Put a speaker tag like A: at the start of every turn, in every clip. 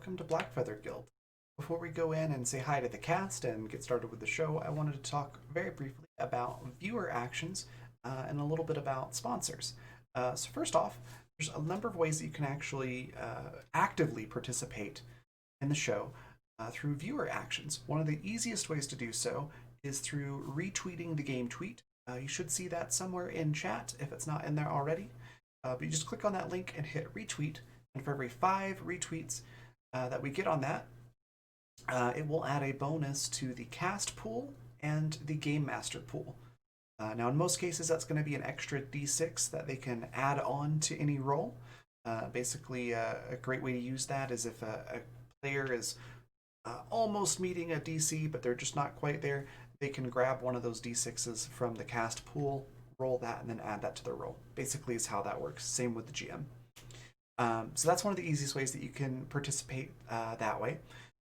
A: welcome to Blackfeather Guild. Before we go in and say hi to the cast and get started with the show, I wanted to talk very briefly about viewer actions and a little bit about sponsors. So first off, there's a number of ways that you can actually actively participate in the show through viewer actions. One of the easiest ways to do so is through retweeting the game tweet. You should see that somewhere in chat if it's not in there already. But you just click on that link and hit retweet, and for every 5 retweets that we get on that, it will add a bonus to the cast pool and the game master pool. Now, in most cases, that's going to be an extra d6 that they can add on to any roll. Basically, a great way to use that is if a player is almost meeting a DC, but they're just not quite there, they can grab one of those d6s from the cast pool, roll that, and then add that to their roll. Basically, is how that works. Same with the GM. So that's one of the easiest ways that you can participate that way.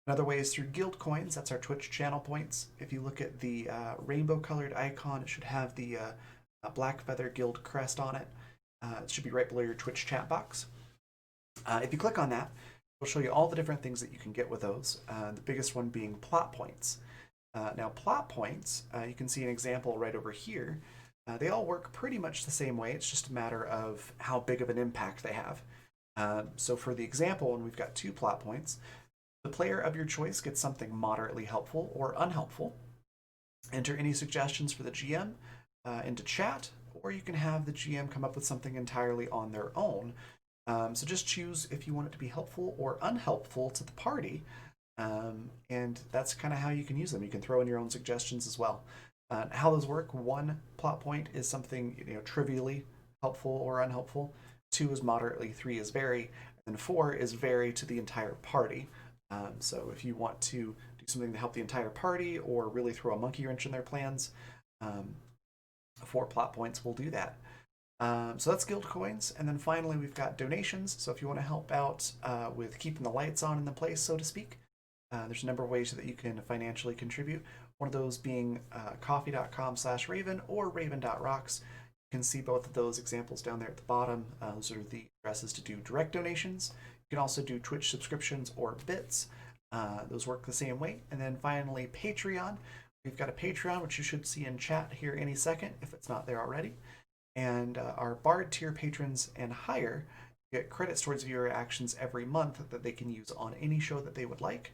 A: Another way is through guild coins. That's our Twitch channel points. If you look at the rainbow colored icon, it should have the Blackfeather Guild crest on it. It should be right below your Twitch chat box. If you click on that, it'll show you all the different things that you can get with those. The biggest one being plot points. Now, plot points, you can see an example right over here. They all work pretty much the same way. It's just a matter of how big of an impact they have. So for the example, when we've got 2 plot points, the player of your choice gets something moderately helpful or unhelpful. Enter any suggestions for the GM into chat, or you can have the GM come up with something entirely on their own. So just choose if you want it to be helpful or unhelpful to the party, and that's kind of how you can use them. You can throw in your own suggestions as well. How those work: 1 plot point is something trivially helpful or unhelpful. 2 is moderately, 3 is very, and 4 is very to the entire party. So if you want to do something to help the entire party or really throw a monkey wrench in their plans, 4 plot points will do that. So that's guild coins. And then finally, we've got donations. So if you want to help out with keeping the lights on in the place, so to speak, there's a number of ways that you can financially contribute. One of those being coffee.com/Raven or Raven.rocks. You can see both of those examples down there at the bottom. Those are the addresses to do direct donations. You can also do Twitch subscriptions or bits. Those work the same way. And then finally, Patreon. We've got a Patreon, which you should see in chat here any second, if it's not there already. And our Bard tier patrons and higher get credits towards viewer actions every month that they can use on any show that they would like.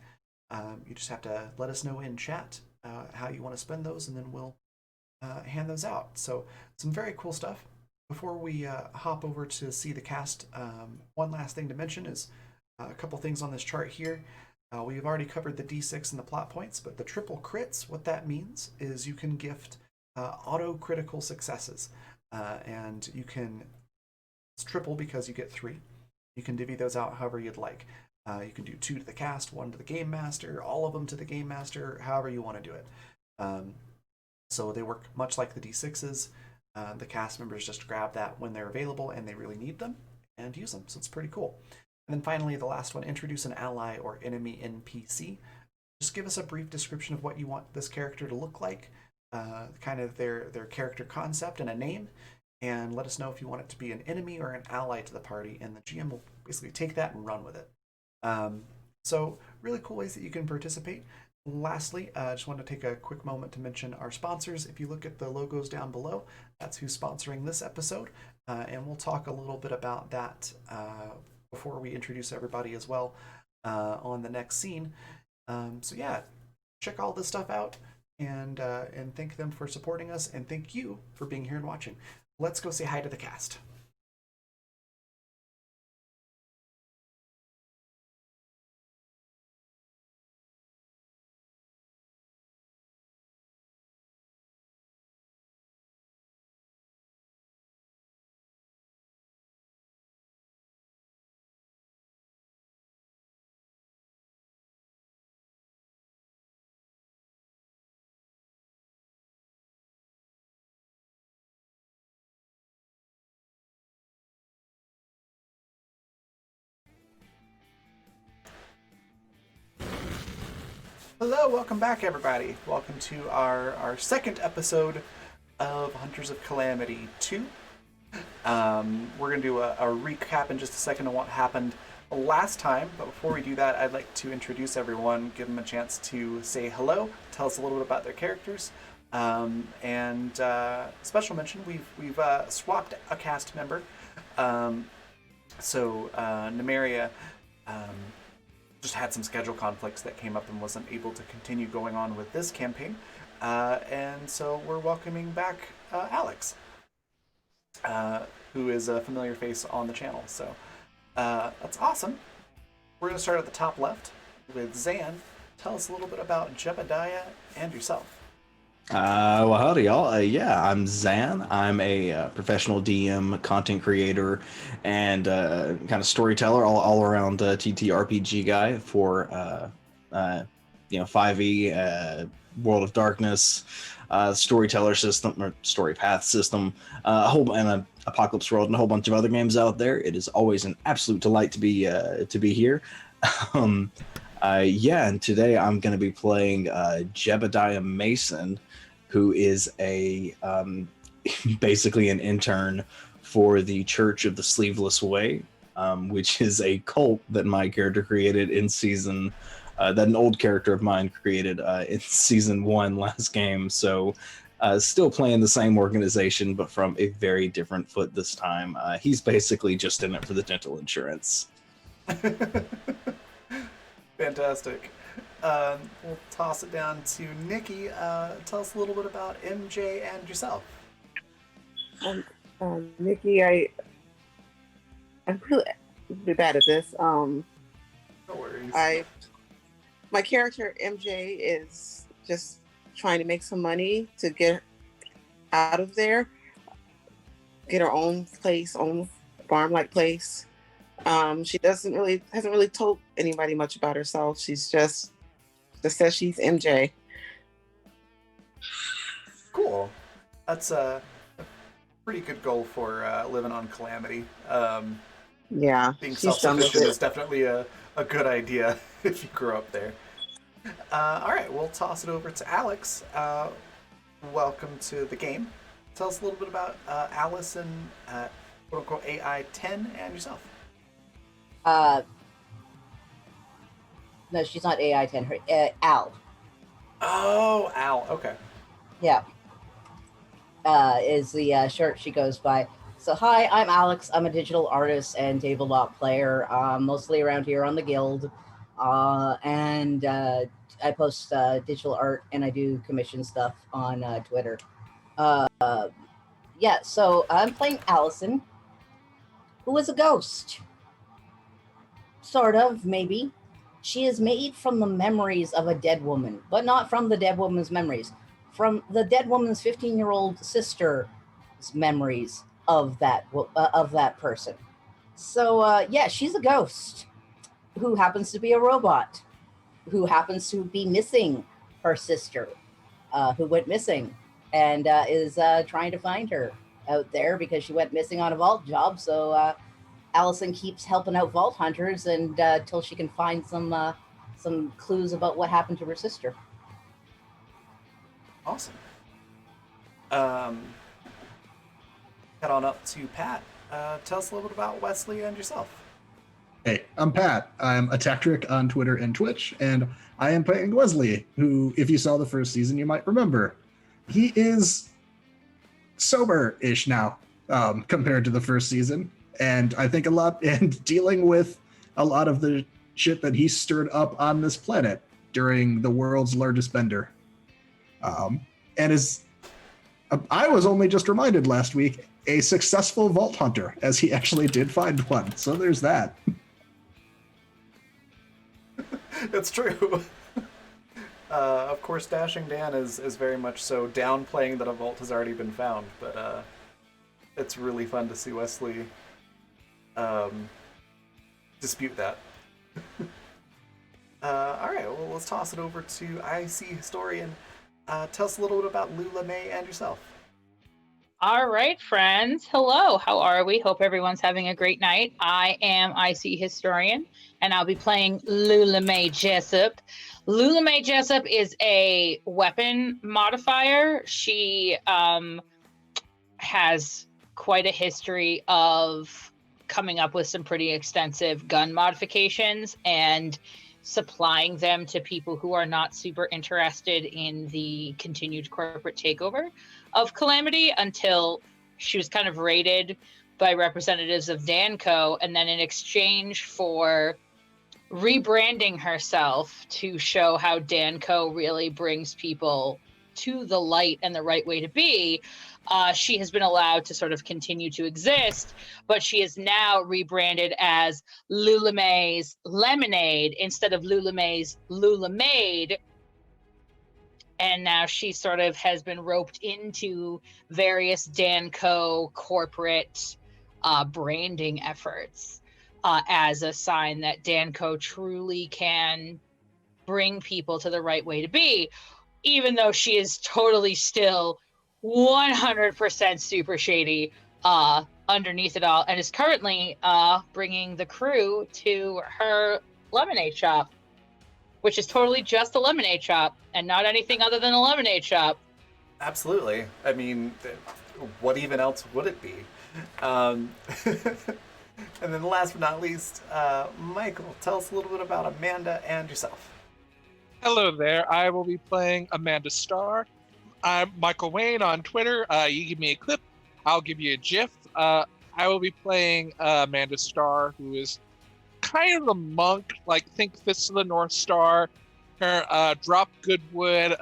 A: You just have to let us know in chat how you want to spend those, and then we'll hand those out. So some very cool stuff. Before we hop over to see the cast, one last thing to mention is a couple things on this chart here. We've already covered the D6 and the plot points, but the triple crits, what that means is you can gift auto critical successes. And you can, it's triple because you get 3. You can divvy those out however you'd like. You can do 2 to the cast, 1 to the game master, all of them to the game master, however you want to do it. So they work much like the D6s. The cast members just grab that when they're available and they really need them and use them. So it's pretty cool. And then finally, the last one, introduce an ally or enemy NPC. Just give us a brief description of what you want this character to look like, kind of their character concept and a name, and let us know if you want it to be an enemy or an ally to the party, and the GM will basically take that and run with it. So really cool ways that you can participate. Lastly, I just want to take a quick moment to mention our sponsors. If you look at the logos down below, that's who's sponsoring this episode, and we'll talk a little bit about that before we introduce everybody as well on the next scene. So yeah, check all this stuff out, and thank them for supporting us, and thank you for being here and watching. Let's go say hi to the cast. Hello, welcome back, everybody. Welcome to our second episode of Hunters of Calamity 2. We're going to do a recap in just a second of what happened last time, but before we do that, I'd like to introduce everyone, give them a chance to say hello, tell us a little bit about their characters, and special mention, we've swapped a cast member. So Nymeria just had some schedule conflicts that came up and wasn't able to continue going on with this campaign. And so we're welcoming back Alex, who is a familiar face on the channel. So that's awesome. We're going to start at the top left with Zan. Tell us a little bit about Jebediah and yourself.
B: Well, howdy, y'all. Yeah, I'm Zan. I'm a professional DM, content creator, and kind of storyteller, all around TTRPG guy for 5e, World of Darkness, storyteller system or story path system, a whole and a Apocalypse World, and a whole bunch of other games out there. It is always an absolute delight to be here. And today I'm going to be playing Jebediah Mason, who is a basically an intern for the Church of the Sleeveless Way, which is a cult that my character created in season, that an old character of mine created in season 1 last game. So still playing the same organization, but from a very different foot this time. He's basically just in it for the dental insurance.
A: Fantastic. We'll toss it down to Nikki. Tell us a little bit about MJ and yourself.
C: Nikki, I'm really bad at this.
A: No worries.
C: My character MJ is just trying to make some money to get out of there, get her own place, own farm-like place. She hasn't really told anybody much about herself. She's just says she's MJ.
A: Cool. That's a pretty good goal for living on Calamity.
C: Yeah,
A: being self-sufficient is definitely a good idea if you grow up there. All right, we'll toss it over to Alex. Welcome to the game. Tell us a little bit about Allison, quote-unquote AI 10, and yourself.
D: No, she's not AI 10. Her Al.
A: Oh, Al. Okay.
D: Yeah. Is the shirt she goes by. So hi, I'm Alex. I'm a digital artist and tabletop player, mostly around here on the guild. And I post digital art and I do commission stuff on Twitter. Yeah, so I'm playing Allison, who is a ghost. Sort of, maybe. She is made from the memories of a dead woman, but not from the dead woman's memories. From the dead woman's 15-year-old sister's memories of that person. So yeah, she's a ghost who happens to be a robot, who happens to be missing her sister, who went missing, and is trying to find her out there because she went missing on a vault job. So Allison keeps helping out vault hunters until she can find some clues about what happened to her sister.
A: Awesome. Head on up to Pat. Tell us a little bit about Wesley and yourself.
E: Hey, I'm Pat. I'm a Tactric on Twitter and Twitch, and I am playing Wesley, who, if you saw the first season, you might remember. He is sober-ish now, compared to the first season, and I think and dealing with a lot of the shit that he stirred up on this planet during the world's largest bender. I was only just reminded last week, a successful vault hunter, as he actually did find one. So there's that.
A: It's true. Of course, Dashing Dan is very much so downplaying that a vault has already been found, but it's really fun to see Wesley dispute that. All right, well, let's toss it over to IC Historian. Tell us a little bit about Lula May and yourself.
F: All right, friends. Hello. How are we? Hope everyone's having a great night. I am IC Historian, and I'll be playing Lula May Jessup. Lula May Jessup is a weapon modifier. She has quite a history of coming up with some pretty extensive gun modifications and supplying them to people who are not super interested in the continued corporate takeover of Calamity until she was kind of raided by representatives of Danco, and then in exchange for rebranding herself to show how Danco really brings people to the light and the right way to be, she has been allowed to sort of continue to exist, but she is now rebranded as Lulamay's Lemonade instead of Lulamay's Lulamade. And now she sort of has been roped into various Danco corporate branding efforts as a sign that Danco truly can bring people to the right way to be, even though she is totally still 100% super shady underneath it all, and is currently bringing the crew to her lemonade shop, which is totally just a lemonade shop and not anything other than a lemonade shop.
A: Absolutely. I mean, what even else would it be? And then last but not least, Michael, tell us a little bit about Amanda and yourself.
G: Hello there. I will be playing Amanda Starr. I'm Michael Wayne on Twitter. You give me a clip, I'll give you a GIF. I will be playing Amanda Starr, who is kind of a monk, like think Fists of the North Star. Her drop Goodwood,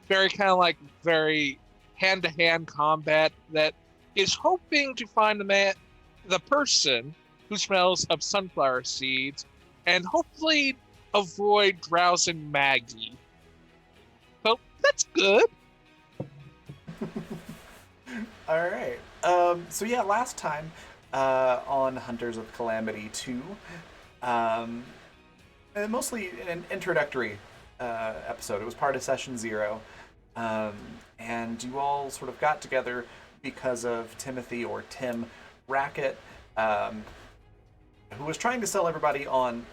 G: very kind of like very hand-to-hand combat that is hoping to find the person who smells of sunflower seeds and hopefully avoid drowsing Maggie. So that's good.
A: All right. So yeah, last time on Hunters of Calamity 2, mostly an introductory episode. It was part of Session 0. And you all sort of got together because of Timothy or Tim Rackett, who was trying to sell everybody on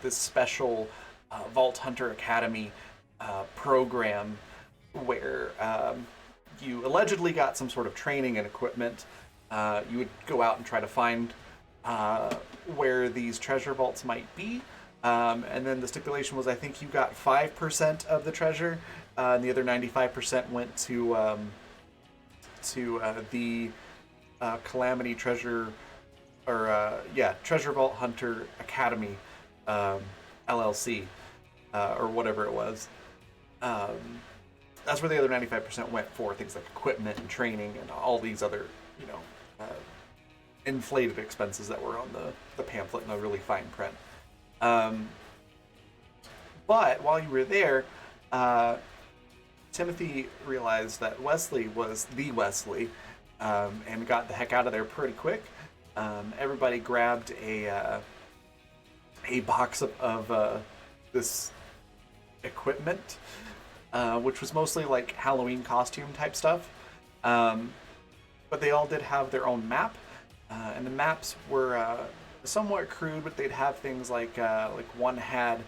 A: this special Vault Hunter Academy program where you allegedly got some sort of training and equipment. You would go out and try to find where these treasure vaults might be. And then the stipulation was, I think you got 5% of the treasure, and the other 95% went to the Calamity Treasure, or Treasure Vault Hunter Academy, LLC, or whatever it was. That's where the other 95% went for, things like equipment and training and all these other, inflated expenses that were on the pamphlet in the really fine print. But while you were there, Timothy realized that Wesley was the Wesley, and got the heck out of there pretty quick. Everybody grabbed a box of this equipment, which was mostly like Halloween costume type stuff. But they all did have their own map, and the maps were somewhat crude, but they'd have things like one had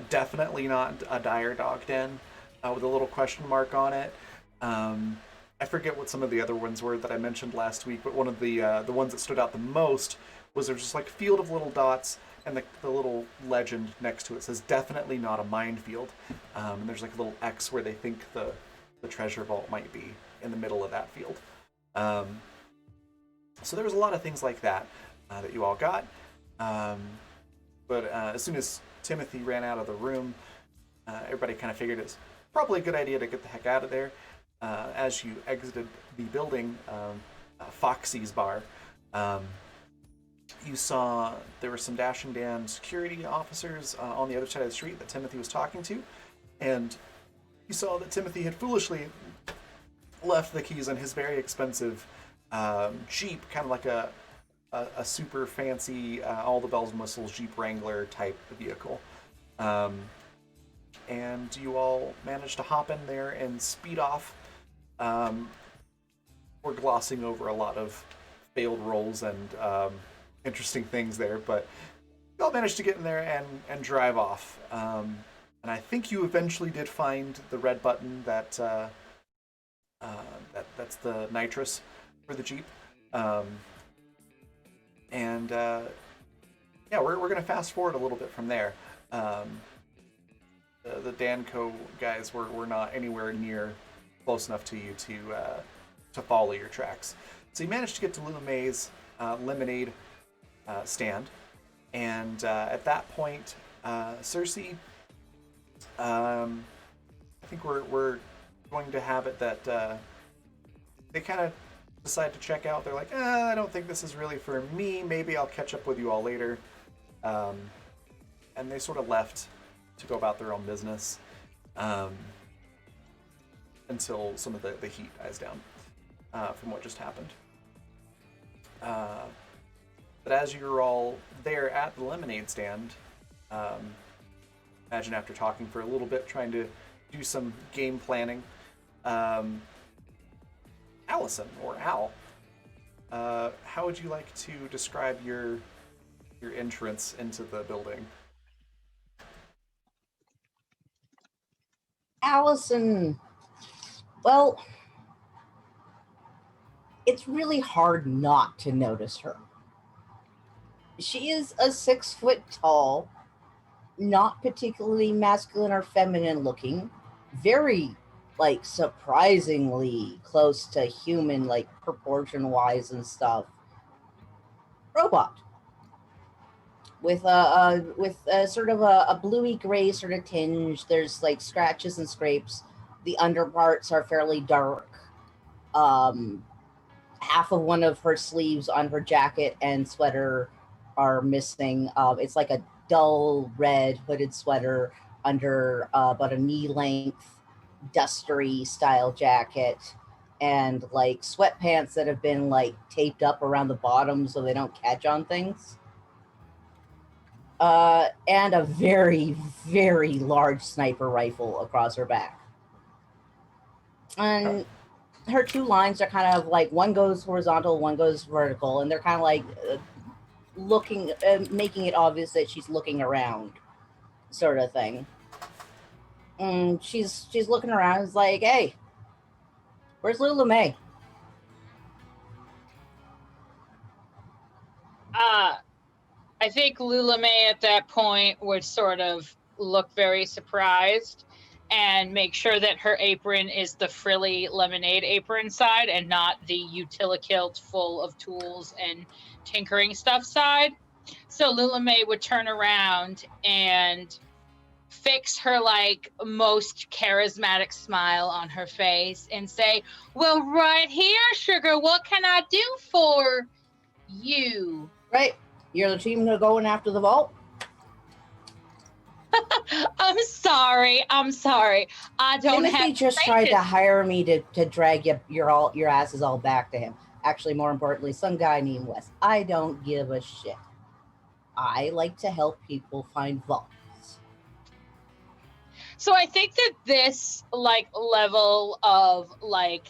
A: definitely not a dire dog den, with a little question mark on it. I forget what some of the other ones were that I mentioned last week, but one of the ones that stood out the most was there's just like field of little dots, and the little legend next to it says definitely not a minefield. And there's like a little X where they think the treasure vault might be in the middle of that field. So there was a lot of things like that that you all got. But as soon as Timothy ran out of the room, everybody kind of figured it's probably a good idea to get the heck out of there. As you exited the building, Foxy's bar, you saw there were some Dash and Dan security officers on the other side of the street that Timothy was talking to, and you saw that Timothy had foolishly left the keys on his very expensive Jeep, kind of like a super fancy, all the bells and whistles Jeep Wrangler type vehicle. And you all managed to hop in there and speed off. We're glossing over a lot of failed rolls and interesting things there, but you all managed to get in there and drive off. And I think you eventually did find the red button that's the nitrous for the Jeep. And yeah, we're going to fast forward a little bit from there. The Danco guys were not anywhere near close enough to you to follow your tracks. So you managed to get to Lula May's lemonade stand, and at that point, Cersei, I think we're going to have it that they kind of decide to check out. They're like, I don't think this is really for me. Maybe I'll catch up with you all later. And they sort of left to go about their own business until some of the heat dies down from what just happened. But as you're all there at the lemonade stand, imagine after talking for a little bit, trying to do some game planning, Allison or Al, how would you like to describe your entrance into the building?
D: Allison, well, it's really hard not to notice her. She is a 6 foot tall, not particularly masculine or feminine looking, very like surprisingly close to human, like proportion wise and stuff. Robot with a sort of a bluey gray sort of tinge. There's like scratches and scrapes. The underparts are fairly dark. Um, Half of one of her sleeves on her jacket and sweater are missing. It's like a dull red hooded sweater under about a knee length dustery style jacket, and like sweatpants that have been like taped up around the bottom so they don't catch on things. And a very, very large sniper rifle across her back. And her two lines are kind of like one goes horizontal, one goes vertical, and they're kind of like looking, making it obvious that she's looking around, sort of thing. And she's looking around. It's like, hey, where's Lula May?
F: I think Lula May at that point would sort of look very surprised and make sure that her apron is the frilly lemonade apron side and not the utilikilt full of tools and tinkering stuff side. So Lula May would turn around and fix her like most charismatic smile on her face and say, well, right here, sugar, what can I do for you?
D: Right, you're the team going after the vault.
F: I'm sorry. I don't
D: Timothy
F: have
D: just tried to hire me to drag your asses all back to him. Actually, more importantly, some guy named Wes. I don't give a shit. I like to help people find vaults.
F: So I think that this like level of like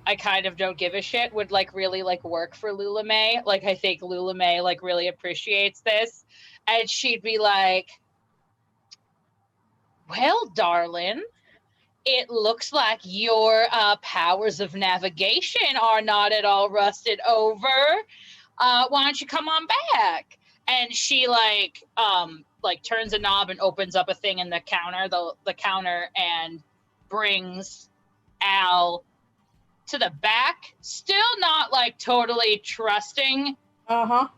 F: I kind of don't give a shit would like really like work for Lula May. Like I think Lula May like really appreciates this, and she'd be like, well, darling, it looks like your powers of navigation are not at all rusted over. Why don't you come on back? And she like turns a knob and opens up a thing in the counter and brings Al to the back, still not like totally trusting Al,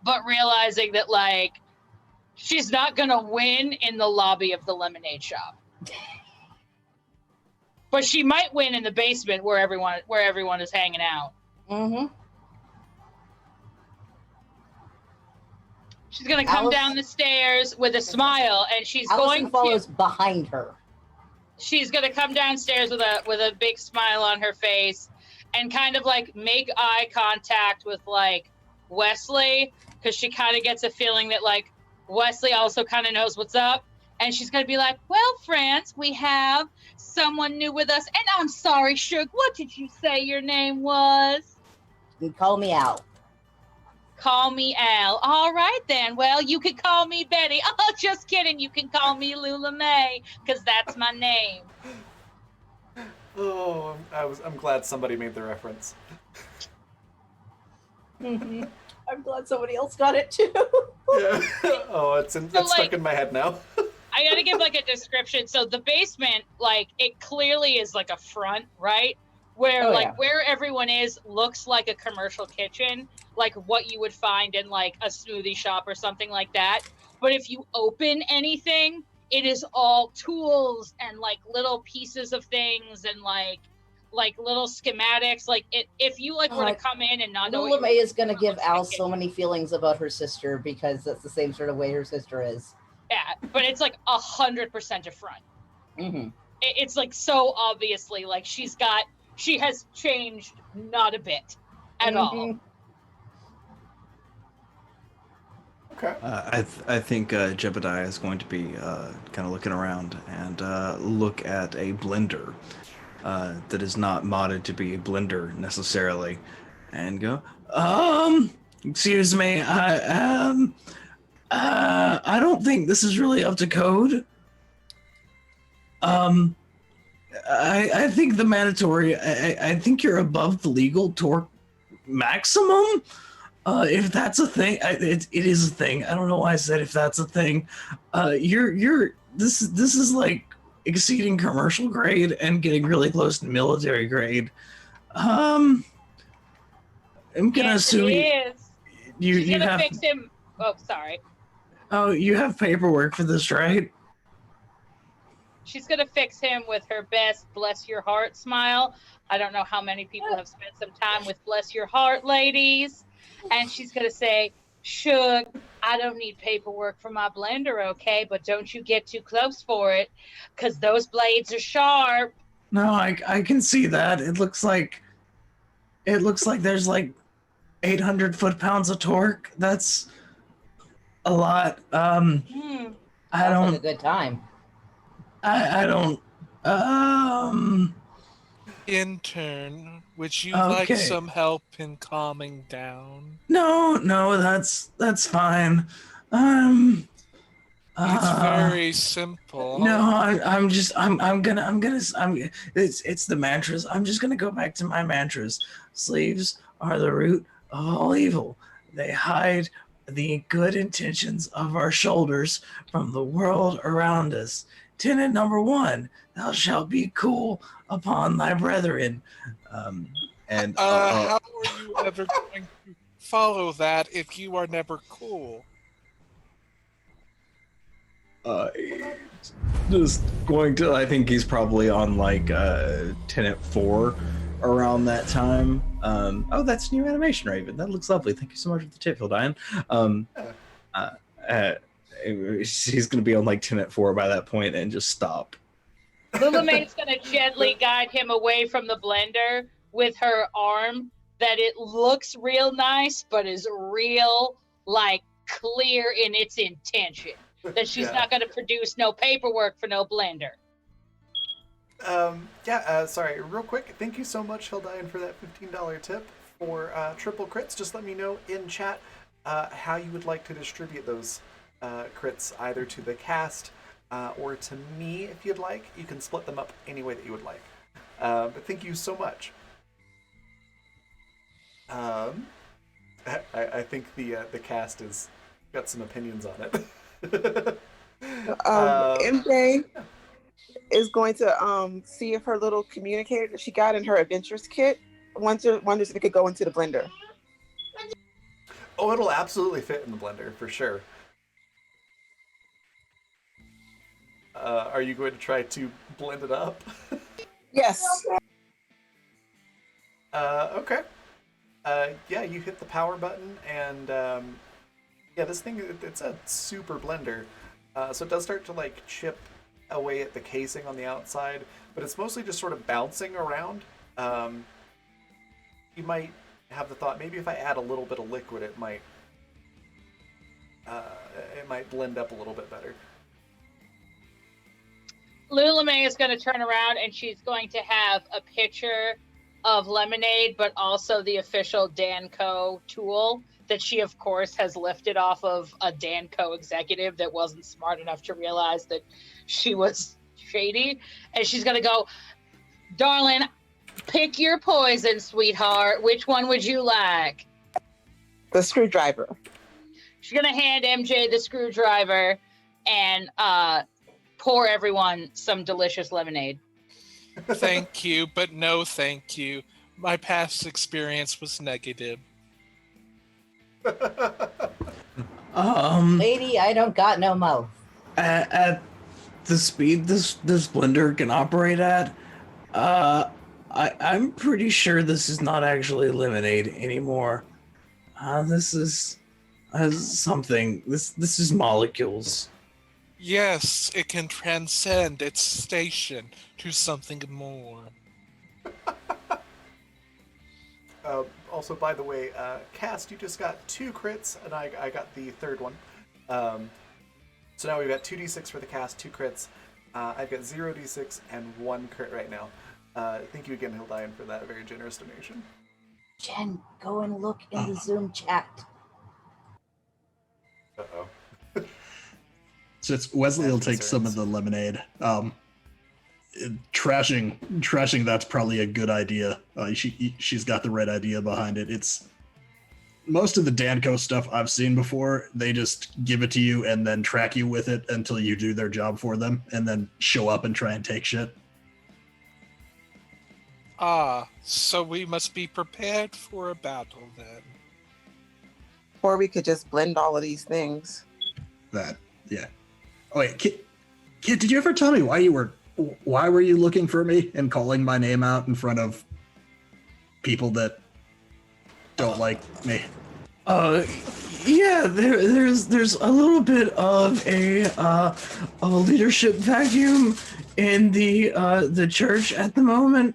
F: but realizing that like she's not gonna win in the lobby of the lemonade shop. But she might win in the basement where everyone is hanging out. She's gonna come down the stairs with a smile, and she's
D: Allison follows behind her.
F: She's gonna come downstairs with a big smile on her face, and kind of like make eye contact with like Wesley, because she kind of gets a feeling that like Wesley also kind of knows what's up, and she's gonna be like, "Well, friends, we have someone new with us, and I'm sorry, Shug, what did you say your name was?"
D: You call me Al.
F: Call me Al. All right, then. Well, you can call me Betty. Oh, just kidding. You can call me Lula May, because that's my name.
A: Oh, I'm glad somebody made the reference.
D: I'm glad somebody else got it too.
A: Yeah. Oh, it's
F: like-
A: stuck in my head now.
F: I gotta give like a description. So the basement, like it clearly is like a front, right? Where
D: Oh,
F: like
D: yeah.
F: where everyone is looks like a commercial kitchen, like what you would find in like a smoothie shop or something like that. But if you open anything, it is all tools and like little pieces of things and like little schematics. Like if you like were to come in and not know what
D: Lula May is going to
F: it
D: give
F: looks like
D: Al
F: a
D: so many feelings about her sister because that's the same sort of way her sister is.
F: yeah, but it's like 100% a front.
D: Mm-hmm.
F: It's like so obviously like she has changed not a bit at all.
A: Okay.
B: I think Jebediah is going to be kind of looking around and look at a blender that is not modded to be a blender necessarily, and go, excuse me, I don't think this is really up to code. I think the mandatory, I think you're above the legal torque maximum. If that's a thing, it is a thing. I don't know why I said if that's a thing. This is like exceeding commercial grade and getting really close to military grade. I'm gonna
F: Yes,
B: assume
F: it is.
B: you
F: She's gonna
B: have
F: fix him. Oh, sorry.
B: you have paperwork for this, right?
F: She's gonna fix him with her best bless your heart smile. I don't know how many people have spent some time with bless your heart ladies. And she's gonna say, Shug, I don't need paperwork for my blender, okay? But don't you get too close for it, because those blades are sharp.
B: No, I can see that. It looks like there's like 800 foot-pounds of torque. That's a lot. I
D: Sounds
B: don't.
D: like a good time.
B: I don't.
G: Intern, would you
B: Okay.
G: like some help in calming down?
B: No, that's fine.
G: It's very simple.
B: No, it's the mantras. I'm just gonna go back to my mantras. Sleeves are the root of all evil. They hide the good intentions of our shoulders from the world around us. Tenet number 1, thou shalt be cool upon thy brethren.
G: How are you ever going to follow that if you are never cool?
B: Just going to, I think he's probably on like Tenet 4 around that time. Oh, that's new animation, Raven. That looks lovely. Thank you so much for the tip, Hildian. He's going to be on like Tenet 4 by that point and just stop.
F: Lula May's gonna gently guide him away from the blender with her arm that it looks real nice, but is real, like, clear in its intention. That she's not going to produce no paperwork for no blender.
A: Sorry, real quick. Thank you so much, Hildian, for that $15 tip for triple crits. Just let me know in chat how you would like to distribute those crits, either to the cast or to me if you'd like. You can split them up any way that you would like. But thank you so much. I think the cast has got some opinions on it.
C: MJ is going to see if her little communicator that she got in her adventures kit wonders if it could go into the blender.
A: Oh, it'll absolutely fit in the blender for sure. Are you going to try to blend it up?
C: Yes.
A: Okay. Yeah, you hit the power button, and yeah, this thing, it's a super blender. So it does start to like chip away at the casing on the outside, but it's mostly just sort of bouncing around. You might have the thought, maybe if I add a little bit of liquid, it might blend up a little bit better.
F: Lula May is going to turn around and she's going to have a pitcher of lemonade, but also the official Danco tool that she, of course, has lifted off of a Danco executive that wasn't smart enough to realize that she was shady. And she's going to go, darling, pick your poison, sweetheart. Which one would you like?
C: The screwdriver.
F: She's gonna hand MJ the screwdriver and pour everyone some delicious lemonade.
G: Thank you, but no thank you. My past experience was negative.
D: Lady, I don't got no mouth.
B: At the speed this blender can operate at, I'm pretty sure this is not actually lemonade anymore. This is something. This is molecules.
G: Yes, it can transcend its station to something more.
A: Also, by the way, Cast, you just got 2 crits, and I got the third one. So now we've got 2d6 for the cast, 2 crits. I've got 0d6 and 1 crit right now. Thank you again, Hildian, for that very generous donation.
D: Jen, go and look in the Zoom chat.
A: Uh-oh.
E: So it's Wesley will take some of the lemonade. Trashing that's probably a good idea. She's got the right idea behind it. It's most of the Danco stuff I've seen before. They just give it to you and then track you with it until you do their job for them, and then show up and try and take shit.
G: So we must be prepared for a battle then.
C: Or we could just blend all of these things.
E: Yeah. Oh wait, Kit, did you ever tell me why were you looking for me and calling my name out in front of people that don't like me?
B: Yeah, there's a little bit of a leadership vacuum in the church at the moment.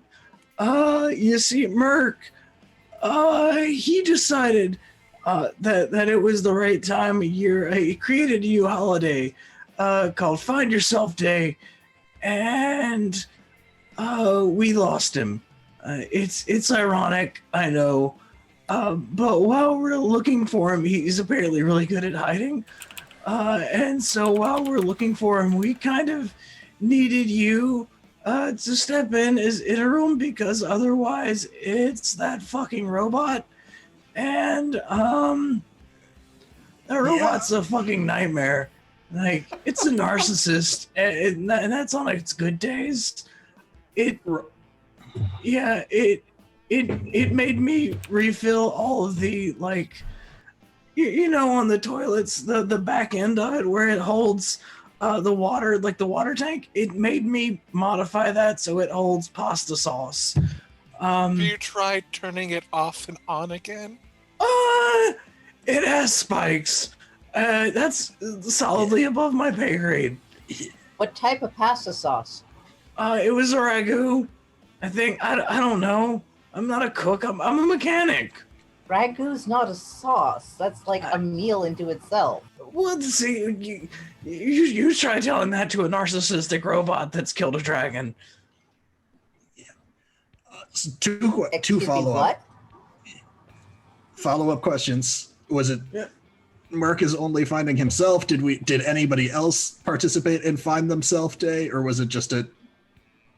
B: You see, Merc, he decided that it was the right time of year. He created a new holiday called Find Yourself Day, and we lost him. It's ironic, I know, but while we're looking for him, he's apparently really good at hiding. And so while we're looking for him, we kind of needed you to step in as interim, because otherwise it's that fucking robot. And that robot's a fucking nightmare. Like, it's a narcissist, and that's on its good days. It made me refill all of the, like, you know, on the toilets, the back end of it where it holds the water, like the water tank. It made me modify that so it holds pasta sauce.
G: Have you tried turning it off and on again?
B: It has spikes. That's solidly above my pay grade.
D: What type of pasta sauce?
B: It was a ragu. I think, I don't know. I'm not a cook. I'm a mechanic.
D: Ragu's not a sauce. That's like a meal into itself.
B: Well, see, you try telling that to a narcissistic robot that's killed a dragon.
E: Two follow-up questions. Was it Merc is only finding himself? Did anybody else participate in Find Themself Day, or was it just a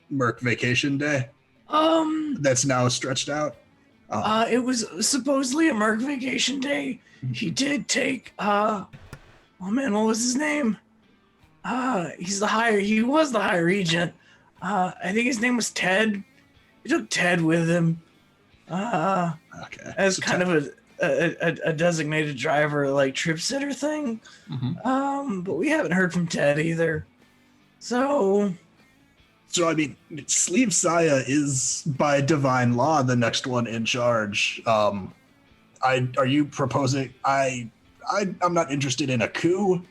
E: Merc vacation day? That's now stretched out.
B: It was supposedly a Merc vacation day. He did take oh man, what was his name? He was the high regent. I think his name was Ted. He took Ted with him.
E: Okay.
B: As kind of a designated driver, like trip sitter thing.
E: Mm-hmm.
B: But we haven't heard from Ted either. So
E: I mean, Sleeve Saya is by divine law the next one in charge. Are you proposing? I'm not interested in a coup.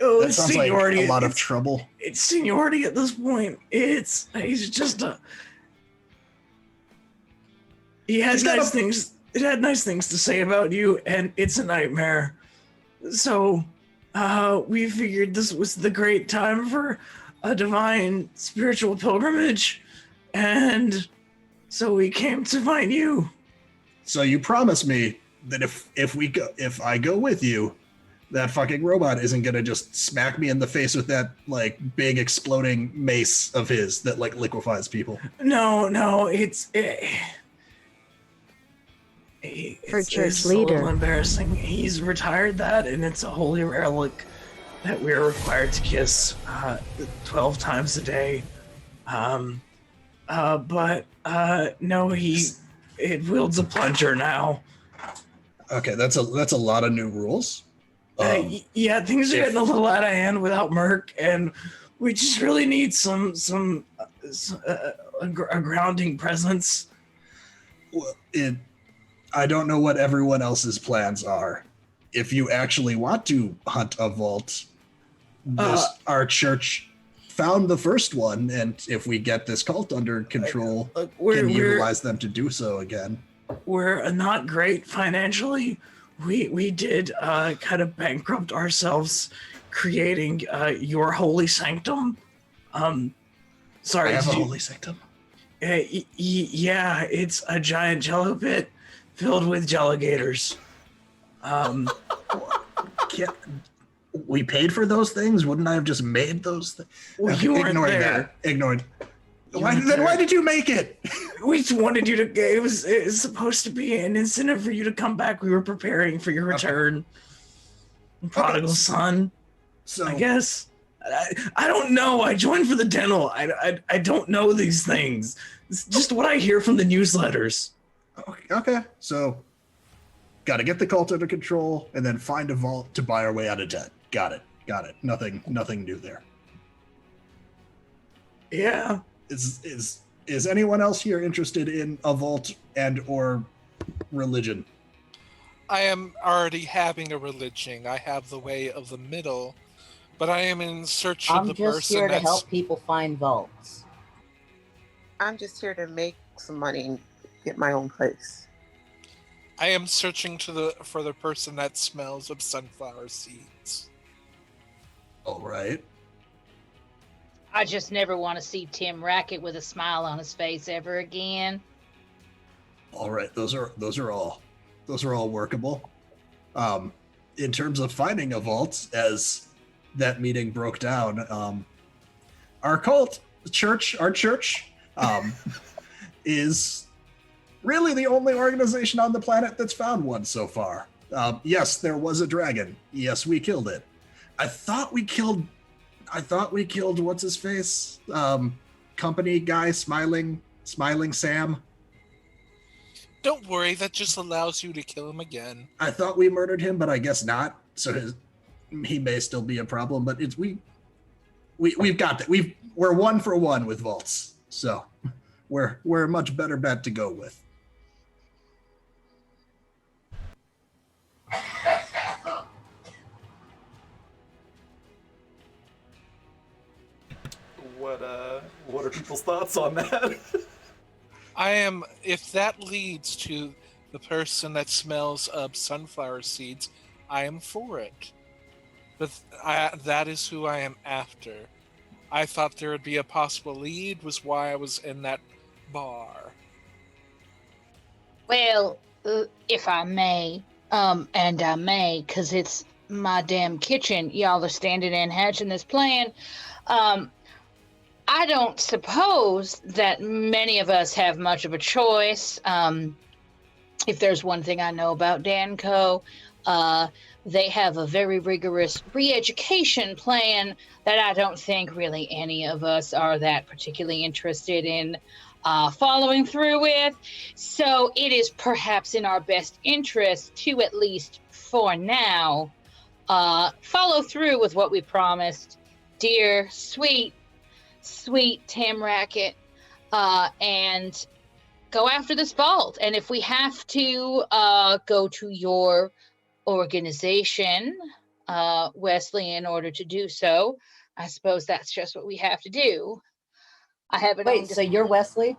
B: Oh,
E: That
B: it's
E: sounds like
B: seniority.
E: a lot of trouble.
B: It's seniority at this point. He's just a. He has nice things. It had nice things to say about you, and it's a nightmare. So, we figured this was the great time for a divine spiritual pilgrimage, and so we came to find you.
E: So you promise me that if I go with you, that fucking robot isn't gonna just smack me in the face with that like big exploding mace of his that like liquefies people.
B: No,
H: For church
B: it's a little
H: leader.
B: embarrassing. He's retired that, and it's a holy relic that we're required to kiss 12 times a day. But no, it wields a plunger now.
E: Okay, that's a lot of new rules.
B: Yeah, things are getting a little out of hand without Merc, and we just really need a grounding presence.
E: Well, I don't know what everyone else's plans are. If you actually want to hunt a vault, our church found the first one, and if we get this cult under control, can utilize them to do so again.
B: We're not great financially. We did kind of bankrupt ourselves creating your holy sanctum. Sorry,
E: I have a holy sanctum.
B: Yeah, it's a giant jello pit filled with jelligators.
E: We paid for those things? Wouldn't I have just made those things?
B: Well, you weren't
E: Ignoring
B: there.
E: that. Ignored. Why did you make it?
B: We just wanted you to. It was supposed to be an incentive for you to come back. We were preparing for your return. Prodigal son.
E: So
B: I guess. I don't know. I joined for the dental. I don't know these things. It's just what I hear from the newsletters.
E: Okay. So got to get the cult under control and then find a vault to buy our way out of debt. Got it. Nothing new there.
B: Yeah.
E: Is anyone else here interested in a vault and or religion?
G: I am already having a religion. I have the way of the middle, but I am in search of
D: I'm
G: the
D: just
G: person
D: here to
G: that's...
D: help people find vaults.
C: I'm just here to make some money and get my own place.
G: I am searching for the person that smells of sunflower seeds.
E: All right.
F: I just never want to see Tim Rackett with a smile on his face ever again.
E: All right. Those are all workable. In terms of finding a vault, as that meeting broke down, our church is really the only organization on the planet that's found one so far. Yes, there was a dragon. Yes, we killed it. I thought we killed what's his face? Company guy, smiling Sam.
G: Don't worry, that just allows you to kill him again.
E: I thought we murdered him, but I guess not. So he may still be a problem. But we've got that. We're 1 for 1 with vaults, so we're a much better bet to go with.
A: What are people's thoughts on that?
G: If that leads to the person that smells of sunflower seeds, I am for it. But that is who I am after. I thought there would be a possible lead, was why I was in that bar.
F: Well, if I may, and I may, because it's my damn kitchen, y'all are standing and hatching this plan. I don't suppose that many of us have much of a choice. If there's one thing I know about Danco, they have a very rigorous re-education plan that I don't think really any of us are that particularly interested in following through with. So it is perhaps in our best interest to, at least for now, follow through with what we promised. Dear, sweet Tim Rackett, and go after this vault. And if we have to go to your organization, Wesley, in order to do so, I suppose that's just what we have to do. I haven't.
D: Wait, so you're Wesley?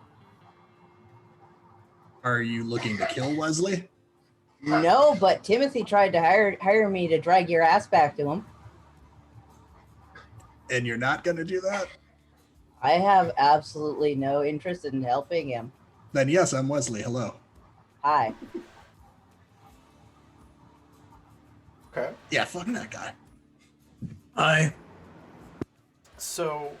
E: Are you looking to kill Wesley?
D: No, but Timothy tried to hire me to drag your ass back to him.
E: And you're not going to do that?
D: I have absolutely no interest in helping him.
E: Then yes, I'm Wesley. Hello.
D: Hi.
A: Okay.
E: Yeah, fuck that guy.
B: Hi.
A: So,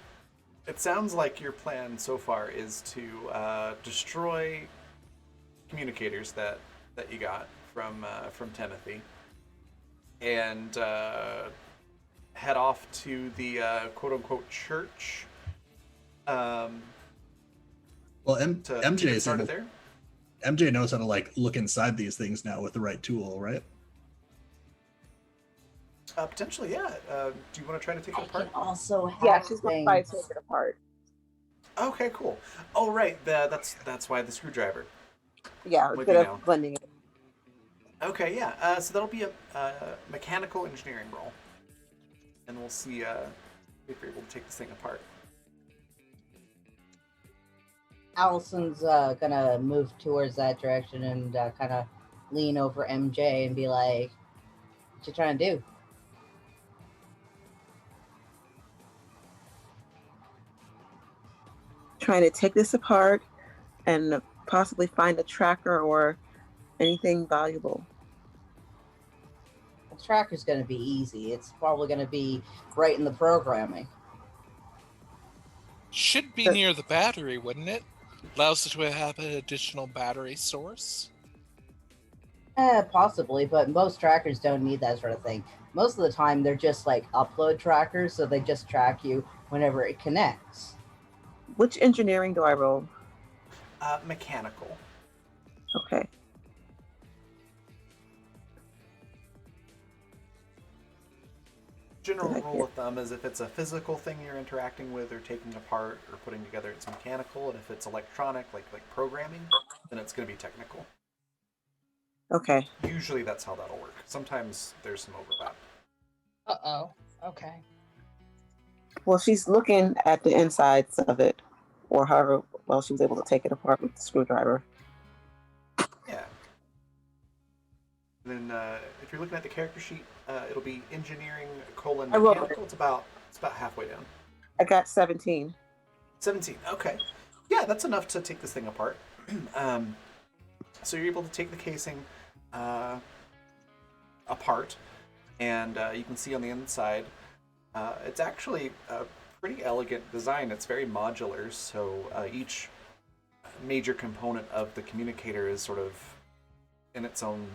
A: it sounds like your plan so far is to destroy communicators that that you got from Timothy, and head off to the quote unquote church.
E: Well,
A: To
E: MJ
A: get
E: is
A: started
E: able,
A: there.
E: MJ knows how to like look inside these things now with the right tool, right?
A: Potentially, yeah. Do you want to try to take
D: I
A: it apart?
D: can also
C: Yeah,
D: hack
C: she's gonna try to
D: things.
C: take it apart.
A: Okay, cool. Oh, right. That's why the screwdriver.
C: Yeah,
A: With
C: good
A: you
C: at
A: now.
C: blending it.
A: Okay, yeah. So that'll be a mechanical engineering roll, and we'll see if you're able to take this thing apart.
D: Allison's gonna move towards that direction and kind of lean over MJ and be like, "What you trying to do?"
C: Trying to take this apart and possibly find a tracker or anything valuable.
D: The tracker's gonna be easy. It's probably gonna be right in the programming.
G: Should be
C: But-
G: near the battery, wouldn't it? Allows us to have an additional battery source.
D: Possibly, but most trackers don't need that sort of thing. Most of the time, they're just like upload trackers, so they just track you whenever it connects.
C: Which engineering do I roll?
A: Mechanical.
C: Okay.
A: General
C: Did I
A: rule
C: get-
A: of thumb is if it's a physical thing you're interacting with or taking apart or putting together, it's mechanical, and if it's electronic, like programming, then it's going to be technical.
C: Okay.
A: Usually, that's how that'll work. Sometimes there's some overlap.
F: Uh-oh. Okay.
C: Well, she's looking at the insides of it, or however well she was able to take it apart with the screwdriver.
A: Yeah. And then if you're looking at the character sheet, it'll be engineering :
C: I will.
A: mechanical. It's about halfway down.
C: I got 17.
A: 17. Okay. Yeah, that's enough to take this thing apart. So you're able to take the casing apart, and you can see on the inside, it's actually a pretty elegant design. It's very modular, so each major component of the communicator is sort of in its own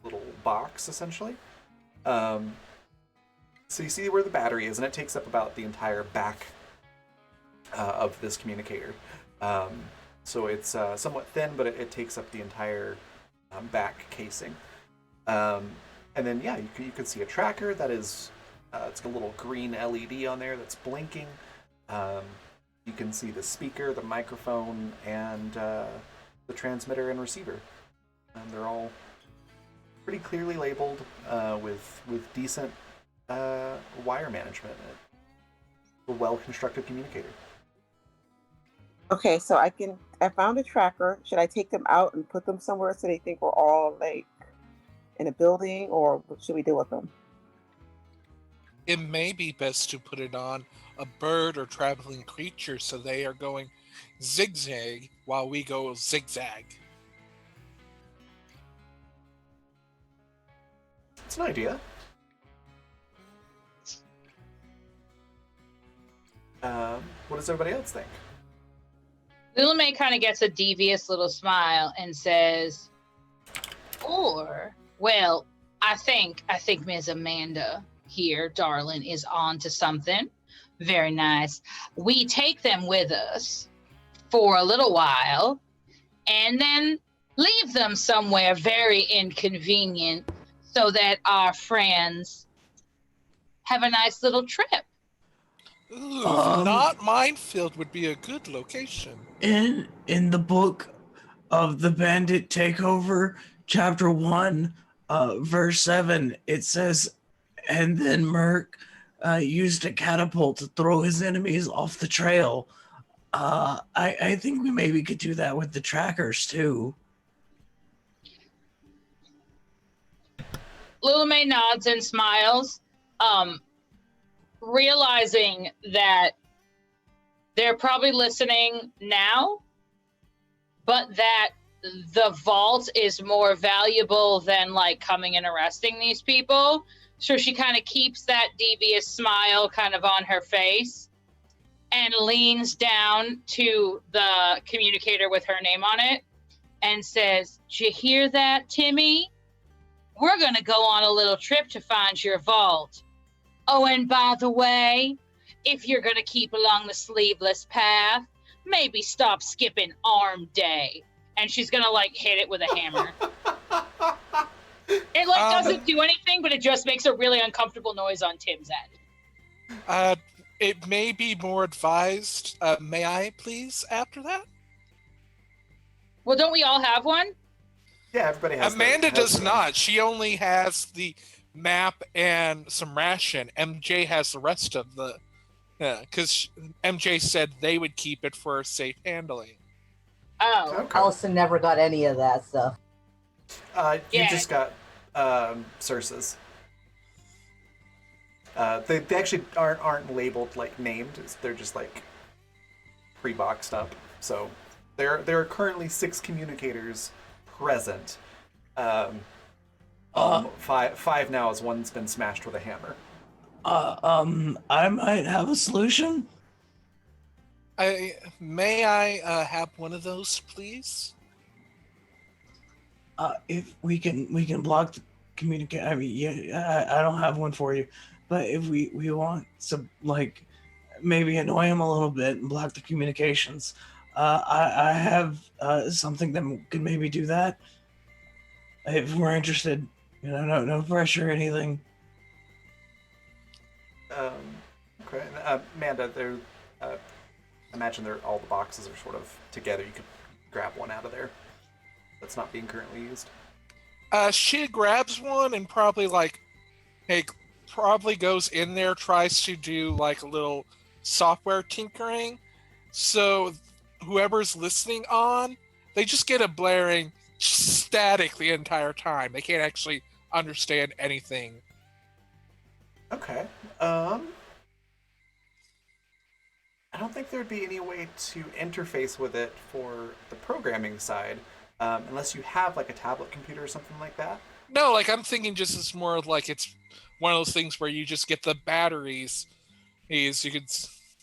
A: little box, essentially. So you see where the battery is, and it takes up about the entire back of this communicator. So it's somewhat thin, but it takes up the entire back casing. And then, yeah, you can see a tracker that is, it's got a little green LED on there that's blinking. You can see the speaker, the microphone, and the transmitter and receiver. And they're all pretty clearly labeled with decent wire management. A well-constructed communicator.
C: Okay, so I found a tracker. Should I take them out and put them somewhere so they think we're all like in a building, or what should we do with them?
G: It may be best to put it on a bird or traveling creature so they are going zigzag while we go zigzag.
A: It's an idea. What does everybody else think?
F: Lula May kind of gets a devious little smile and says, or, well, I think Ms. Amanda here, darling, is on to something. Very nice. We take them with us for a little while and then leave them somewhere very inconvenient so that our friends have a nice little trip.
G: Ooh,
B: Um,
G: not minefield would be a good location.
B: In the book of the Bandit Takeover, chapter 1, verse 7, it says, and then Merc used a catapult to throw his enemies off the trail. I think we maybe could do that with the trackers too.
F: Lula May nods and smiles, realizing that they're probably listening now, but that the vault is more valuable than like coming and arresting these people. So she kind of keeps that devious smile kind of on her face and leans down to the communicator with her name on it and says, "Did you hear that, Timmy? We're going to go on a little trip to find your vault. Oh, and by the way, if you're going to keep along the sleeveless path, maybe stop skipping arm day." And she's going to like hit it with a hammer. It like doesn't do anything, but it just makes a really uncomfortable noise on Tim's end.
G: It may be more advised. May I please after that?
F: Well, don't we all have one?
A: Yeah, everybody has.
G: Amanda does
A: one.
G: not. She only has the map and some ration. MJ has the rest of the. Because MJ said they would keep it for safe handling.
F: Oh,
A: Okay.
D: Allison never got any of that stuff.
A: You
F: Yeah.
A: just got Circe's. They actually aren't labeled like named. They're just like pre-boxed up. So there are currently 6 communicators present. Five now, as one's been smashed with a hammer.
B: I might have a solution.
G: May I have one of those, please?
B: If we can block the communicate. I mean, yeah, I don't have one for you, but if we want some, like, maybe annoy him a little bit and block the communications, I have something that could maybe do that. If we're interested, no pressure or anything.
A: Okay, Amanda, imagine all the boxes are sort of together. You could grab one out of there that's not being currently used.
G: She grabs one and probably probably goes in there, tries to do like a little software tinkering. So whoever's listening on, they just get a blaring static the entire time. They can't actually understand anything.
A: Okay. I don't think there'd be any way to interface with it for the programming side, unless you have like a tablet computer or something like that.
G: No, like I'm thinking just it's more of like it's one of those things where you just get the batteries you could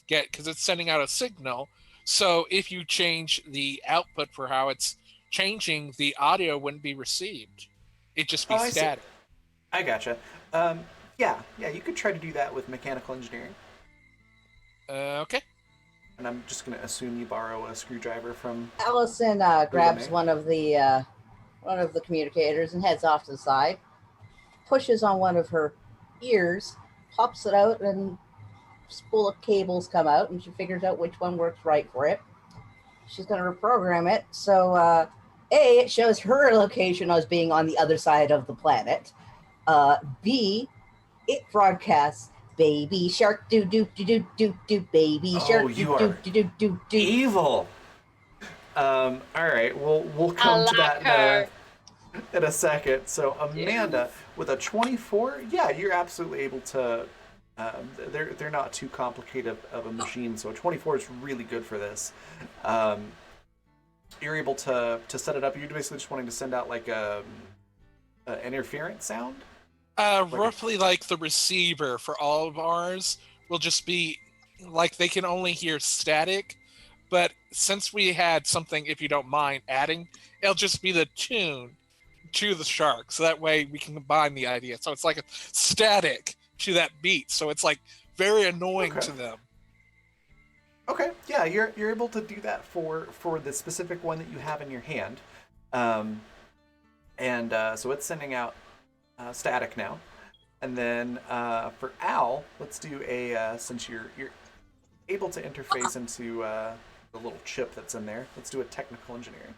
G: get because it's sending out a signal. So if you change the output for how it's changing, the audio wouldn't be received. It'd just be static.
A: I gotcha. Yeah, you could try to do that with mechanical engineering.
G: Okay.
A: And I'm just going to assume you borrow a screwdriver from...
D: Allison grabs one of the communicators and heads off to the side, pushes on one of her ears, pops it out, and a spool of cables come out, and she figures out which one works right for it. She's going to reprogram it. So, A, it shows her location as being on the other side of the planet. B, it broadcasts baby shark do do do do do do baby shark do do do do do.
A: Evil. All right, we'll come to that in a second. So Amanda, with a 24, yeah, you're absolutely able to. They're not too complicated of a machine, so a 24 is really good for this. You're able to set it up. You're basically just wanting to send out like a interference sound.
G: Roughly like the receiver for all of ours will just be like they can only hear static, but since we had something, if you don't mind adding, it'll just be the tune to the shark, so that way we can combine the idea. So it's like a static to that beat, so it's like very annoying to them.
A: Okay, yeah, you're able to do that for the specific one that you have in your hand, so it's sending out static now, and then for Al, let's do a since you're able to interface into the little chip that's in there. Let's do a technical engineering.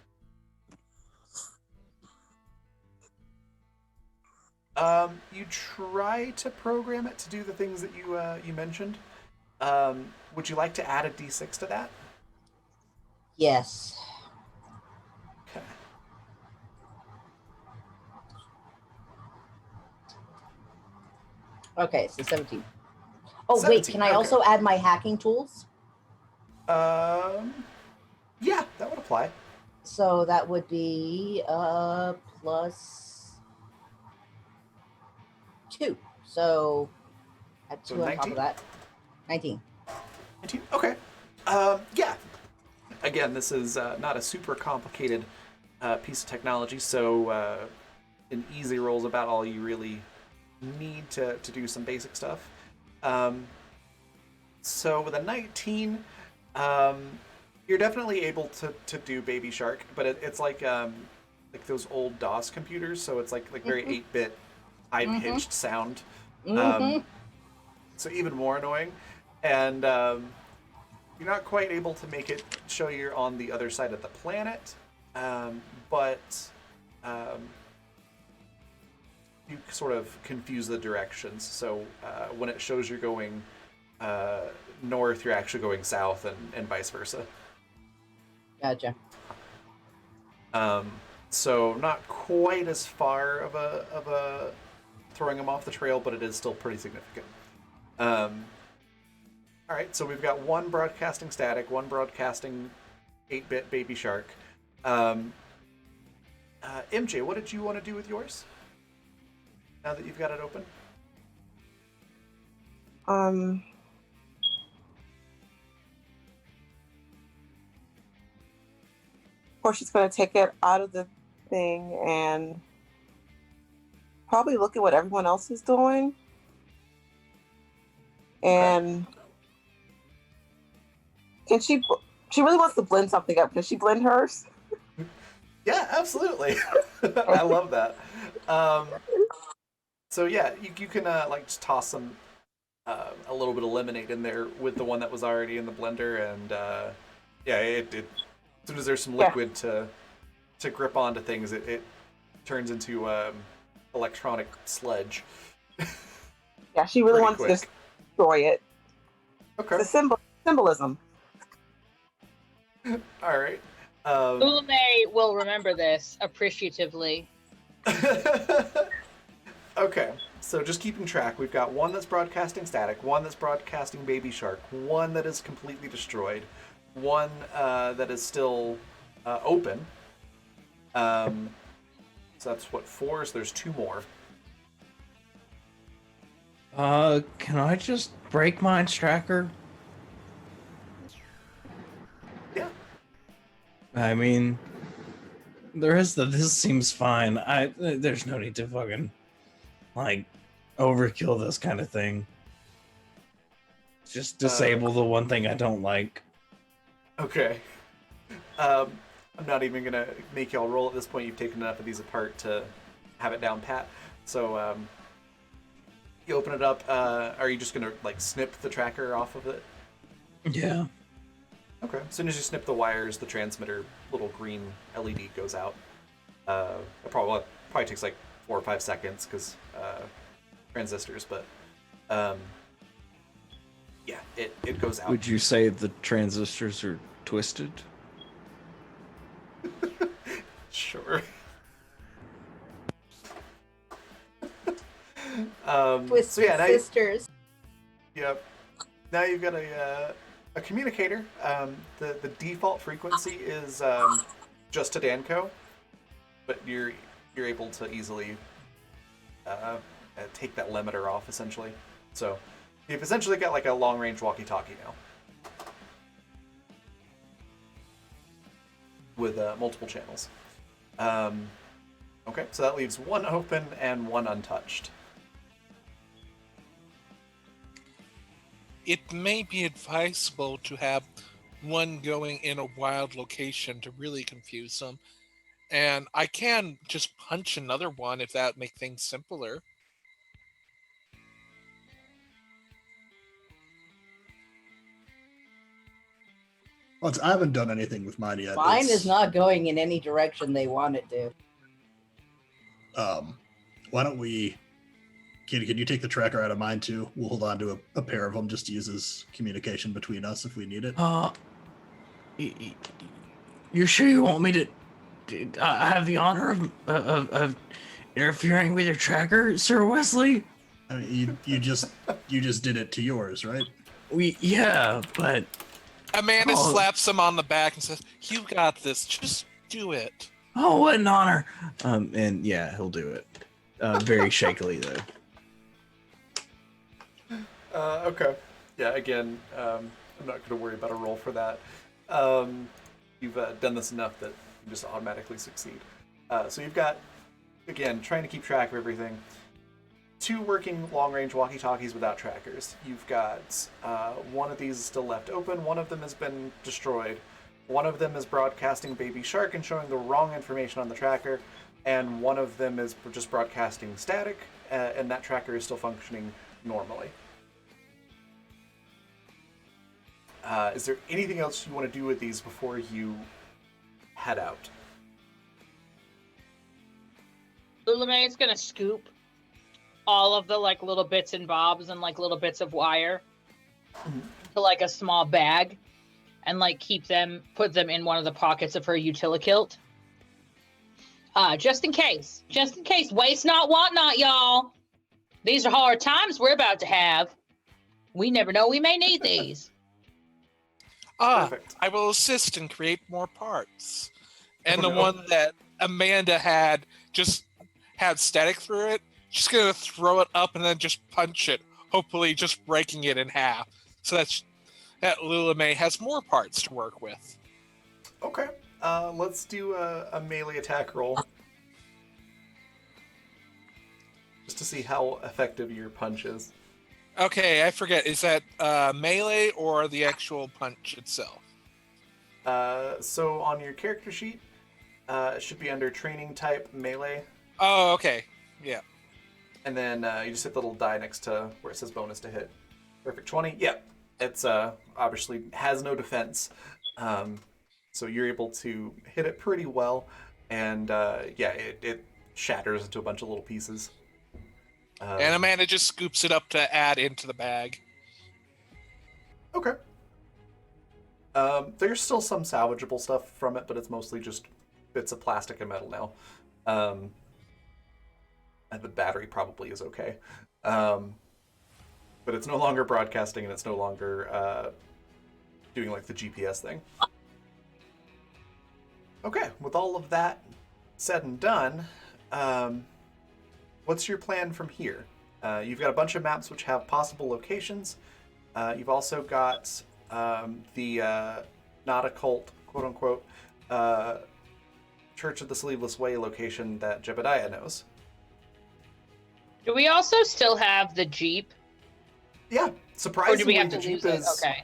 A: You try to program it to do the things that you mentioned. Would you like to add a D6 to that?
D: Yes.
A: Okay.
D: Okay, so 17. Oh,
A: 17,
D: wait, can I
A: okay.
D: also add my hacking tools?
A: Yeah, that would apply.
D: So that would be plus 2. So add 2
A: So
D: on top
A: 19?
D: of that. 19.
A: 19? Okay. Yeah. Again, this is not a super complicated piece of technology, so an easy roll is about all you really need to do some basic stuff. Um, so with a 19, um, you're definitely able to do Baby Shark, but it's like those old DOS computers, so it's like very 8-bit, high
D: Mm-hmm.
A: pitched sound. Um,
D: Mm-hmm.
A: so even more annoying, and you're not quite able to make it show you're on the other side of the planet, but um, you sort of confuse the directions. So when it shows you're going uh, north, you're actually going south, and vice versa.
D: Gotcha.
A: Um, so not quite as far of a throwing them off the trail, but it is still pretty significant. Um, all right, so we've got one broadcasting static, one broadcasting 8-bit Baby Shark. Um, MJ, what did you want to do with yours? Now that you've got it open.
C: Um, of course, she's going to take it out of the thing and probably look at what everyone else is doing. And can she? She really wants to blend something up. Can she blend hers?
A: Yeah, absolutely. I love that. Um, so yeah, you can like just toss some a little bit of lemonade in there with the one that was already in the blender, and yeah, it as soon as there's some
C: Yeah.
A: liquid to grip onto things, it turns into electronic sludge.
C: Yeah, she really
A: Pretty
C: wants
A: quick.
C: to destroy it.
A: Okay,
C: The symbolism.
A: all right.
F: Ulame will remember this appreciatively.
A: Okay, so just keeping track, we've got one that's broadcasting static, one that's broadcasting Baby Shark, one that is completely destroyed, one that is still open. So that's what, 4? So there's 2 more.
B: Can I just break Mind's tracker?
A: Yeah.
B: I mean, this seems fine. There's no need to fucking like overkill this kind of thing. Just disable the one thing I don't like.
A: Okay. I'm not even gonna make y'all roll at this point. You've taken enough of these apart to have it down pat. So you open it up. Are you just gonna like snip the tracker off of it?
B: Yeah.
A: Okay. As soon as you snip the wires, the transmitter little green LED goes out. It probably takes like 4 or 5 seconds because transistors, but yeah, it goes out.
B: Would you say the transistors are twisted?
A: Sure.
D: Twisted
A: so yeah,
D: sisters.
A: Yep. Now you've got a communicator. The default frequency is just to Danco, but you're able to easily take that limiter off essentially. So you've essentially got like a long range walkie-talkie now with multiple channels. Okay, so that leaves one open and one untouched.
G: It may be advisable to have one going in a wild location to really confuse them. And I can just punch another one if that make things simpler.
E: Well, I haven't done anything with mine yet.
D: Mine
E: It's,
D: is not going in any direction they want it to.
E: Why don't we? Can you take the tracker out of mine too? We'll hold on to a pair of them just to use as communication between us if we need it.
B: You're sure you want me to have the honor of interfering with your tracker, Sir Wesley?
E: I mean, you just did it to yours, right?
B: Yeah, but
G: Amanda
B: Oh.
G: slaps him on the back and says, "You got this. Just do it."
B: oh, what an honor! And yeah, he'll do it. Very shakily though.
A: Okay. Yeah, again, I'm not going to worry about a roll for that. You've done this enough that you just automatically succeed. So you've got, again, trying to keep track of everything. 2 working long-range walkie-talkies without trackers. You've got one of these is still left open. One of them has been destroyed. One of them is broadcasting Baby Shark and showing the wrong information on the tracker. And one of them is just broadcasting static, and that tracker is still functioning normally. Is there anything else you want to do with these before you head out?
F: Lulamay's gonna scoop all of the like little bits and bobs and like little bits of wire to like a small bag and like put them in one of the pockets of her utilikilt. Just in case, waste not, want not, y'all. These are hard times we're about to have. We never know, we may need these.
A: Perfect.
G: I will assist and create more parts. And the one that Amanda had just had static through it, she's going to throw it up and then just punch it, hopefully just breaking it in half. So that Lulamay has more parts to work with.
A: Okay. Let's do a melee attack roll. Just to see how effective your punch is.
G: Okay, I forget. Is that melee or the actual punch itself?
A: So on your character sheet, it should be under training type melee.
G: Oh, okay. Yeah.
A: And then you just hit the little die next to where it says bonus to hit. Perfect 20. Yep. It's obviously has no defense. So you're able to hit it pretty well. And it shatters into a bunch of little pieces.
G: And Amanda just scoops it up to add into the bag.
A: Okay. There's still some salvageable stuff from it, but it's mostly just bits of plastic and metal now. And the battery probably is okay. But it's no longer broadcasting, and it's no longer doing like the GPS thing. Okay, with all of that said and done, what's your plan from here? You've got a bunch of maps which have possible locations. You've also got the not occult, quote unquote, Church of the Sleeveless Way location that Jebediah knows.
F: Do we also still have the Jeep?
A: Yeah, surprisingly,
F: Or do we have
A: the
F: to
A: Jeep
F: lose
A: is...
F: it? Okay.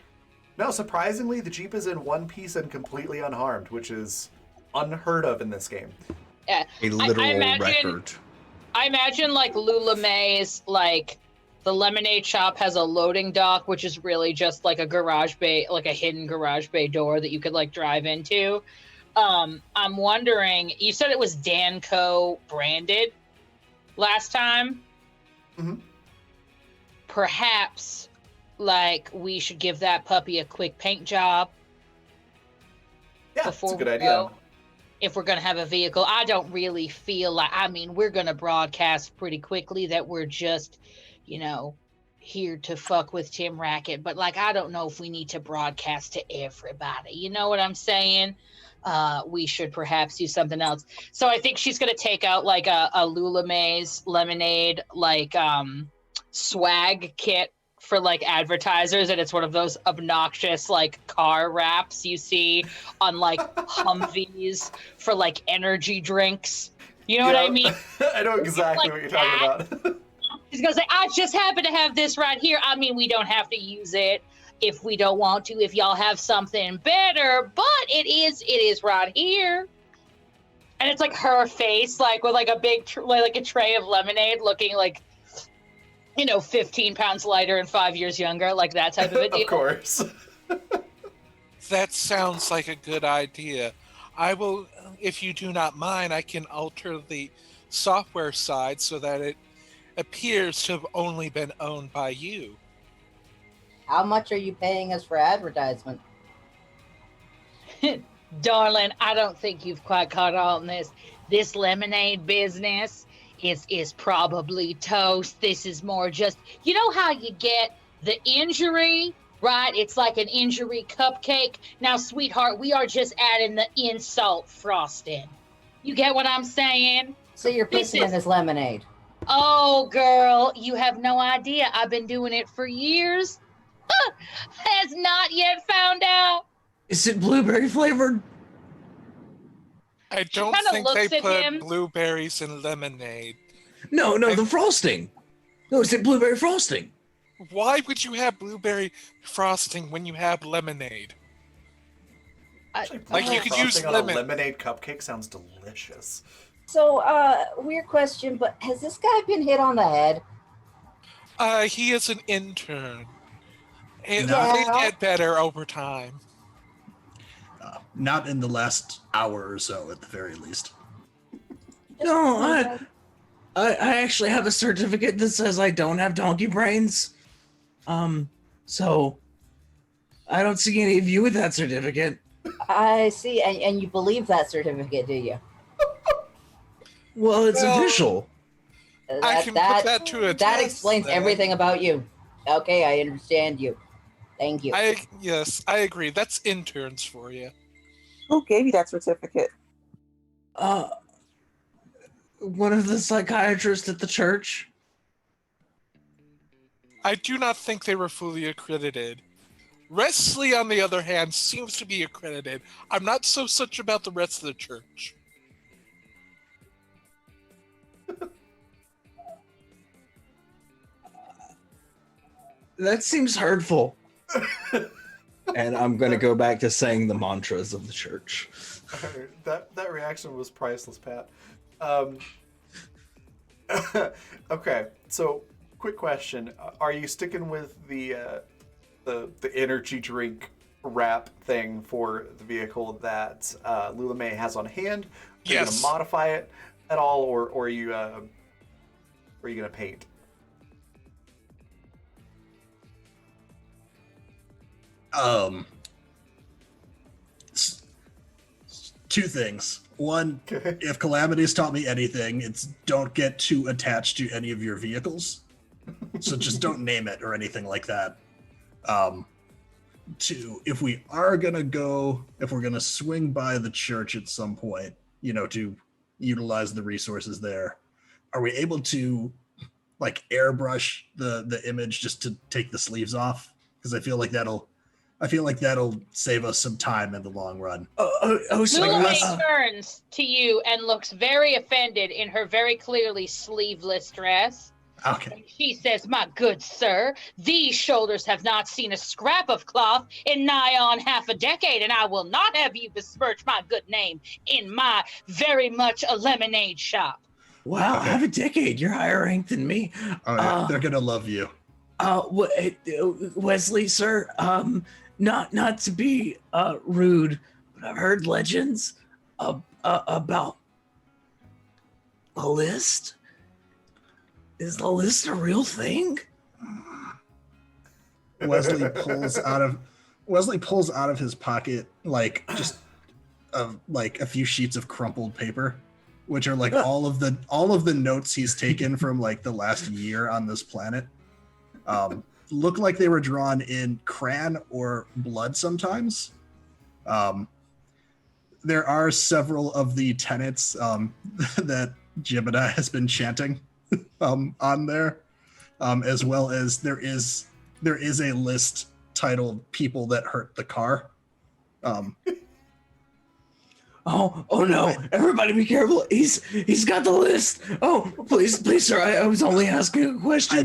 A: No, surprisingly, the Jeep is in one piece and completely unharmed, which is unheard of in this game.
F: Yeah.
B: A literal
F: imagine-
B: record.
F: I imagine like Lulamay's, like the lemonade shop has a loading dock, which is really just like a garage bay, like a hidden garage bay door that you could like drive into. I'm wondering, you said it was Danco branded last time.
A: Mm-hmm.
F: Perhaps like we should give that puppy a quick paint job.
A: Yeah, that's
F: Before
A: a good
F: we
A: idea.
F: go. If we're going to have a vehicle. I don't really feel like, I mean, we're going to broadcast pretty quickly that we're just, here to fuck with Tim Rackett. But like, I don't know if we need to broadcast to everybody. You know what I'm saying? We should perhaps do something else. So I think she's going to take out like a Lulamay's lemonade, like swag kit for like advertisers, and it's one of those obnoxious like car wraps you see on like Humvees for like energy drinks. You know what I mean?
A: I know exactly
F: like
A: what you're talking about.
F: She's gonna say, I just happen to have this right here. I mean, we don't have to use it if we don't want to, if y'all have something better, but it is right here. And it's like her face, like with like a big, like a tray of lemonade looking like, 15 pounds lighter and 5 years younger, like that type of a deal.
A: Of course.
G: That sounds like a good idea. I will, if you do not mind, I can alter the software side so that it appears to have only been owned by you.
D: How much are you paying us for advertisement?
F: Darling, I don't think you've quite caught on this. This lemonade business is probably toast. This is more just, you know how you get the injury, right? It's like an injury cupcake. Now, sweetheart, we are just adding the insult frosting. You get what I'm saying?
D: So you're
F: This
D: pissing in
F: is-
D: this lemonade.
F: Oh, girl, you have no idea. I've been doing it for years. Has not yet found out.
B: Is it blueberry flavored?
G: I
F: She
G: don't
F: kinda
G: think they
F: looks at
G: put
F: him.
G: blueberries in lemonade.
B: No, the frosting. No, it's the blueberry frosting.
G: Why would you have blueberry frosting when you have lemonade?
A: Actually,
G: Like, you
A: blueberry
G: could use
A: frosting on a
G: lemon.
A: lemonade cupcake sounds delicious.
D: So, weird question, but has this guy been hit on the head?
G: He is an intern. They
D: Yeah.
G: get better over time.
E: Not in the last hour or so, at the very least.
B: No, I actually have a certificate that says I don't have donkey brains. So I don't see any of you with that certificate.
D: I see, and you believe that certificate, do you?
B: Well, it's
G: Well,
B: official.
G: I can put that to a
D: that
G: test,
D: explains
G: then.
D: everything about you. Okay, I understand you. Thank you.
G: Yes, I agree. That's interns for you.
C: Who gave you that certificate?
B: One of the psychiatrists at the church.
G: I do not think they were fully accredited. Wesley, on the other hand, seems to be accredited. I'm not so such about the rest of the church.
B: That seems hurtful. And I'm gonna go back to saying the mantras of the church.
A: That reaction was priceless, Pat. Okay, so quick question: are you sticking with the energy drink wrap thing for the vehicle that Lula May has on hand? Are you
G: Yes.
A: gonna modify it at all, or are you gonna paint?
E: Two things. One,
A: Okay.
E: if Calamity's taught me anything, it's don't get too attached to any of your vehicles. So just don't name it or anything like that. Two, if we're gonna swing by the church at some point, to utilize the resources there, are we able to like airbrush the image just to take the sleeves off? Because I feel like that'll save us some time in the long run.
B: So
F: Lula May turns to you and looks very offended in her very clearly sleeveless dress.
E: Okay.
F: She says, "My good sir, these shoulders have not seen a scrap of cloth in nigh on half a decade, and I will not have you besmirch my good name in my very much a lemonade shop."
B: wow,
E: Okay.
B: half a decade. You're higher ranked than me.
E: Oh, yeah. They're gonna love you.
B: Wesley, sir. Not to be rude, but I've heard legends about a list. Is the list a real thing?
E: Wesley pulls out of his pocket like just like a few sheets of crumpled paper, which are like all of the notes he's taken from like the last year on this planet. Look like they were drawn in crayon or blood sometimes. There are several of the tenets that Jebediah has been chanting on there, as well as there is a list titled "People That Hurt the Car."
B: Oh no! Everybody, be careful! He's got the list. Oh, please, sir! I was only asking a question.
E: I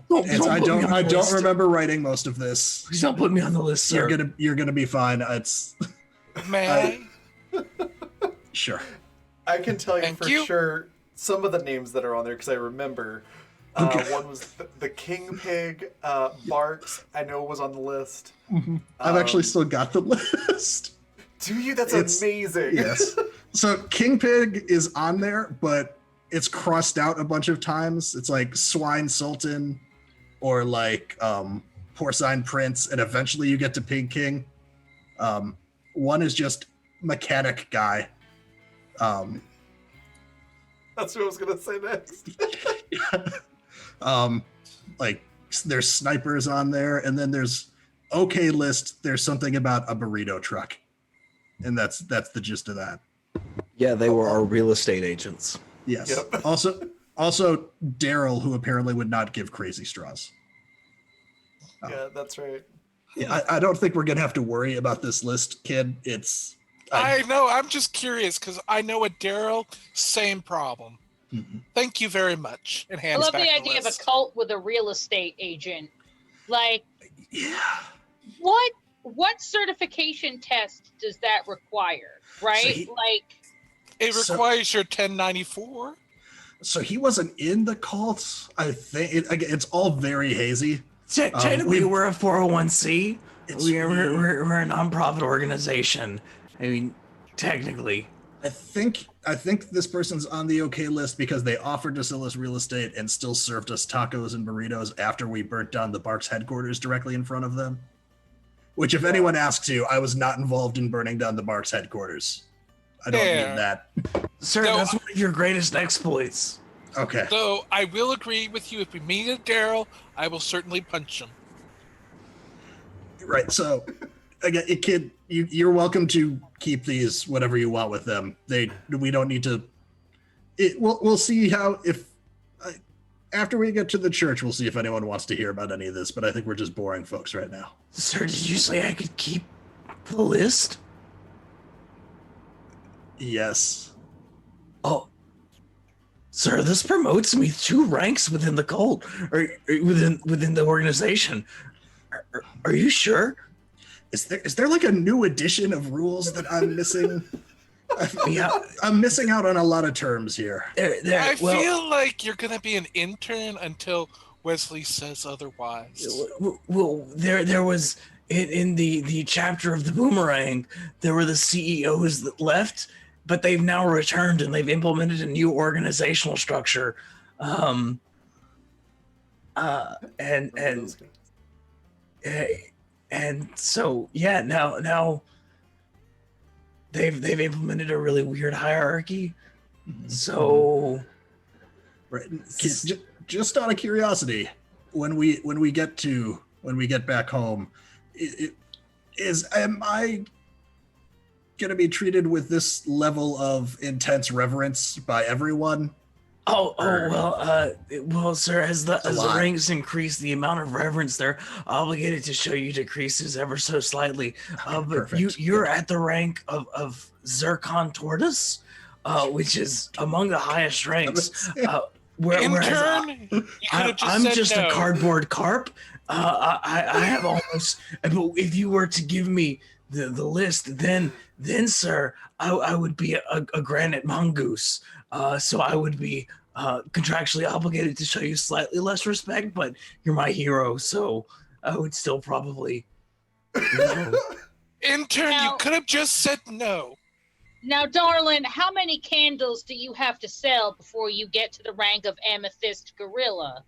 E: don't remember writing most of this.
B: Please don't put me on the list, sir.
E: You're gonna be fine. It's
G: May I?
E: sure.
A: I can tell you
G: Thank
A: for
G: you.
A: sure some of the names that are on there because I remember.
E: Okay.
A: One was the King Pig. Barks, I know, was on the list.
E: I've actually still got the list.
A: Do you? That's
E: It's-
A: amazing.
E: Yes. So King Pig is on there, but it's crossed out a bunch of times. It's like Swine Sultan or like Porcine Prince, and eventually you get to Pig King. One is just Mechanic Guy.
A: That's what I was gonna say next.
E: Like there's snipers on there, and then there's OK list. There's something about a burrito truck, and that's the gist of that.
B: Yeah, they were our real estate agents.
E: Yes.
A: Yep.
E: Also Daryl, who apparently would not give crazy straws.
A: Yeah, that's right.
E: Yeah, I don't think we're gonna have to worry about this list, kid. It's
G: I know. I'm just curious because I know a Daryl, same problem.
E: Mhm.
G: Thank you very much. And
F: I
G: hands
F: love
G: back
F: the idea of a
G: list.
F: cult with a real estate agent. Like,
E: Yeah.
F: what certification test does that require? Right?
G: It
E: So-
G: requires your 1094.
E: So he wasn't in the cult. I think it's all very hazy.
B: Technically, we're a 401c.
E: It's
B: We're a nonprofit organization. I mean, technically.
E: I think this person's on the okay list because they offered to sell us real estate and still served us tacos and burritos after we burnt down the Barks headquarters directly in front of them. Which, if anyone asks you, I was not involved in burning down the Barks headquarters. I don't
G: Fair.
E: mean that.
B: Sir,
G: No,
B: that's one of your greatest exploits.
E: Okay.
G: So I will agree with you. If we meet a Daryl, I will certainly punch him.
E: Right. So, again, you're welcome to keep these whatever you want with them. We don't need to. We'll see how after we get to the church, we'll see if anyone wants to hear about any of this. But I think we're just boring folks right now.
B: Sir, did you say I could keep the list?
E: Yes.
B: Oh. Sir, this promotes me 2 ranks within the cult, or within the organization. Are you sure?
E: Is there like a new edition of rules that I'm missing?
B: Yeah.
E: I'm missing out on a lot of terms here.
G: I feel like you're going to be an intern until Wesley says otherwise.
B: Well, there was in the chapter of the Boomerang, there were the CEOs that left, but they've now returned and they've implemented a new organizational structure. And so yeah, now they've implemented a really weird hierarchy. So
E: right, just out of curiosity, when we get back home, am I going to be treated with this level of intense reverence by everyone?
B: Well, sir, as the ranks increase, the amount of reverence they're obligated to show you decreases ever so slightly. But
E: perfect.
B: you're at the rank of Zircon Tortoise, which is among the highest ranks.
G: Intern,
B: I'm just a cardboard carp. I have almost. But if you were to give me the list, then sir, I would be a granite mongoose. So I would be contractually obligated to show you slightly less respect, but you're my hero, so I would still probably.
G: Intern, you could have just said no.
F: Now, darling, how many candles do you have to sell before you get to the rank of Amethyst Gorilla?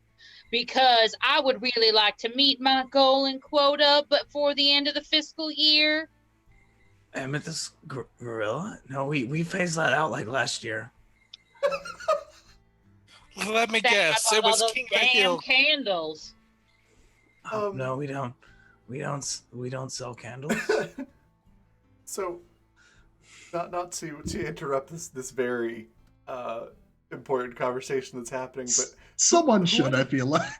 F: Because I would really like to meet my goal and quota, but before the end of the fiscal year.
B: Amethyst Gorilla? No, we phased that out like last year.
G: Let me guess. It was King of the
F: damn
G: Hill.
F: candles.
B: No, we don't. We don't sell candles.
A: So, not to interrupt this very important conversation that's happening, but
E: someone should. I feel like.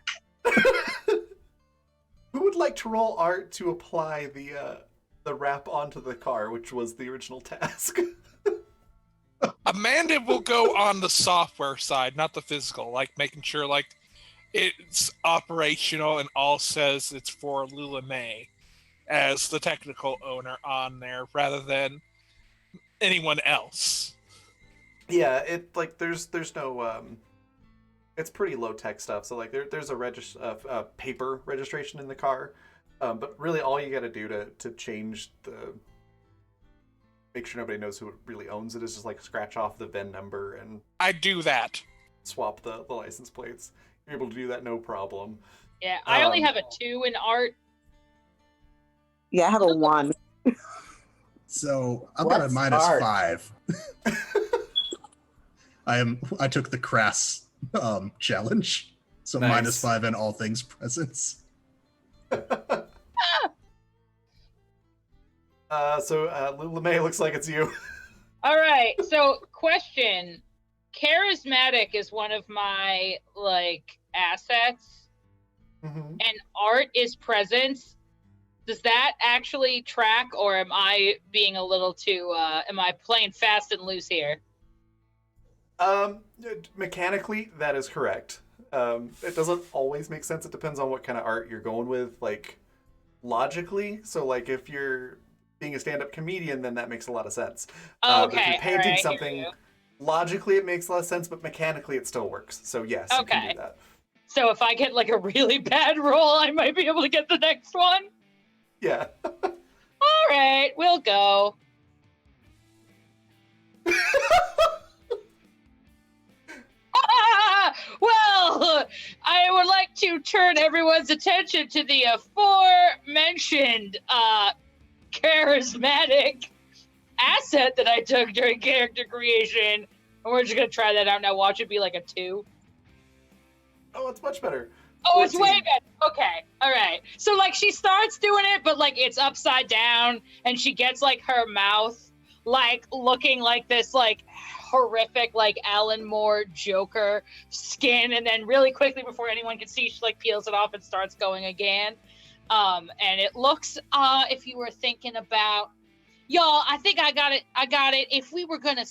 A: Who would like to roll art to apply the wrap onto the car, which was the original task?
G: Amanda will go on the software side, not the physical, like making sure like it's operational and all says it's for Lula May as the technical owner on there rather than anyone else.
A: Yeah, it like there's no it's pretty low tech stuff. So like there's a paper registration in the car, but really all you got to do to change make sure nobody knows who really owns it is just like scratch off the VIN number and
G: I do that.
A: Swap the license plates. You're able to do that no problem.
F: Yeah, I only have a 2 in art.
C: Yeah, I have a 1.
E: So I've got a -5. I took the crass challenge, so
A: Nice.
E: -5 in all things presence.
A: So Lula May looks like it's you.
F: All right, so question. Charismatic is one of my assets,
A: Mm-hmm.
F: and art is presence. Does that actually track, or am I being a little too? Am I playing fast and loose here?
A: Um, Mechanically, that is correct. It doesn't always make sense. It depends on what kind of art you're going with, like logically. So, like if you're being a stand-up comedian, then that makes a lot of sense. But if you're
F: Okay, all
A: painting
F: right, hear
A: something,
F: you.
A: logically it makes less sense, but mechanically it still works. So yes, you can do
F: Okay.
A: that.
F: So if I get like a really bad roll, I might be able to get the next one.
A: Yeah.
F: All right, we'll go. Well, I would like to turn everyone's attention to the aforementioned charismatic asset that I took during character creation. And we're just going to try that out now. Watch it be like a 2.
A: Oh, it's much better.
F: Oh, it's way
A: 14.
F: better. Okay. All right. So, like, she starts doing it, but, like, it's upside down, and she gets, like, her mouth, like, looking like this, like, horrific, like, Alan Moore Joker skin, and then really quickly, before anyone can see, she, like, peels it off and starts going again. And it looks, if you were thinking about, y'all, I think I got it. If we were gonna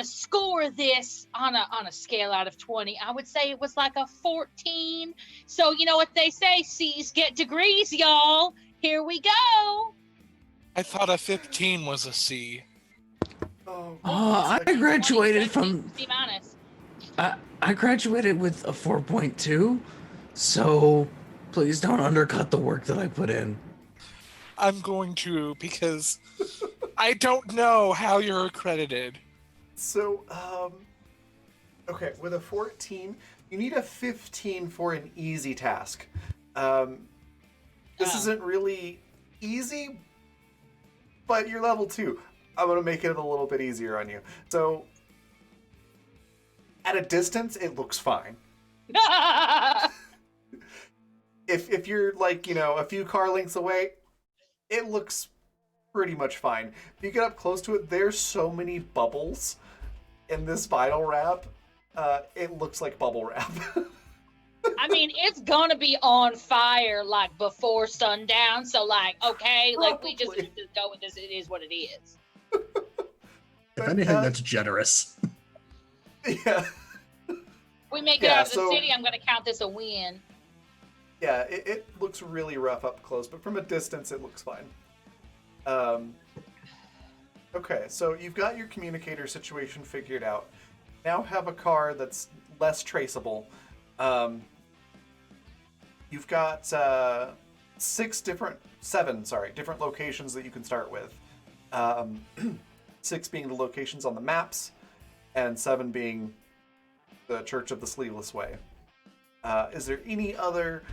F: score this on a scale out of 20, I would say it was like a 14. So you know what they say, C's get degrees, y'all. Here we go.
G: I thought a 15 was a C.
A: Oh,
B: I graduated from.
F: C minus.
B: I graduated with a 4.2, so please don't undercut the work that I put in.
G: I'm going to, because I don't know how you're accredited.
A: So, okay, with a 14, you need a 15 for an easy task. This isn't really easy, but you're level 2. I'm going to make it a little bit easier on you. So, at a distance, it looks fine. If you're, like, a few car lengths away, it looks pretty much fine. If you get up close to it, there's so many bubbles in this vinyl wrap. It looks like bubble wrap.
F: I mean, it's gonna be on fire like before sundown. So like, okay, like we just
A: Probably.
F: go with this. It is what it is.
E: If anything, that's generous.
A: Yeah.
F: We make it
A: Yeah,
F: out of the
A: so-
F: city. I'm gonna count this a win.
A: Yeah, it looks really rough up close, but from a distance, it looks fine. Okay, so you've got your communicator situation figured out. Now have a car that's less traceable. You've got seven different locations that you can start with. 6 being the locations on the maps, and 7 being the Church of the Sleeveless Way. Is there any other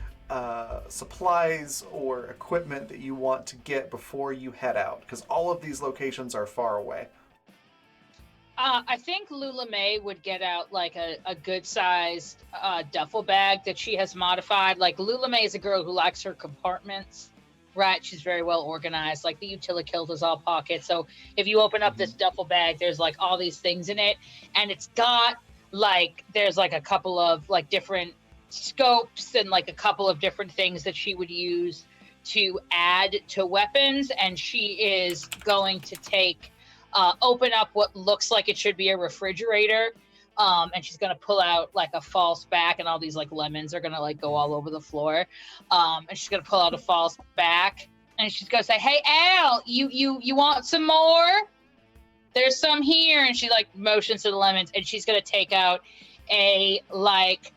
A: supplies or equipment that you want to get before you head out? Because all of these locations are far away.
F: I think Lula May would get out like a good sized duffel bag that she has modified. Like Lula May is a girl who likes her compartments, right? She's very well organized. Like the utilikilt is all pockets. So if you open up this duffel bag, there's like all these things in it, and it's got like there's like a couple of like different scopes and like a couple of different things that she would use to add to weapons, and she is going to take open up what looks like it should be a refrigerator, and she's gonna pull out like a false back, and all these like lemons are gonna like go all over the floor, and she's gonna pull out a false back, and she's gonna say, "Hey Al, you want some more? There's some here." And she like motions to the lemons, and she's gonna take out a like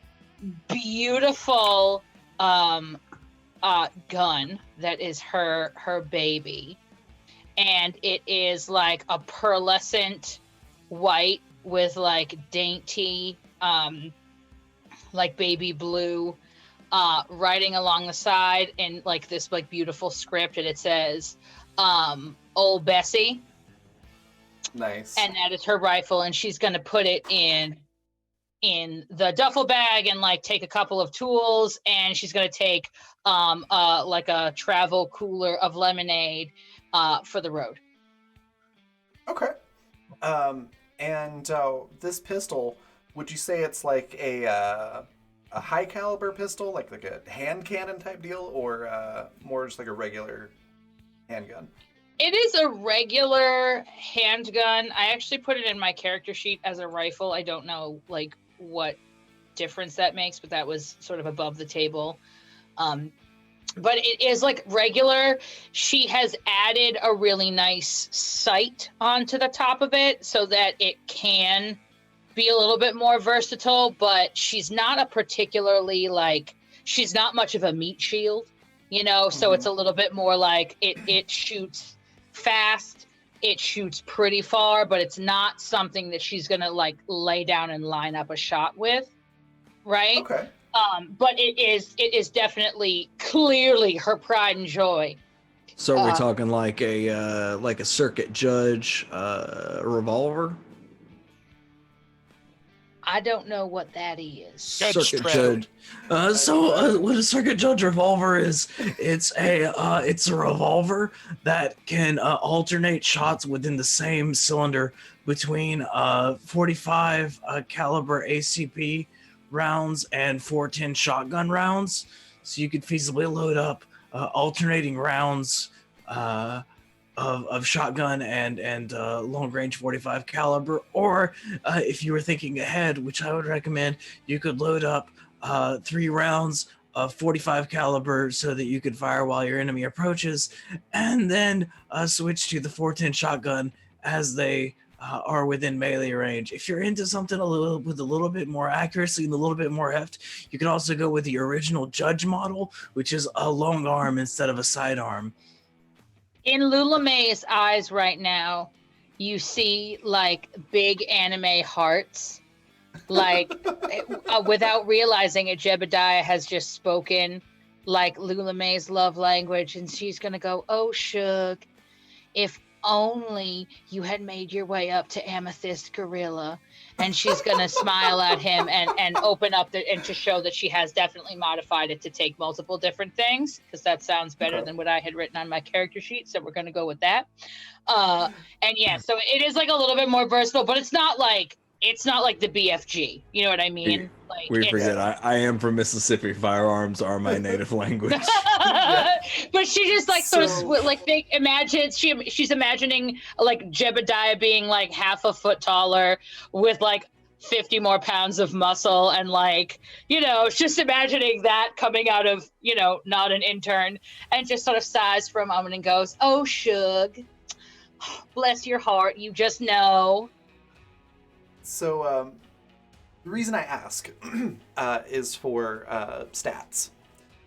F: beautiful gun that is her baby, and it is like a pearlescent white with like dainty like baby blue writing along the side in like this like beautiful script, and it says Old Bessie.
A: Nice.
F: And that is her rifle, and she's gonna put it in the duffel bag and like take a couple of tools, and she's gonna take like a travel cooler of lemonade for the road.
A: Okay. And this pistol, would you say it's like a a high caliber pistol, like a hand cannon type deal, or more just like a regular handgun?
F: It is a regular handgun. I actually put it in my character sheet as a rifle. I don't know like what difference that makes, but that was sort of above the table. But it is like regular. She has added a really nice sight onto the top of it so that it can be a little bit more versatile, but she's not a particularly like, she's not much of a meat shield, you know, so it's a little bit more like it shoots fast, it shoots pretty far, but it's not something that she's gonna like lay down and line up a shot with, right?
A: Okay.
F: But it is definitely clearly her pride and joy.
B: So are we talking like a circuit judge revolver?
F: I don't know what that is.
B: Circuit
G: Dredd.
B: judge. What a circuit judge revolver is? It's a revolver that can alternate shots within the same cylinder between 45 caliber ACP rounds and 410 shotgun rounds. So you could feasibly load up alternating rounds of shotgun and long range 45 caliber, or if you were thinking ahead, which I would recommend, you could load up 3 rounds of 45 caliber so that you could fire while your enemy approaches, and then switch to the 410 shotgun as they are within melee range. If you're into something with a little bit more accuracy and a little bit more heft, you can also go with the original Judge model, which is a long arm instead of a sidearm.
F: In Lula May's eyes right now, you see like big anime hearts. Like without realizing it, Jebediah has just spoken like Lula May's love language, and she's gonna go, "Oh, Shug, if only you had made your way up to Amethyst Gorilla." And she's gonna smile at him and open up and to show that she has definitely modified it to take multiple different things, because that sounds better than what I had written on my character sheet. So we're gonna go with that. And yeah, so it is like a little bit more versatile, but it's not like the BFG. You know what I mean? Like
B: We
F: it's-
B: forget I am from Mississippi. Firearms are my native language.
F: But she just like sort
A: So-
F: of like she's imagining like Jebediah being like half a foot taller with like 50 more pounds of muscle, and like, you know, just imagining that coming out of, you know, not an intern, and just sort of sighs for a moment and goes, "Oh, Shug, bless your heart, you just know."
A: So the reason I ask is for stats.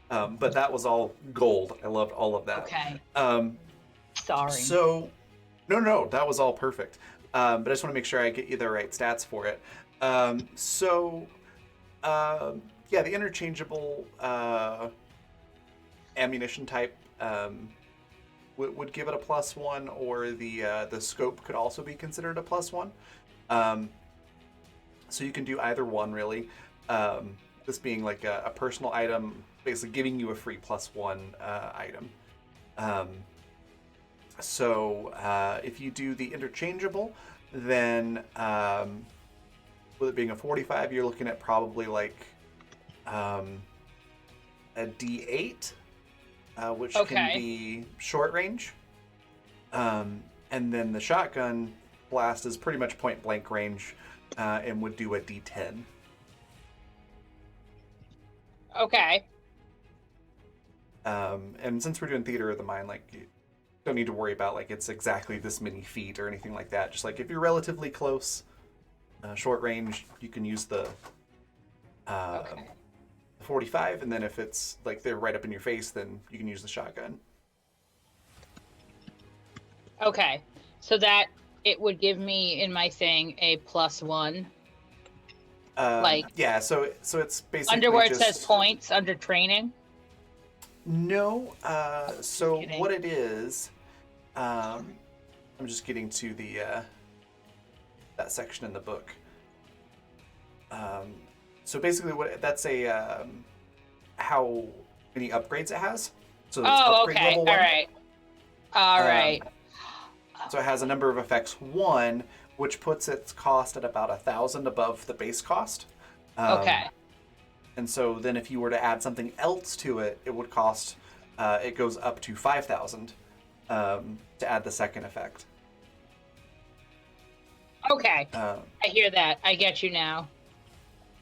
A: But that was all gold. I loved all of that.
F: Okay.
A: Um,
F: Sorry.
A: So, no, that was all perfect. But I just want to make sure I get you the right stats for it. Yeah, the interchangeable ammunition type would give it a +1, or the scope could also be considered a +1. So you can do either one, really. This being like a personal item, basically giving you a free +1 item. If you do the interchangeable, then with it being a 45, you're looking at probably like a D8, which can be short range. And then the shotgun blast is pretty much point blank range, and would do a D10.
F: Okay.
A: And since we're doing theater of the mind, like, you don't need to worry about like it's exactly this many feet or anything like that. Just like if you're relatively close, short range, you can use the 45, and then if it's like they're right up in your face, then you can use the shotgun.
F: Okay. So that it would give me in my thing a +1.
A: Yeah, so it's basically
F: Under where it
A: just...
F: says points under training.
A: No, so
F: Kidding.
A: what it is, I'm just getting to the that section in the book. So basically, that's a how many upgrades it has. So it's upgrade
F: Okay.
A: level 1.
F: All right.
A: So it has a number of effects 1, which puts its cost at about 1,000 above the base cost.
F: Okay.
A: And so then if you were to add something else to it, it would cost, it goes up to 5,000 to add the second effect.
F: Okay, I hear that. I get you now.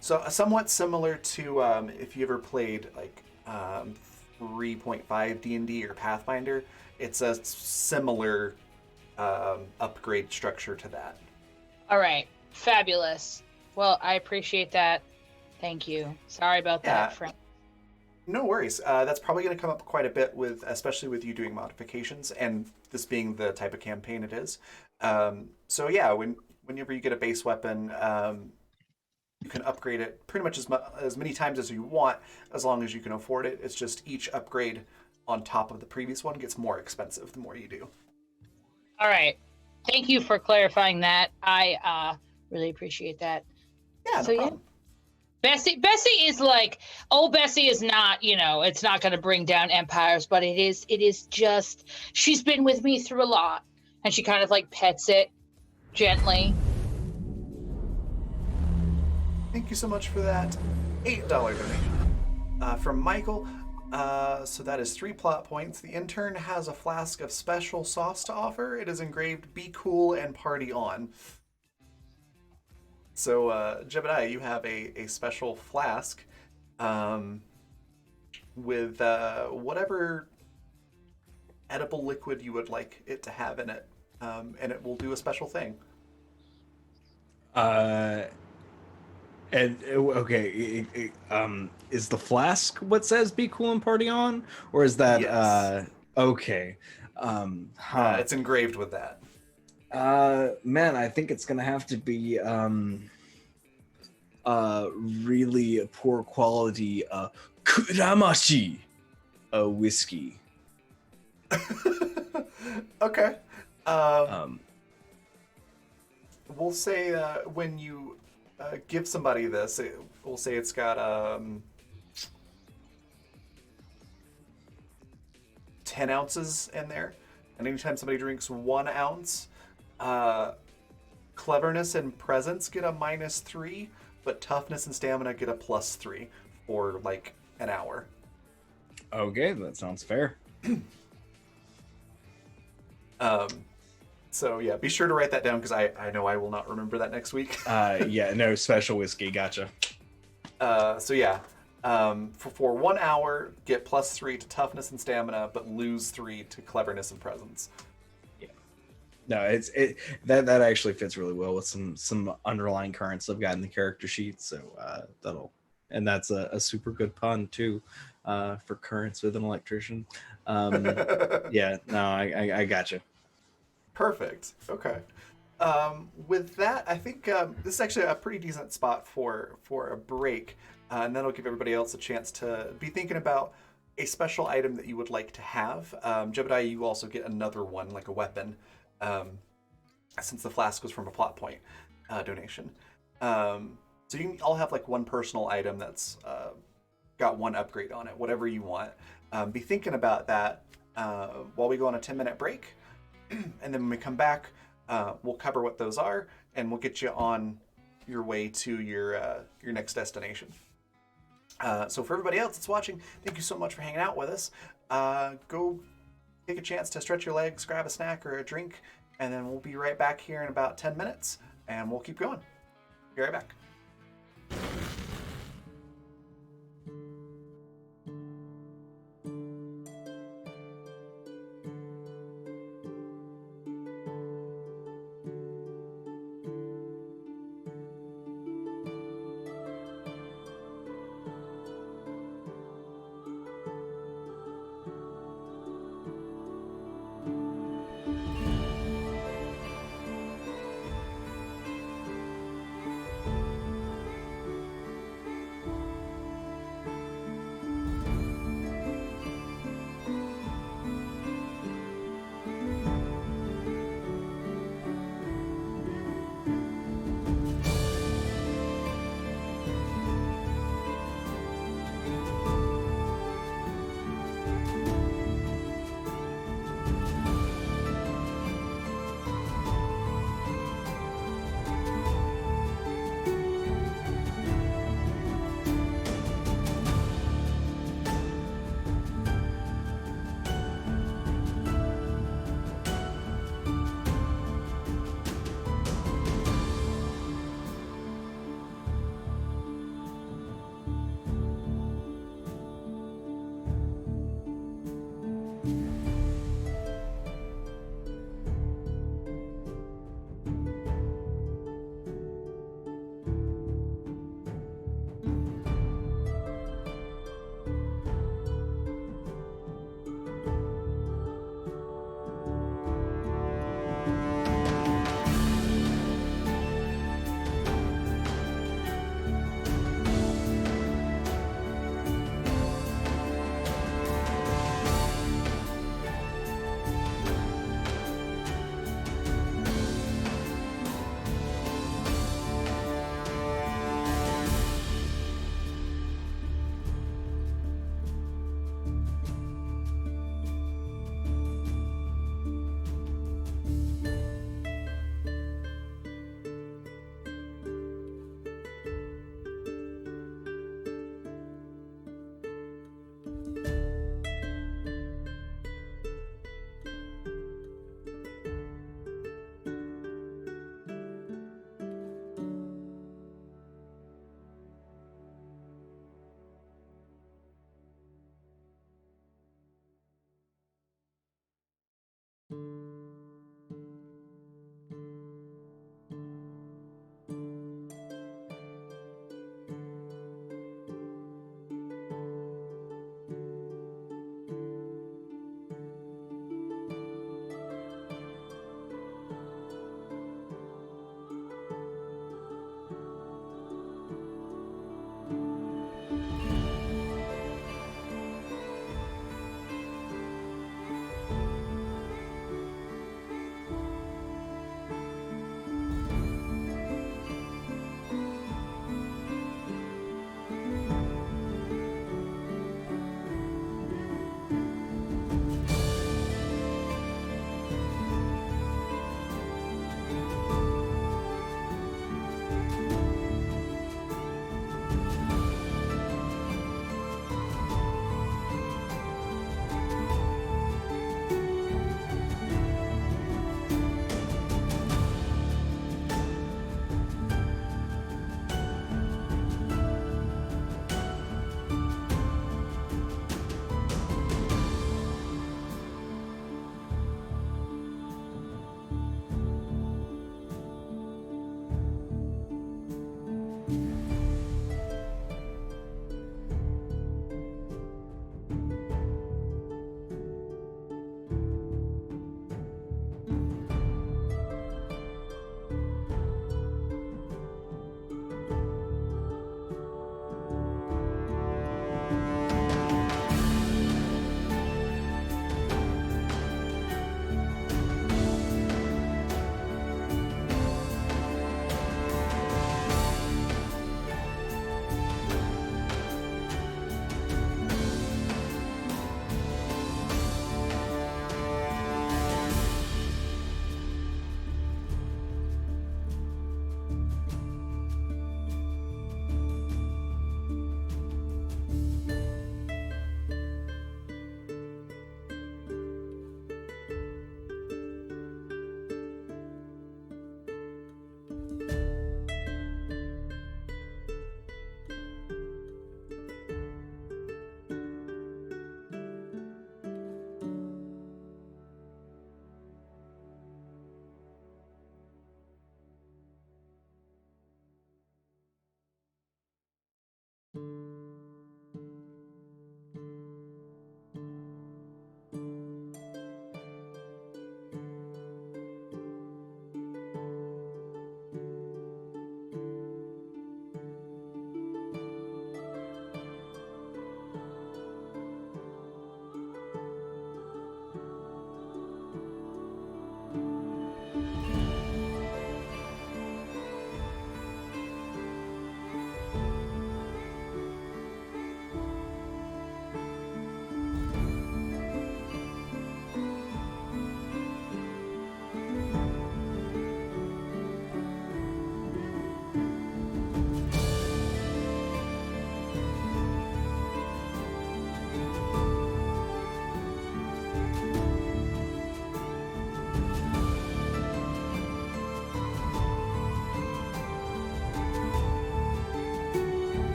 A: So somewhat similar to if you ever played like 3.5 D&D or Pathfinder, it's a similar upgrade structure to that.
F: All right, fabulous. Well, I appreciate that. Thank you. Sorry about
A: Yeah.
F: that, friend.
A: No worries. That's probably going to come up quite a bit with, especially with you doing modifications, and this being the type of campaign it is. So yeah, whenever you get a base weapon, you can upgrade it pretty much as many times as you want, as long as you can afford it. It's just each upgrade on top of the previous one gets more expensive the more you do.
F: All right. Thank you for clarifying that. I really appreciate that.
A: Yeah,
F: So,
A: no problem.
F: Bessie is like, oh, Bessie is not, it's not going to bring down empires, but it is just, she's been with me through a lot. And she kind of like pets it gently.
A: Thank you so much for that $8 donation. From Michael, so that is 3 plot points. The intern has a flask of special sauce to offer. It is engraved, "Be cool and party on." So, Jebediah, you have a special flask with whatever edible liquid you would like it to have in it, and it will do a special thing.
B: And okay, is the flask what says "Be cool and party on," or is that
A: Yes.
B: okay?
A: It's engraved with that.
B: Man, I think it's gonna have to be really poor quality kuramashi whiskey.
A: Okay.
B: Um,
A: We'll say when you give somebody this, we'll say it's got 10 ounces in there. And anytime somebody drinks 1 ounce, cleverness and presence get a -3, but toughness and stamina get a +3 for like an hour.
B: okay, that sounds fair.
A: So yeah, be sure to write that down because I know I will not remember that next week.
B: Yeah, no special whiskey. Gotcha.
A: So yeah, for 1 hour, get +3 to toughness and stamina, but lose 3 to cleverness and presence.
B: Yeah. No, that actually fits really well with some underlying currents I've got in the character sheet. So that's a super good pun too, for currents with an electrician. Yeah, no, I gotcha.
A: Perfect. Okay. With that, I think this is actually a pretty decent spot for a break, and that'll give everybody else a chance to be thinking about a special item that you would like to have. Jebediah, you also get another one, like a weapon, since the flask was from a plot point donation. So you can all have like one personal item that's got one upgrade on it, whatever you want. Be thinking about that while we go on a 10-minute break. And then when we come back, we'll cover what those are, and we'll get you on your way to your next destination. So for everybody else that's watching, thank you so much for hanging out with us. Go take a chance to stretch your legs, grab a snack or a drink, and then we'll be right back here in about 10 minutes, and we'll keep going. Be right back.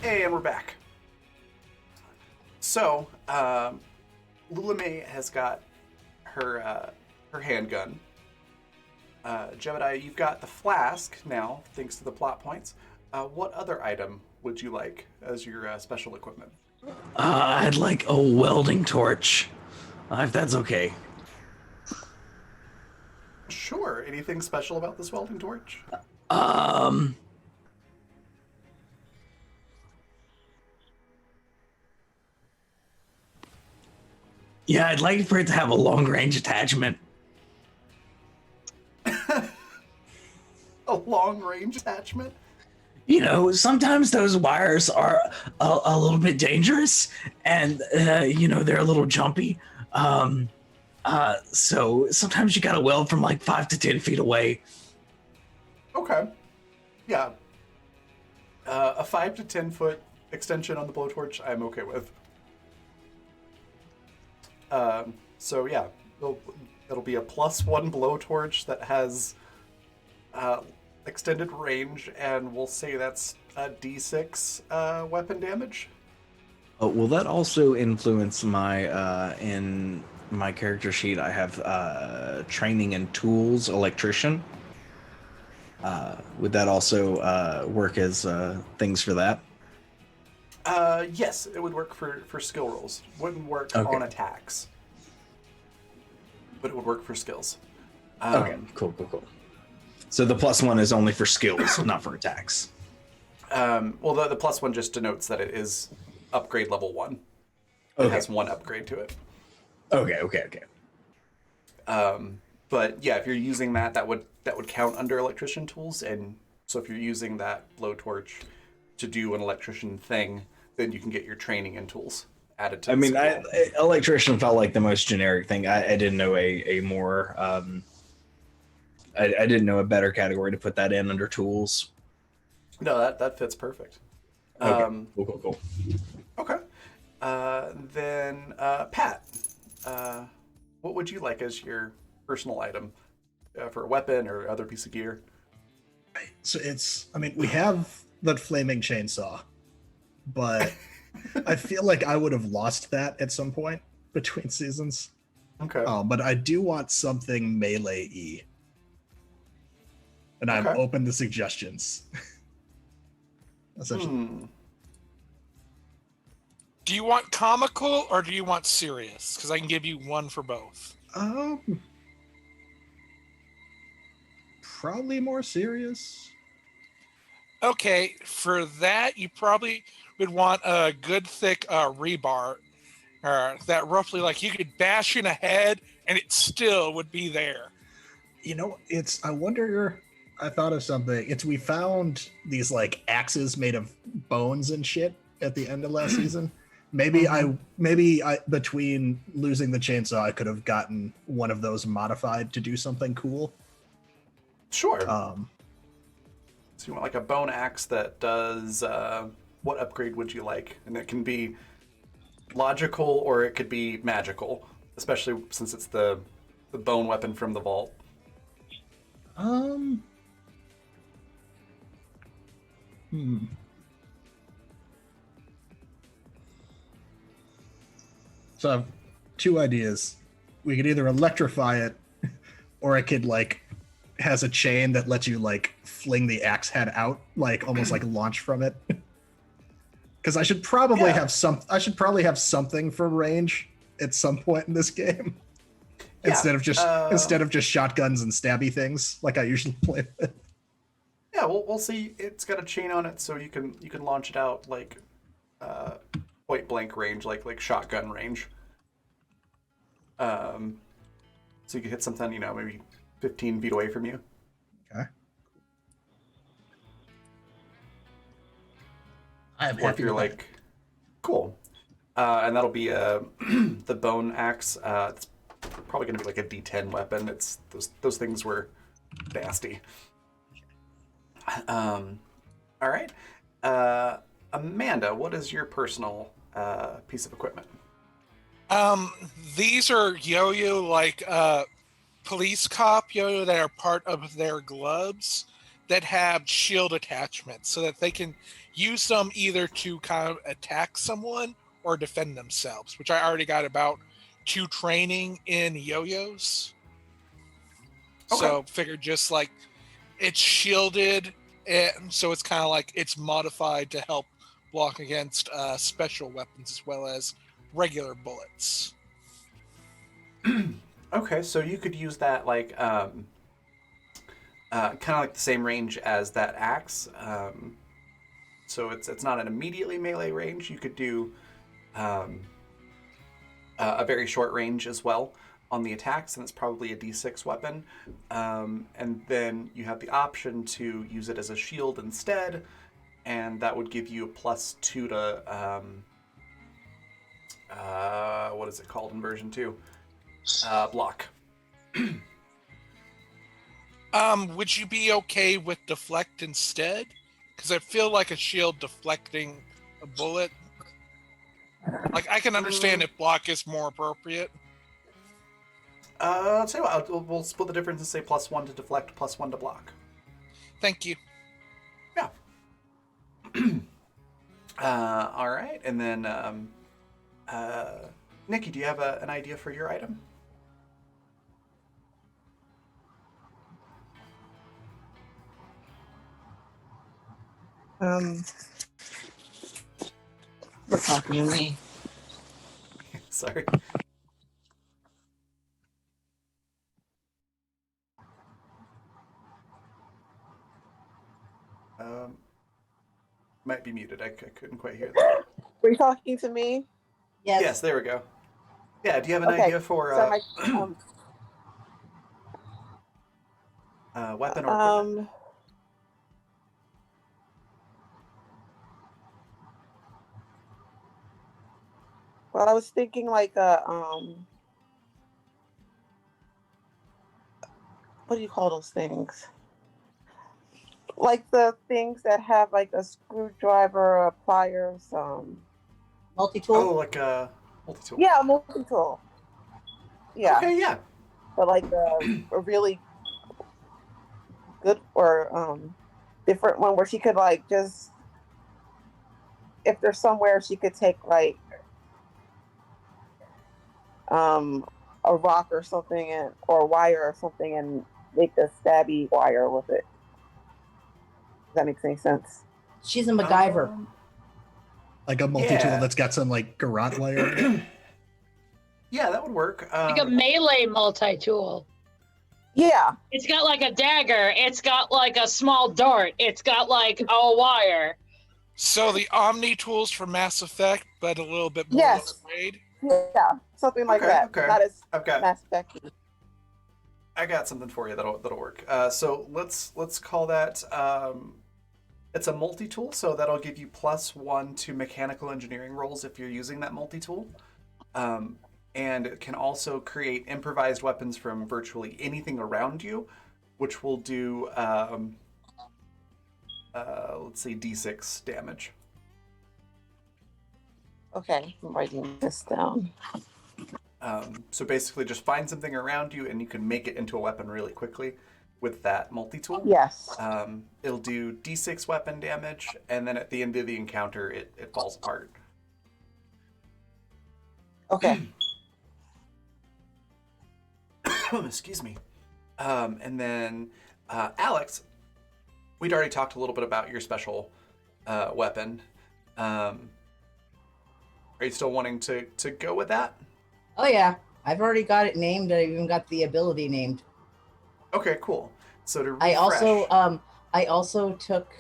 A: And we're back. So, Lula May has got her handgun. Jebediah, you've got the flask now, thanks to the plot points. What other item would you like as your special equipment?
B: I'd like a welding torch, if that's okay.
A: Sure. Anything special about this welding torch?
B: Um, yeah, I'd like for it to have a long range attachment.
A: A long range attachment?
B: You know, sometimes those wires are a little bit dangerous, and you know, they're a little jumpy. So sometimes you gotta weld from like 5 to 10 feet away.
A: Okay. Yeah. A 5 to 10 foot extension on the blowtorch, I'm okay with. So yeah, it'll be a +1 blowtorch that has extended range, and we'll say that's a D6 weapon damage.
B: Oh, will that also influence my in my character sheet? I have training in tools, electrician. Would that also work as things for that?
A: Yes, it would work for skill rolls. Wouldn't work
B: Okay.
A: on attacks, but it would work for skills.
B: Okay, cool. So the +1 is only for skills, not for attacks.
A: Well, the +1 just denotes that it is upgrade level 1. It
B: Okay.
A: has 1 upgrade to it.
B: Okay.
A: But yeah, if you're using that would count under electrician tools, and so if you're using that blowtorch to do an electrician thing, then you can get your training and tools added to.
B: I mean, electrician felt like the most generic thing. I didn't know a more I didn't know a better category to put that in under tools.
A: No, that fits perfect.
B: Okay, cool.
A: Okay. Then Pat, what would you like as your personal item for a weapon or other piece of gear?
E: So I mean, we have that flaming chainsaw, but I feel like I would have lost that at some point between seasons.
A: Okay.
E: But I do want something melee-y. And I'm
A: Okay.
E: open to suggestions. Essentially.
G: Do you want comical or do you want serious? Because I can give you one for both.
E: Probably more serious.
G: Okay, for that you probably would want a good thick rebar that roughly like you could bash in a head and it still would be there.
E: You know, I thought of something. We found these like axes made of bones and shit at the end of last season. Maybe I between losing the chainsaw, I could have gotten one of those modified to do something cool.
A: Sure. So you want like a bone axe that does what upgrade would you like? And it can be logical or it could be magical, especially since it's the bone weapon from the vault.
E: So I have 2 ideas. We could either electrify it, or it could like has a chain that lets you like fling the axe head out, like almost like launch from it. Because I should probably have something for range at some point in this game.
A: Yeah,
E: Instead of just shotguns and stabby things like I usually play with.
A: Yeah, we'll see. It's got a chain on it, so you can launch it out like point blank range, like shotgun range. So you can hit something, maybe 15 feet away from you.
E: Okay.
A: I am happy with that. Cool. And that'll be the bone axe. It's probably going to be like a D10 weapon. It's those things were nasty. All right. Amanda, what is your personal piece of equipment?
G: These are yo-yo like police cop yo-yo that are part of their gloves that have shield attachments so that they can use them either to kind of attack someone or defend themselves, which I already got about 2 training in yo-yos.
A: Okay.
G: So figured just like it's shielded, and so it's kind of like it's modified to help block against special weapons as well as regular bullets.
A: Okay, so you could use that like kind of like the same range as that axe. So it's not an immediately melee range. You could do um, a very short range as well on the attacks, and it's probably a D6 weapon. And then you have the option to use it as a shield instead, and that would give you a +2 to what is it called in version 2? Block.
G: Would you be okay with deflect instead? Because I feel like a shield deflecting a bullet. Like I can understand if block is more appropriate.
A: I'll tell you what, we'll split the difference and say +1 to deflect, +1 to block.
G: Thank you.
A: Yeah. All right, and then Nikki, do you have an idea for your item?
C: We're talking to me.
A: Sorry. Might be muted. I couldn't quite hear that.
C: Were you talking to me?
D: Yes.
A: Yes, there we go. Yeah, do you have an
C: Okay,
A: idea for
C: So my
A: weapon or equipment?
C: well, I was thinking like what do you call those things? Like the things that have like a screwdriver, pliers,
D: Multi-tool.
A: Oh, like a multi-tool.
C: yeah, a multi-tool. Yeah,
A: Okay, yeah.
C: but like a really good or different one where she could like just, if there's somewhere she could take like a rock or something or a wire or something and make a stabby wire with it. Does that make any sense?
D: She's a MacGyver.
E: Like a multi-tool
A: Yeah.
E: that's got some like garrote wire in it.
A: Yeah, that would work.
F: Like a melee multi-tool.
C: Yeah.
F: It's got like a dagger. It's got like a small dart. It's got like a wire.
G: So the Omni tools for Mass Effect, but a little bit more
C: Yes.
G: grade.
C: Yeah, something like
A: Okay,
C: that.
A: okay.
C: Not as
A: I've got
C: Mass Effect.
A: I got something for you that'll work. So let's call that it's a multi-tool, so that'll give you +1 to mechanical engineering rolls if you're using that multi-tool. And it can also create improvised weapons from virtually anything around you, which will do let's see, D6 damage.
C: Okay, I'm writing this down.
A: So basically just find something around you and you can make it into a weapon really quickly with that multi-tool.
C: Yes.
A: It'll do D6 weapon damage, and then at the end of the encounter, it falls apart.
C: Okay.
A: Excuse me. And then, Alex, we'd already talked a little bit about your special weapon. Are you still wanting to go with that?
D: Oh yeah, I've already got it named. I even got the ability named.
A: Okay, cool. So to refresh,
D: I also took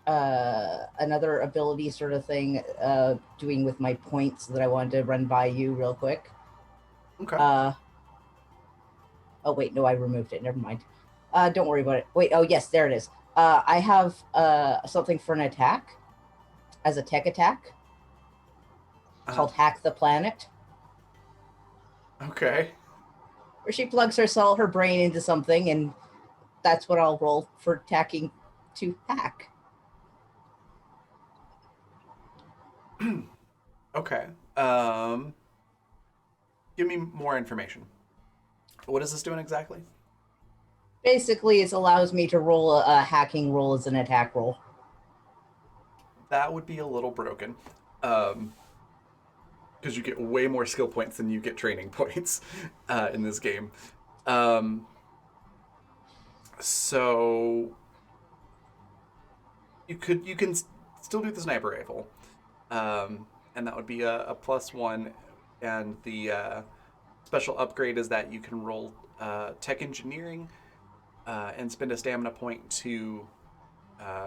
D: another ability sort of thing, doing with my points that I wanted to run by you real quick.
A: okay.
D: Oh wait, no, I removed it. Never mind. Don't worry about it. Wait, oh yes, there it is. I have something for an attack, as a tech attack, called Hack the Planet,
A: Okay.
D: where she plugs her brain into something, and that's what I'll roll for attacking to hack.
A: Okay. Give me more information. What is this doing exactly?
D: Basically, it allows me to roll a hacking roll as an attack roll.
A: That would be a little broken. Because you get way more skill points than you get training points in this game. Um, so you can still do the sniper rifle, and that would be a +1. And the special upgrade is that you can roll tech engineering and spend a stamina point to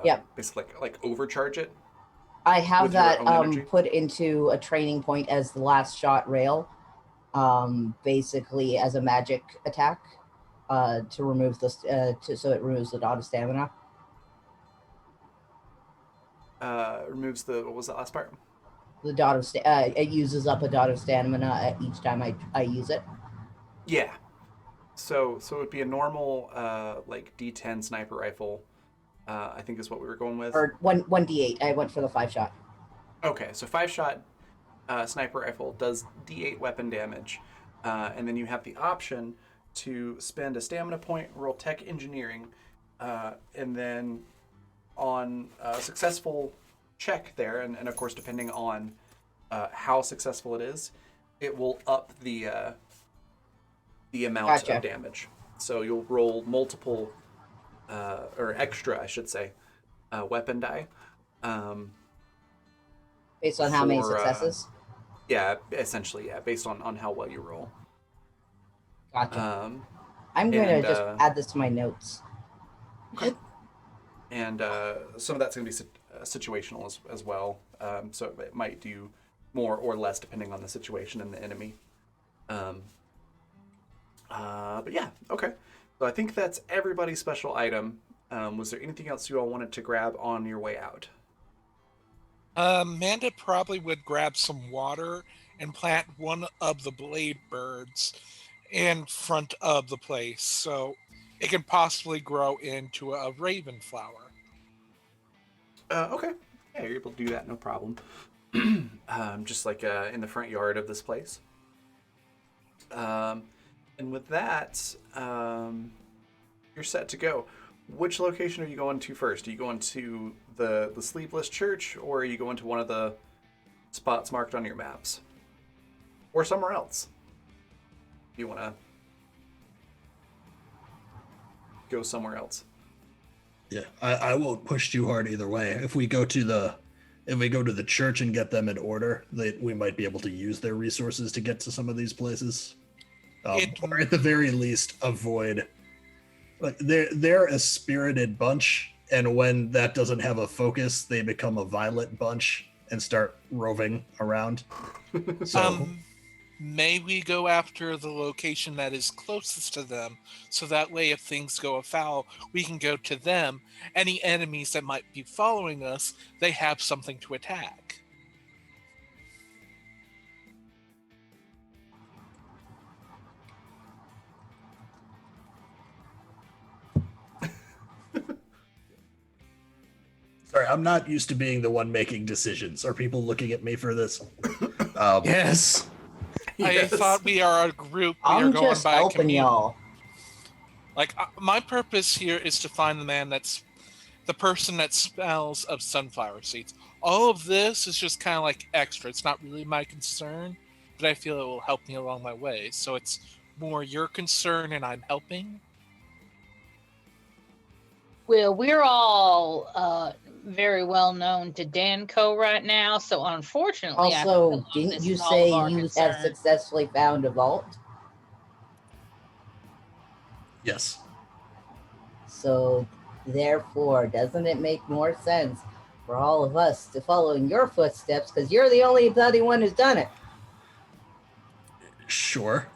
D: Yep.
A: basically like overcharge it
D: I have
A: with your
D: that
A: own energy.
D: put into a training point as the last shot rail, basically as a magic attack to remove the so it removes the dot of stamina.
A: Removes the, what was the last part?
D: The dot of it uses up a dot of stamina at each time I use it.
A: Yeah. So it would be a normal like D10 sniper rifle. I think is what we were going with.
D: Or one d8. I went for the 5-shot.
A: Okay, so 5-shot sniper rifle does D8 weapon damage, and then you have the option to spend a stamina point, roll tech engineering, and then on a successful check there, and of course depending on how successful it is, it will up the amount
D: Gotcha.
A: of damage. So you'll roll multiple, or extra, I should say, weapon die.
D: Based on how many
A: for,
D: successes.
A: Yeah, essentially, yeah, based on how well you roll.
D: Gotcha. I'm going to just add this to my notes.
A: Okay. And some of that's going to be situational as well. So it might do more or less depending on the situation and the enemy. But yeah, okay. So I think that's everybody's special item. Was there anything else you all wanted to grab on your way out?
G: Amanda probably would grab some water and plant one of the blade birds in front of the place so it can possibly grow into a raven flower.
A: Okay. Yeah, you're able to do that, no problem. Just like in the front yard of this place. And with that, you're set to go. Which location are you going to first? Are you going to the Sleeveless Church, or are you going to one of the spots marked on your maps? Or somewhere else? You want to go somewhere else?
E: Yeah, I won't push too hard either way. If we go to the church and get them in order, we might be able to use their resources to get to some of these places, or at the very least avoid. Like they're a spirited bunch, and when that doesn't have a focus, they become a violent bunch and start roving around. So
G: May we go after the location that is closest to them, so that way if things go afoul, we can go to them. Any enemies that might be following us, they have something to attack.
E: sorry, I'm not used to being the one making decisions. Are people looking at me for this?
B: Yes.
G: I thought we are a group. We are
D: I'm
G: going
D: just
G: by
D: helping
G: community.
D: y'all.
G: Like my purpose here is to find the person that smells of sunflower seeds. All of this is just kind of like extra. It's not really my concern, but I feel it will help me along my way. So it's more your concern, and I'm helping.
F: Well, we're all very well known to Danco right now, so unfortunately,
D: Also, didn't you say you have successfully found a vault?
E: Yes.
D: So, therefore, doesn't it make more sense for all of us to follow in your footsteps, because you're the only bloody one who's done it?
E: Sure.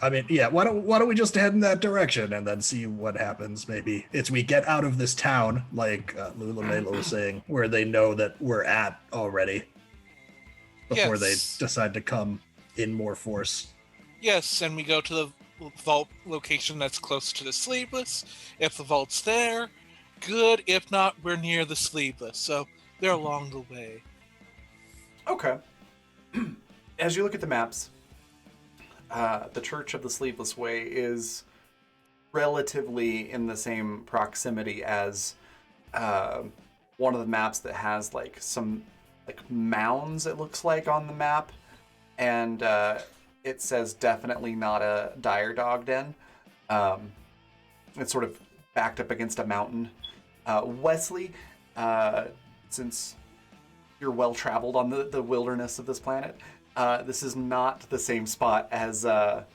E: I mean, yeah. Why don't we just head in that direction and then see what happens? Maybe it's we get out of this town, like Lula Melo was saying, where they know that we're at already, before they decide to come in more force.
G: Yes, and we go to the vault location that's close to the Sleeveless. If the vault's there, good. If not, we're near the Sleeveless, so they're along the way.
A: Okay. As you look at the maps, the Church of the Sleeveless Way is relatively in the same proximity as one of the maps that has like some like mounds, it looks like, on the map, and it says definitely not a dire dog den. It's sort of backed up against a mountain. Wesley, since you're well traveled on the wilderness of this planet, this is not the same spot as
E: That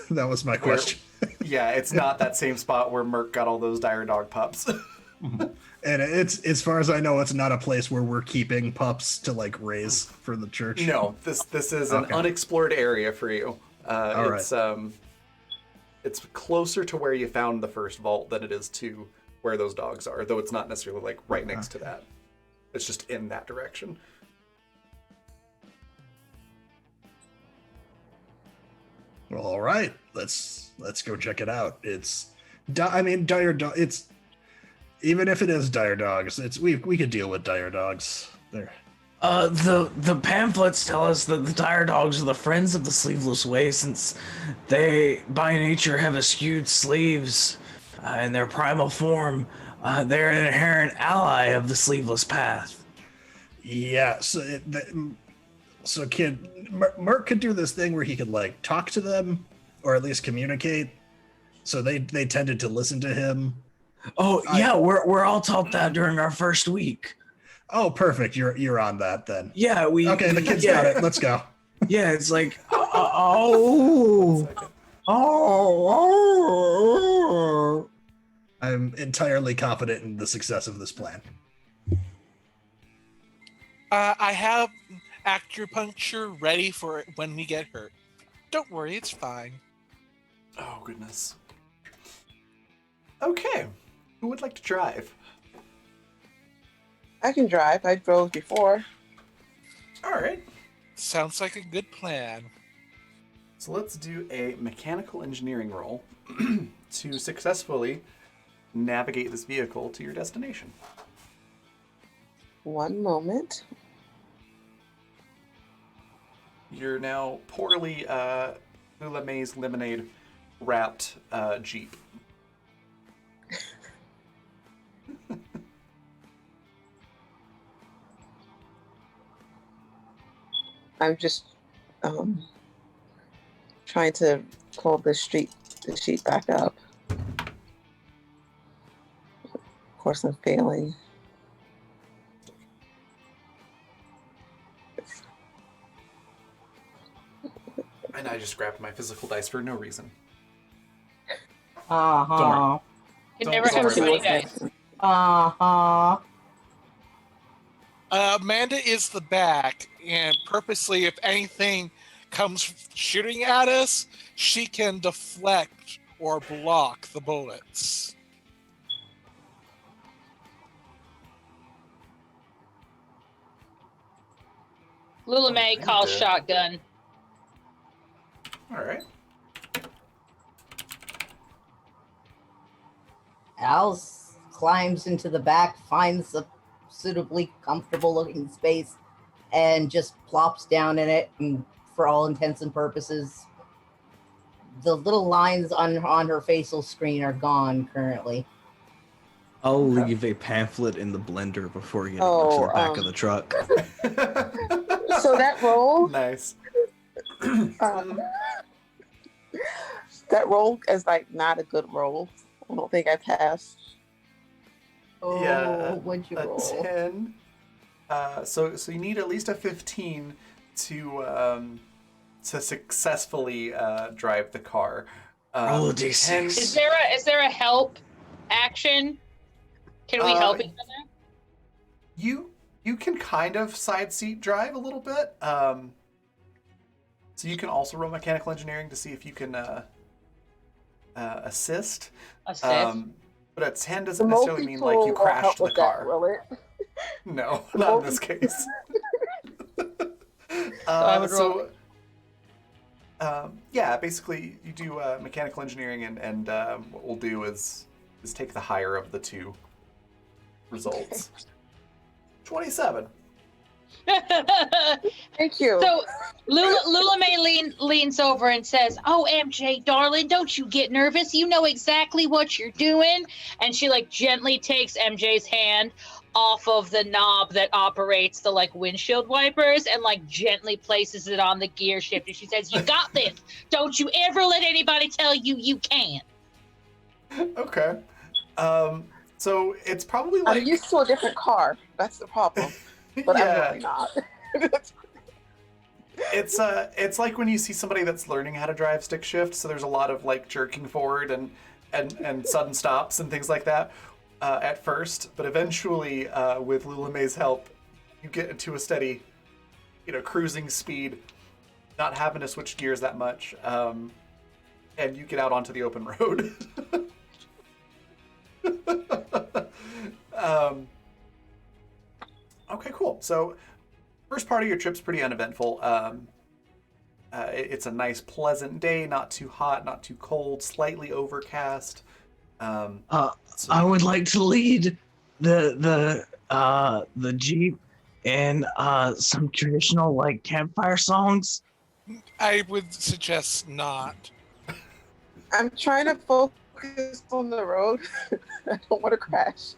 E: was my question.
A: yeah, it's not that same spot where Merc got all those dire dog pups.
E: And it's, as far as I know, it's not a place where we're keeping pups to like raise for the church.
A: No, this is an unexplored area for you.
E: All
A: it's it's closer to where you found the first vault than it is to where those dogs are, though it's not necessarily like right next to that. It's just in that direction.
E: Well, all right, let's go check it out. I mean, dire dog. It's, even if it is dire dogs, we could deal with dire dogs. There.
B: The pamphlets tell us that the dire dogs are the friends of the sleeveless way, since they, by nature, have eschewed sleeves in their primal form. They're an inherent ally of the sleeveless path.
E: Yeah. So Merc could do this thing where he could like talk to them, or at least communicate. So they tended to listen to him.
B: Oh yeah, we're all taught that during our first week.
E: Oh, perfect. You're on that then.
B: Yeah,
E: Okay, the kids got it. Let's go.
B: Yeah, it's like oh.
E: I'm entirely confident in the success of this plan.
G: I have acupuncture ready for it when we get hurt. Don't worry, it's fine.
A: Oh, goodness. Okay. Who would like to drive?
C: I can drive. I drove before.
A: All right.
G: Sounds like a good plan.
A: So let's do a mechanical engineering roll to successfully navigate this vehicle to your destination.
C: One moment.
A: Your now poorly Lula Maze lemonade wrapped Jeep.
C: I'm just trying to pull the sheet back up. Of course, I'm failing.
A: And I just grabbed my physical dice for no reason.
D: Uh-huh.
F: You
A: Don't
F: never have
A: worry
F: too many
A: about it.
F: dice.
D: Uh-huh.
G: Amanda is the back, and purposely, if anything comes shooting at us, she can deflect or block the bullets.
F: Lula May
A: I need
F: calls
A: to-
F: shotgun.
A: All right.
D: Al climbs into the back, finds a suitably comfortable looking space, and just plops down in it. And for all intents and purposes, the little lines on her facial screen are gone currently.
B: I'll
A: Okay.
B: leave a pamphlet in the blender before getting
C: Oh,
B: into the back of the truck.
C: So that roll,
A: Nice.
C: that roll is like not a good roll. I don't think I passed.
D: Oh,
A: Yeah,
D: what'd you
A: a
D: roll?
A: 10. So you need at least a 15 to successfully drive the car.
B: Roll a d6.
A: 10
F: Is there a help action? Can we help each other?
A: You can kind of side seat drive a little bit. So you can also roll mechanical engineering to see if you can assist.
F: Assist.
A: But a 10 doesn't necessarily mean like you crashed the car.
C: Will it?
A: No, not in this case.
F: I would roll.
A: Yeah, basically you do mechanical engineering, and what we'll do is take the higher of the two results. 27.
C: Thank you.
F: So Lula May leans over and says, "Oh, MJ, darling, don't you get nervous. You know exactly what you're doing." And she like gently takes MJ's hand off of the knob that operates the like windshield wipers and like gently places it on the gear shift. And she says, "You got this. Don't you ever let anybody tell you you can't."
A: Okay. So it's probably
C: I'm
A: like
C: used to a different car. That's the problem. But I'm
A: yeah.
C: really not.
A: It's like when you see somebody that's learning how to drive stick shift. So there's a lot of like jerking forward and sudden stops and things like that at first, but eventually with Lula May's help, you get into a steady, cruising speed, not having to switch gears that much, and you get out onto the open road. Okay, cool. So first part of your trip's pretty uneventful. It's a nice, pleasant day, not too hot, not too cold, slightly overcast. So
B: I would like to lead the jeep in some traditional like campfire songs.
G: I would suggest not.
C: I'm trying to focus on the road. I don't want to crash.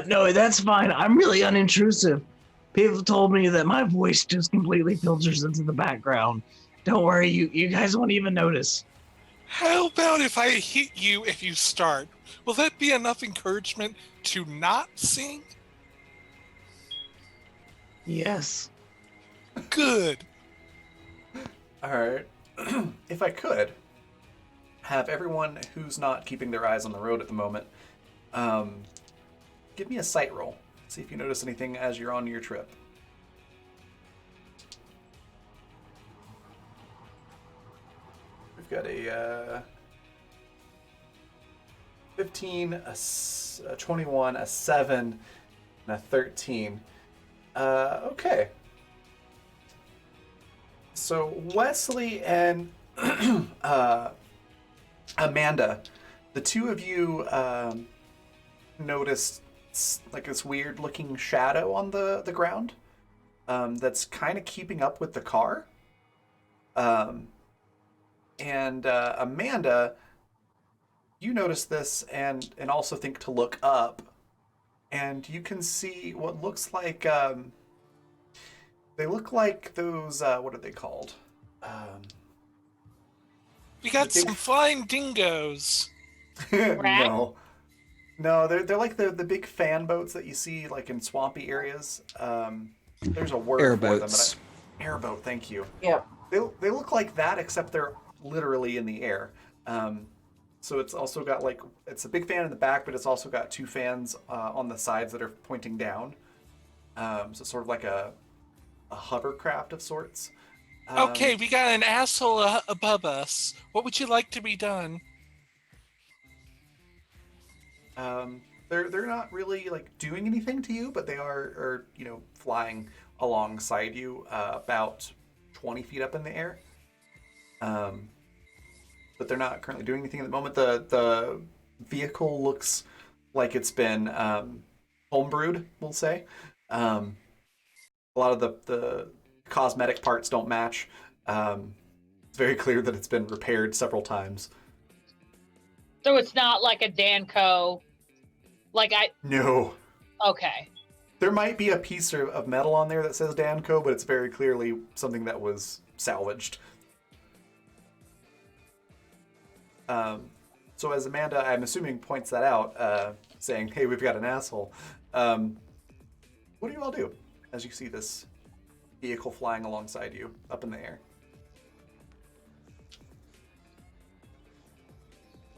B: No, that's fine. I'm really unintrusive. People told me that my voice just completely filters into the background. Don't worry, you guys won't even notice.
G: How about if I hit you if you start? Will that be enough encouragement to not sing?
B: Yes.
G: Good.
A: all right. If I could have everyone who's not keeping their eyes on the road at the moment, give me a sight roll. See if you notice anything as you're on your trip. We've got a 15, a 21, a 7, and a 13. Okay. So Wesley and Amanda, the two of you noticed like this weird looking shadow on the ground that's kind of keeping up with the car. And Amanda, you notice this and also think to look up, and you can see what looks like they look like those what are they called?
G: We got
A: The big-
G: some flying dingoes.
A: No. No, they're like the big fan boats that you see like in swampy areas. There's a word for them.
B: Airboats.
A: Airboat, thank you.
D: Yep.
A: They look like that, except they're literally in the air. So it's also got like it's a big fan in the back, but it's also got two fans on the sides that are pointing down. So it's sort of like a hovercraft of sorts.
G: Okay, we got an asshole above us. What would you like to be done?
A: They're not really like doing anything to you, but they are flying alongside you about 20 feet up in the air. But they're not currently doing anything at the moment. The vehicle looks like it's been homebrewed, we'll say. A lot of the cosmetic parts don't match. It's very clear that it's been repaired several times.
F: So it's not like a Danco.
A: No.
F: Okay.
A: There might be a piece of metal on there that says Danco, but it's very clearly something that was salvaged. So as Amanda, I'm assuming, points that out, saying, hey, we've got an asshole, what do you all do as you see this vehicle flying alongside you up in the air?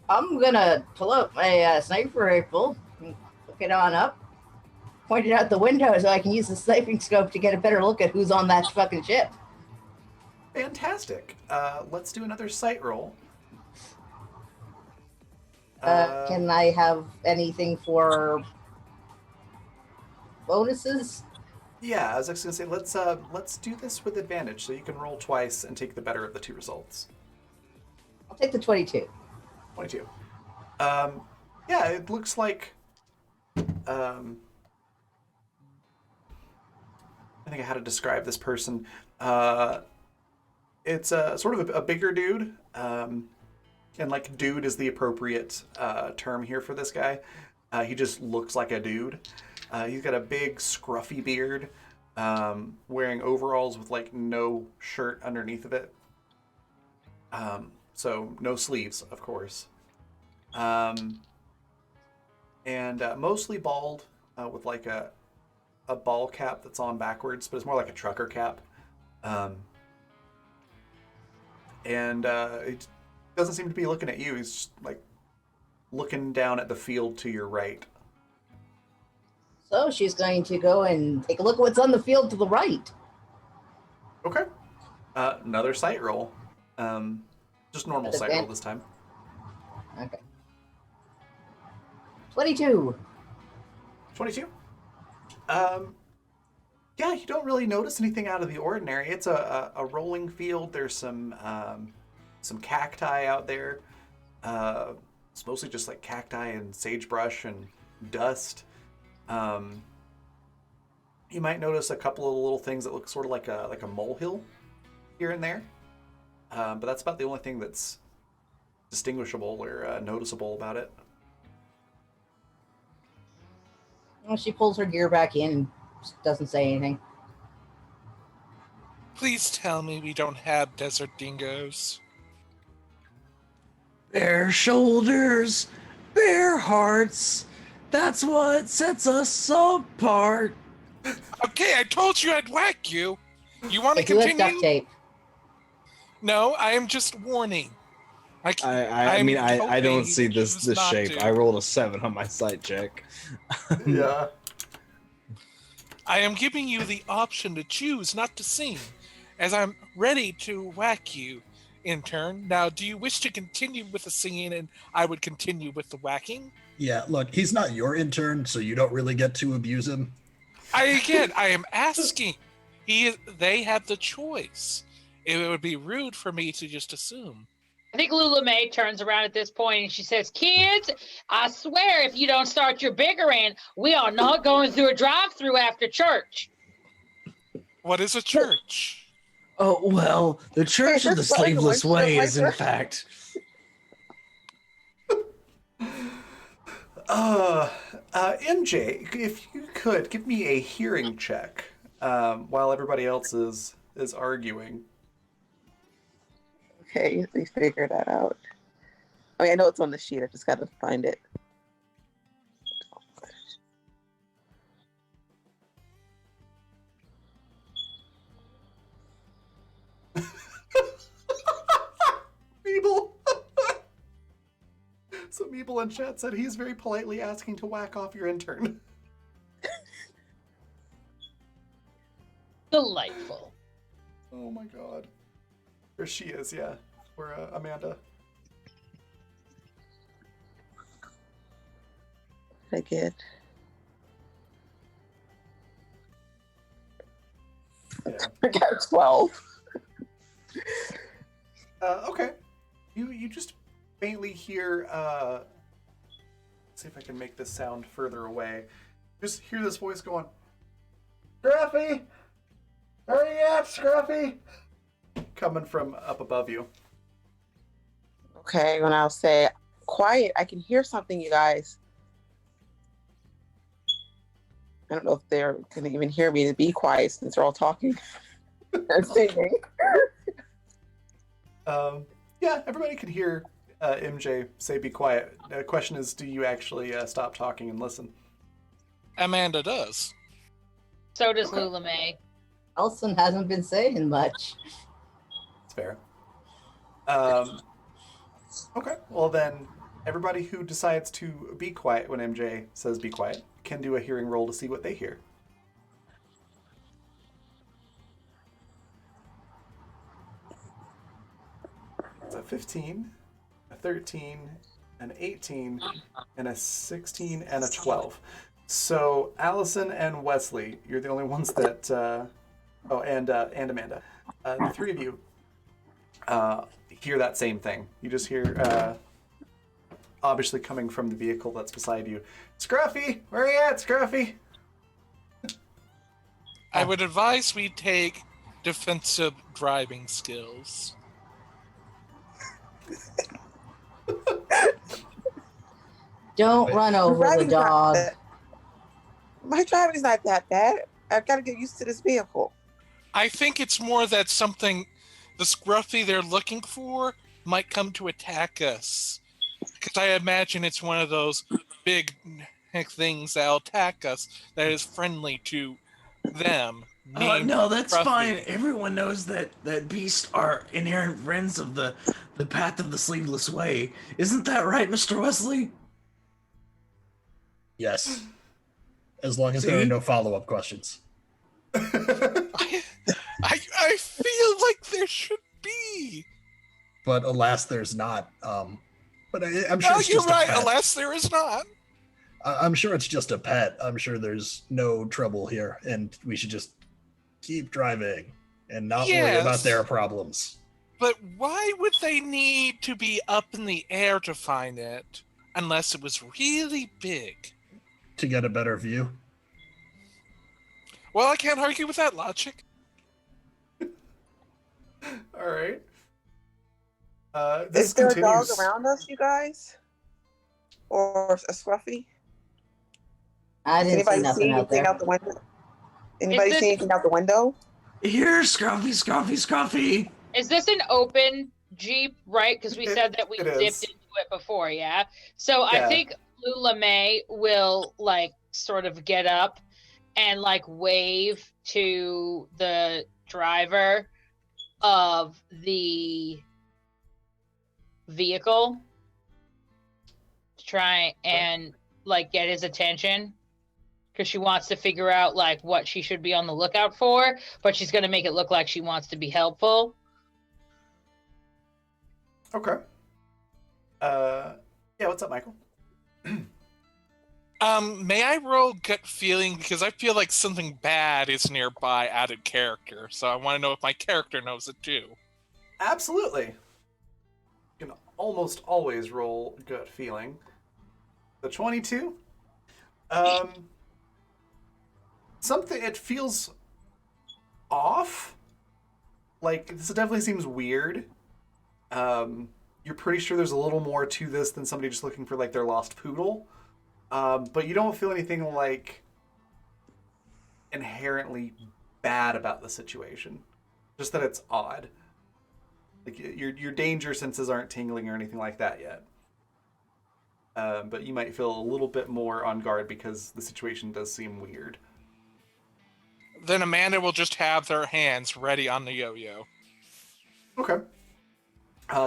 D: I'm gonna pull up my sniper rifle, and look it on up, point it out the window so I can use the sniping scope to get a better look at who's on that fucking ship.
A: Fantastic. Let's do another sight roll.
D: Can I have anything for bonuses?
A: Yeah, I was just gonna say let's do this with advantage, so you can roll twice and take the better of the two results.
D: I'll take the 22.
A: 22. Yeah, it looks like think how to describe this person. It's a sort of a bigger dude, and like dude is the appropriate term here for this guy. He just looks like a dude. He's got a big scruffy beard, wearing overalls with like no shirt underneath of it. So no sleeves, of course. And mostly bald, with like a ball cap that's on backwards, but it's more like a trucker cap. Um, and it doesn't seem to be looking at you. He's just like looking down at the field to your right.
D: So she's going to go and take a look at what's on the field to the right.
A: Okay. Another sight roll. Just normal sight roll this time.
D: Okay. 22.
A: 22. Yeah, you don't really notice anything out of the ordinary. It's a rolling field. There's some cacti out there. It's mostly just like cacti and sagebrush and dust. You might notice a couple of little things that look sort of like a molehill here and there. But that's about the only thing that's distinguishable or noticeable about it.
D: Well, she pulls her gear back in and doesn't say anything.
G: Please tell me we don't have desert dingoes.
B: Bare shoulders, bare hearts. That's what sets us apart.
G: Okay, I told you I'd whack you. You want to
D: They do have
G: continue?
D: duct tape.
G: No, I am just warning.
B: I mean, I
G: hoping
B: don't
G: you
B: see this
G: choose not
B: shape.
G: to.
B: I rolled a 7 on my sight check.
A: Yeah.
G: I am giving you the option to choose not to sing, as I'm ready to whack you, intern. Now, do you wish to continue with the singing and I would continue with the whacking?
E: Yeah, look, he's not your intern, so you don't really get to abuse him.
G: I am asking. They have the choice. It would be rude for me to just assume.
F: I think Lula May turns around at this point and she says, "Kids, I swear if you don't start your bickering, we are not going through a drive-through after church."
G: What is a church?
B: Oh, well, the Church of the Sleeveless Way is, in fact...
A: MJ, if you could give me a hearing check while everybody else is arguing.
C: Okay, let me figure that out. I mean, I know it's on the sheet. I just got to find it.
A: Meeble. So Meeble in chat said he's very politely asking to whack off your intern.
F: Delightful.
A: Oh my god. There she is, yeah. Or Amanda.
C: I get.
A: Yeah.
C: I got 12.
A: Okay. You just faintly hear, let's see if I can make this sound further away. Just hear this voice going, "Scruffy! Hurry up, Scruffy!" Coming from up above you.
C: Okay, when I'll say, "Quiet, I can hear something, you guys." I don't know if they're going to even hear me to be quiet since they're all talking and singing.
A: Yeah, everybody can hear MJ say be quiet. The question is, do you actually stop talking and listen?
G: Amanda does.
F: So does Lula May.
D: Elson hasn't been saying much.
A: It's fair. Okay, well then, everybody who decides to be quiet when MJ says be quiet can do a hearing roll to see what they hear. It's a 15, a 13, an 18, and a 16, and a 12. So Allison and Wesley, you're the only ones that... and Amanda. The three of you hear that same thing. You just hear, obviously coming from the vehicle that's beside you, "Scruffy, where are you at, Scruffy?"
G: I would advise we take defensive driving skills.
D: Don't
E: Wait,
D: run over the
C: Driving's not
D: dog.
C: that- My driving's not that bad. I've got to get used to this vehicle.
G: I think it's more that something, the scruffy they're looking for might come to attack us. Because I imagine it's one of those big things that'll attack us that is friendly to them.
B: No, that's
G: Scruffy.
B: fine. Everyone knows that beasts are inherent friends of the path of the sleeveless way. Isn't that right, Mr. Wesley?
E: Yes. As long as there are
B: See?
E: no follow-up questions.
G: I feel like there should be.
E: But alas, there's not. But I'm sure
G: No,
E: it's
G: you're
E: just
G: right.
E: a pet.
G: Alas, there is not.
E: I'm sure it's just a pet. I'm sure there's no trouble here, and we should just keep driving and not worry about
G: Yes.
E: their problems.
G: But why would they need to be up in the air to find it unless it was really big?
E: To get a better view.
G: Well, I can't argue with that logic.
A: All right.
C: Is
A: This
C: there
A: continues.
C: a dog around us, you guys? Or a scruffy?
D: I didn't see
C: Anybody see
D: nothing out
C: anything
D: there.
C: out the window? Anybody
F: this-
C: see anything out the window?
B: Here, Scruffy, Scruffy, Scruffy.
F: Is this an open Jeep, right? Because we said that we
A: It
F: dipped
A: is.
F: into it before, yeah? So
A: Yeah.
F: I think Lula May will, like, sort of get up and, like, wave to the driver of the vehicle to try and, like, get his attention. Because she wants to figure out, like, what she should be on the lookout for, but she's going to make it look like she wants to be helpful.
A: Okay. Yeah, what's up, Michael?
G: May I roll gut feeling because I feel like something bad is nearby out of character, so I want to know if my character knows it too.
A: Absolutely. You can almost always roll gut feeling. The 22. Something, it feels off. Like, this definitely seems weird. You're pretty sure there's a little more to this than somebody just looking for, like, their lost poodle. But you don't feel anything, like, inherently bad about the situation. Just that it's odd. Like, your danger senses aren't tingling or anything like that yet. But you might feel a little bit more on guard because the situation does seem weird.
G: Then Amanda will just have their hands ready on the yo-yo.
A: Okay.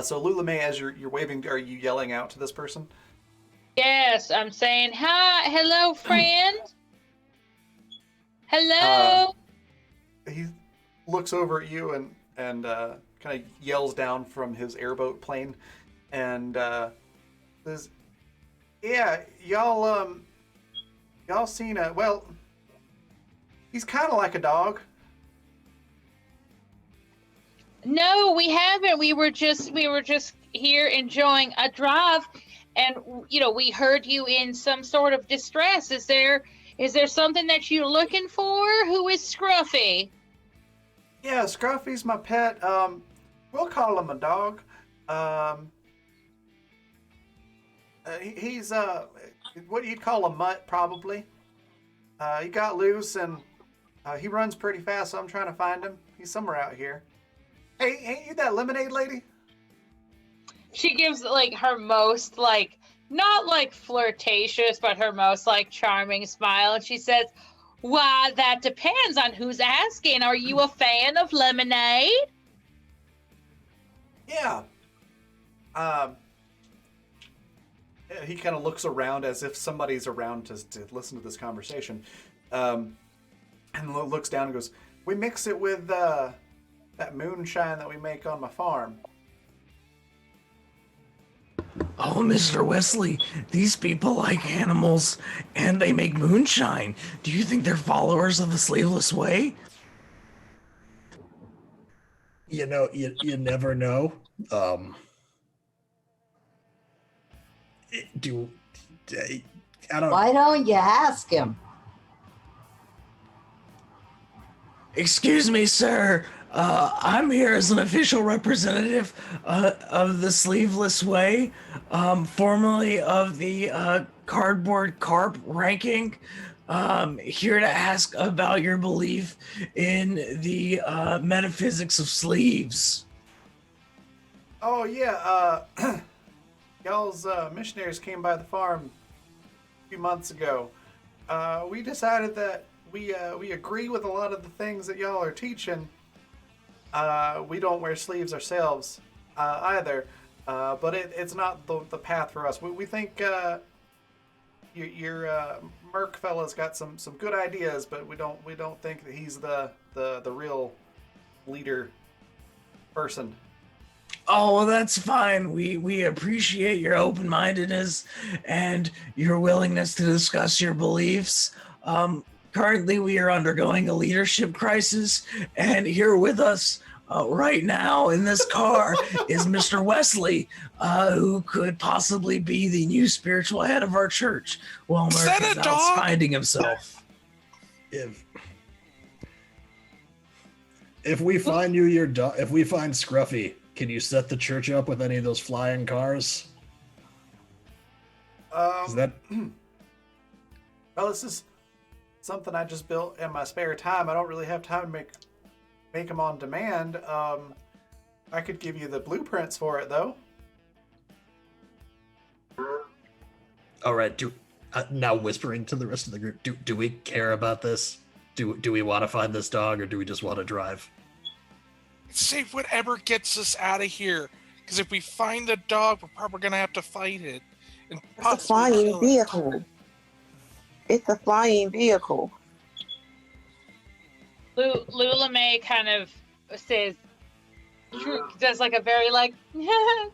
A: So Lula May, as you're waving, are you yelling out to this person?
F: Yes, I'm saying hi, hello, friend. Hello.
A: He looks over at you and kind of yells down from his airboat plane, and says, "Yeah, y'all seen a well? He's kind of like a dog."
F: No, we haven't. We were just here enjoying a drive, and we heard you in some sort of distress. Is there something that you're looking for? Who is Scruffy?
A: Yeah, Scruffy's my pet. We'll call him a dog. He's what you'd call a mutt, probably. He got loose and he runs pretty fast, so I'm trying to find him. He's somewhere out here. Hey, ain't you that lemonade lady?
F: She gives like her most like not like flirtatious, but her most like charming smile, and she says, "Why, that depends on who's asking. Are you a fan of lemonade?"
A: Yeah. He kind of looks around as if somebody's around to listen to this conversation, and looks down and goes, "We mix it with that moonshine that we make on my farm."
B: Oh, Mr. Wesley, these people like animals and they make moonshine. Do you think they're followers of the Sleeveless Way?
E: You know, you never know. I don't.
D: Why don't you ask him?
B: Excuse me, sir. I'm here as an official representative of the Sleeveless Way, formerly of the Cardboard Carp ranking. Here to ask about your belief in the metaphysics of sleeves.
A: Oh yeah, y'all's missionaries came by the farm a few months ago. We decided that we agree with a lot of the things that y'all are teaching. We don't wear sleeves ourselves either, but it's not the path for us. We think your Merc fella's got some good ideas, but we don't think that he's the real leader person.
B: Oh, well, that's fine. We appreciate your open-mindedness and your willingness to discuss your beliefs. Currently, we are undergoing a leadership crisis, and here with us right now in this car is Mr. Wesley, who could possibly be the new spiritual head of our church while
G: Is
B: Merc
G: that
B: is
G: a
B: out
G: dog?
B: finding himself.
E: If we find you your dog, if we find Scruffy, can you set the church up with any of those flying cars? Is that
A: Well, this is something I just built in my spare time. I don't really have time to make them on demand. I could give you the blueprints for it though.
E: all right? Now whispering to the rest of the group? Do we care about this? Do we want to find this dog, or do we just want to drive?
G: Save whatever gets us out of here. Because if we find the dog, we're probably gonna have to fight it and
C: It's a
G: possibly
C: flying
G: kill it.
C: vehicle. It's a flying vehicle.
F: Lula May kind of says, does like a very like,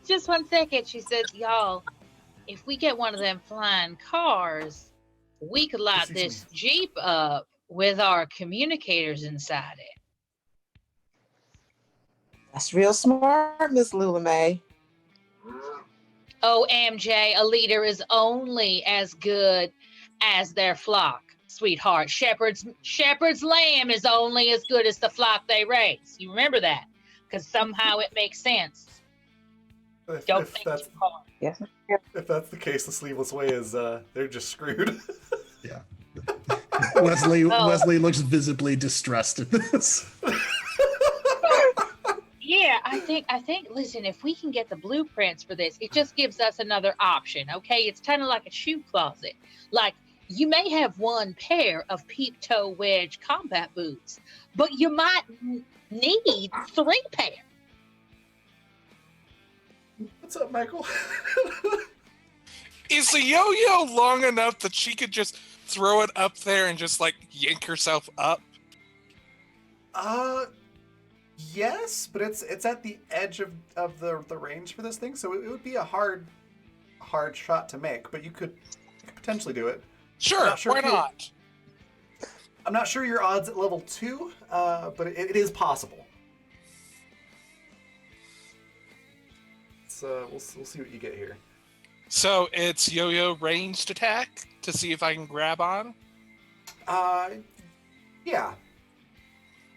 F: just 1 second. She says, y'all, if we get one of them flying cars, we could light this Jeep up with our communicators inside it.
C: That's real smart, Miss Lula May.
F: Oh, MJ, a leader is only as good as their flock, sweetheart. Shepherd's lamb is only as good as the flock they raise. You remember that? Because somehow it makes sense. Don't think too hard.
C: Yes.
A: If that's the case, the sleeveless way is they're just screwed.
E: Yeah. Wesley
F: Oh.
E: Wesley looks visibly distressed at this.
F: Yeah, I think listen, if we can get the blueprints for this, it just gives us another option, okay? It's kind of like a shoe closet. Like, you may have one pair of peep toe wedge combat boots, but you might need 3 pair.
A: What's up, Michael?
G: Is the yo-yo long enough that she could just throw it up there and just like yank herself up?
A: Yes, but it's at the edge of the range for this thing, so it would be a hard shot to make, but you could potentially do it.
G: Sure,
A: sure
G: why
A: if you-
G: not?
A: I'm not sure your odds at level 2, but it is possible. So we'll see what you get here.
G: So it's yo-yo ranged attack to see if I can grab on?
A: Yeah.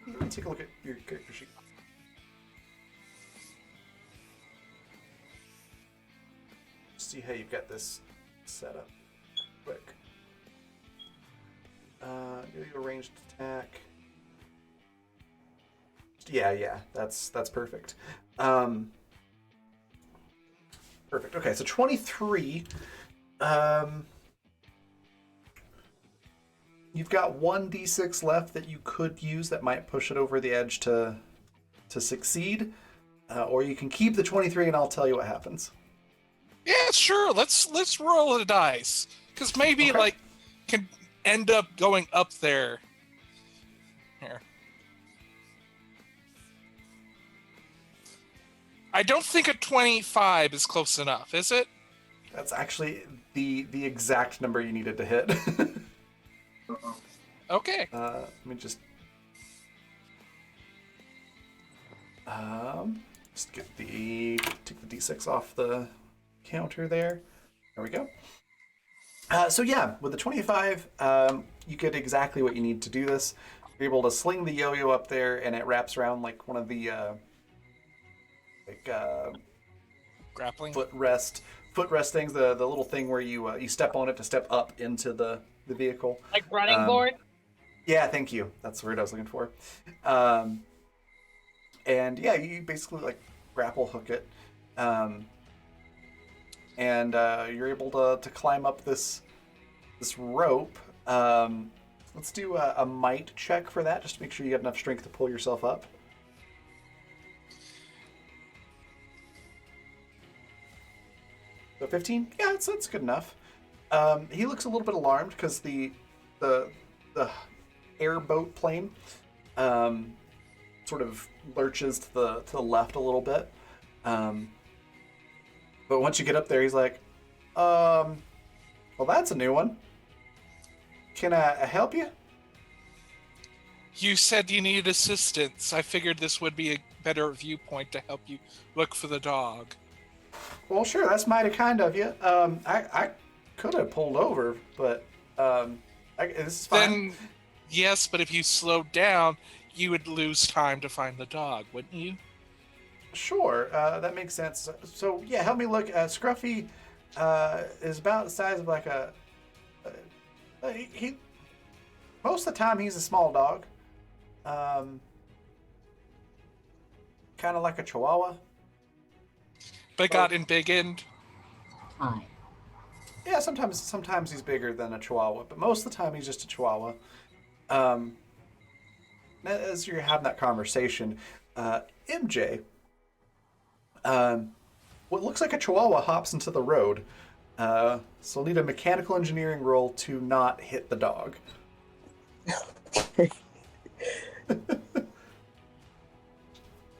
A: Let me take a look at your character sheet. See how you've got this set up. Quick. Your ranged attack. Yeah, that's perfect. Perfect. Okay, so 23. You've got 1d6 left that you could use that might push it over the edge to succeed, or you can keep the 23 and I'll tell you what happens.
G: Yeah, sure. Let's roll the dice, because maybe
A: Okay.
G: like can end up going up there. Here. I don't think a 25 is close enough, is it?
A: That's actually the exact number you needed to hit.
G: Okay.
A: Let me just get take the d6 off the counter there. There we go. So yeah, with the 25, you get exactly what you need to do this. You're able to sling the yo-yo up there, and it wraps around like one of the like
G: Grappling.
A: footrest things. The little thing where you step on it to step up into the vehicle.
F: Like running
A: Um,
F: board.
A: yeah, thank you. That's the word I was looking for. Um, and yeah, you basically like grapple hook it, um, and you're able to climb up this rope. Let's do a might check for that, just to make sure you have enough strength to pull yourself up. So 15, yeah, that's good enough. He looks a little bit alarmed because the the airboat plane sort of lurches to the left a little bit. Um, but once you get up there, he's like, well, that's a new one. Can I help you?
G: You said you needed assistance. I figured this would be a better viewpoint to help you look for the dog.
A: Well, sure, that's mighty kind of you. I could have pulled over, but this is fine.
G: Then, yes, but if you slowed down, you would lose time to find the dog, wouldn't you?
A: Sure, that makes sense. So yeah, help me look. Scruffy is about the size of like he most of the time he's a small dog, kind of like a Chihuahua.
G: But got in big end.
D: Hi.
A: Yeah, sometimes he's bigger than a Chihuahua, but most of the time he's just a Chihuahua. Um, as you're having that conversation, MJ, what looks like a Chihuahua hops into the road. So I'll need a mechanical engineering roll to not hit the dog.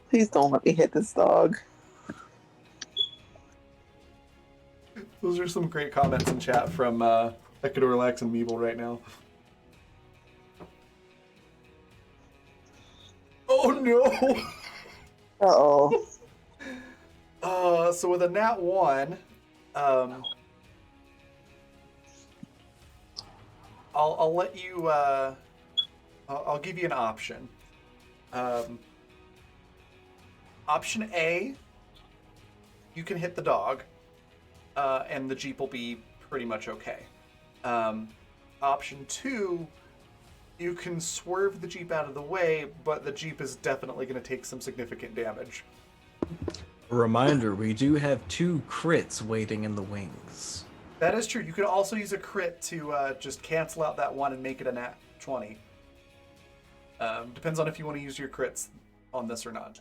C: Please don't let me hit this dog.
A: Those are some great comments in chat from Ecadorlax and Meeble right now. Oh no!
C: Uh-oh.
A: So with a nat 1, I'll let you. I'll give you an option. Option A, you can hit the dog, and the Jeep will be pretty much okay. Option 2, you can swerve the Jeep out of the way, but the Jeep is definitely going to take some significant damage.
B: A reminder, we do have 2 crits waiting in the wings.
A: That is true. You could also use a crit to just cancel out that one and make it a nat 20. Depends on if you want to use your crits on this or not.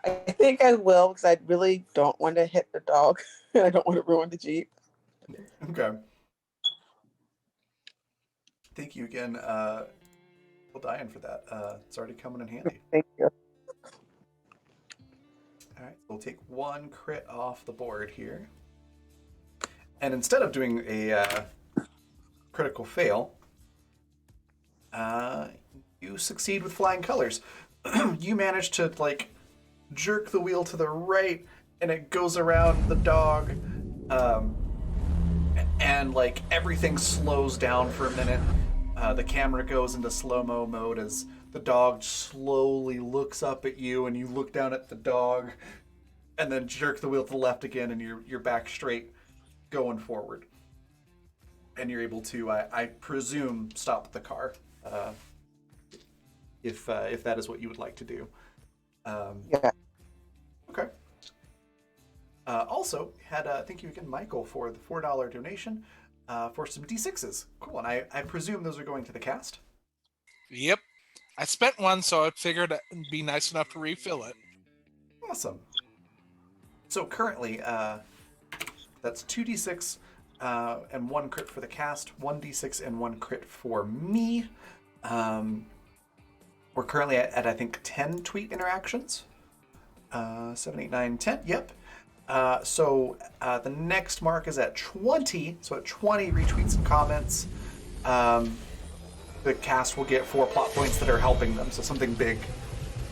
C: I think I will because I really don't want to hit the dog. I don't want to ruin the Jeep.
A: Okay. Thank you again, Diane, for that. It's already coming in handy.
C: Thank you.
A: All right, we'll take 1 crit off the board here. And instead of doing a critical fail, you succeed with flying colors. You manage to, like, jerk the wheel to the right, and it goes around the dog, and, like, everything slows down for a minute. The camera goes into slow-mo mode as the dog slowly looks up at you, and you look down at the dog, and then jerk the wheel to the left again, and you're back straight, going forward. And you're able to, I presume, stop the car, if that is what you would like to do.
C: Yeah.
A: Okay. Also, had thank you again, Michael, for the $4 donation for some D6s. Cool, and I presume those are going to the cast?
G: Yep. I spent one, so I figured it'd be nice enough to refill it.
A: Awesome. So currently, that's 2d6 and 1 crit for the cast, 1d6 and 1 crit for me. We're currently at I think 10 tweet interactions. 7, 8, 9, 10. Yep. So the next mark is at 20. So at 20 retweets and comments, the cast will get 4 plot points that are helping them. So something big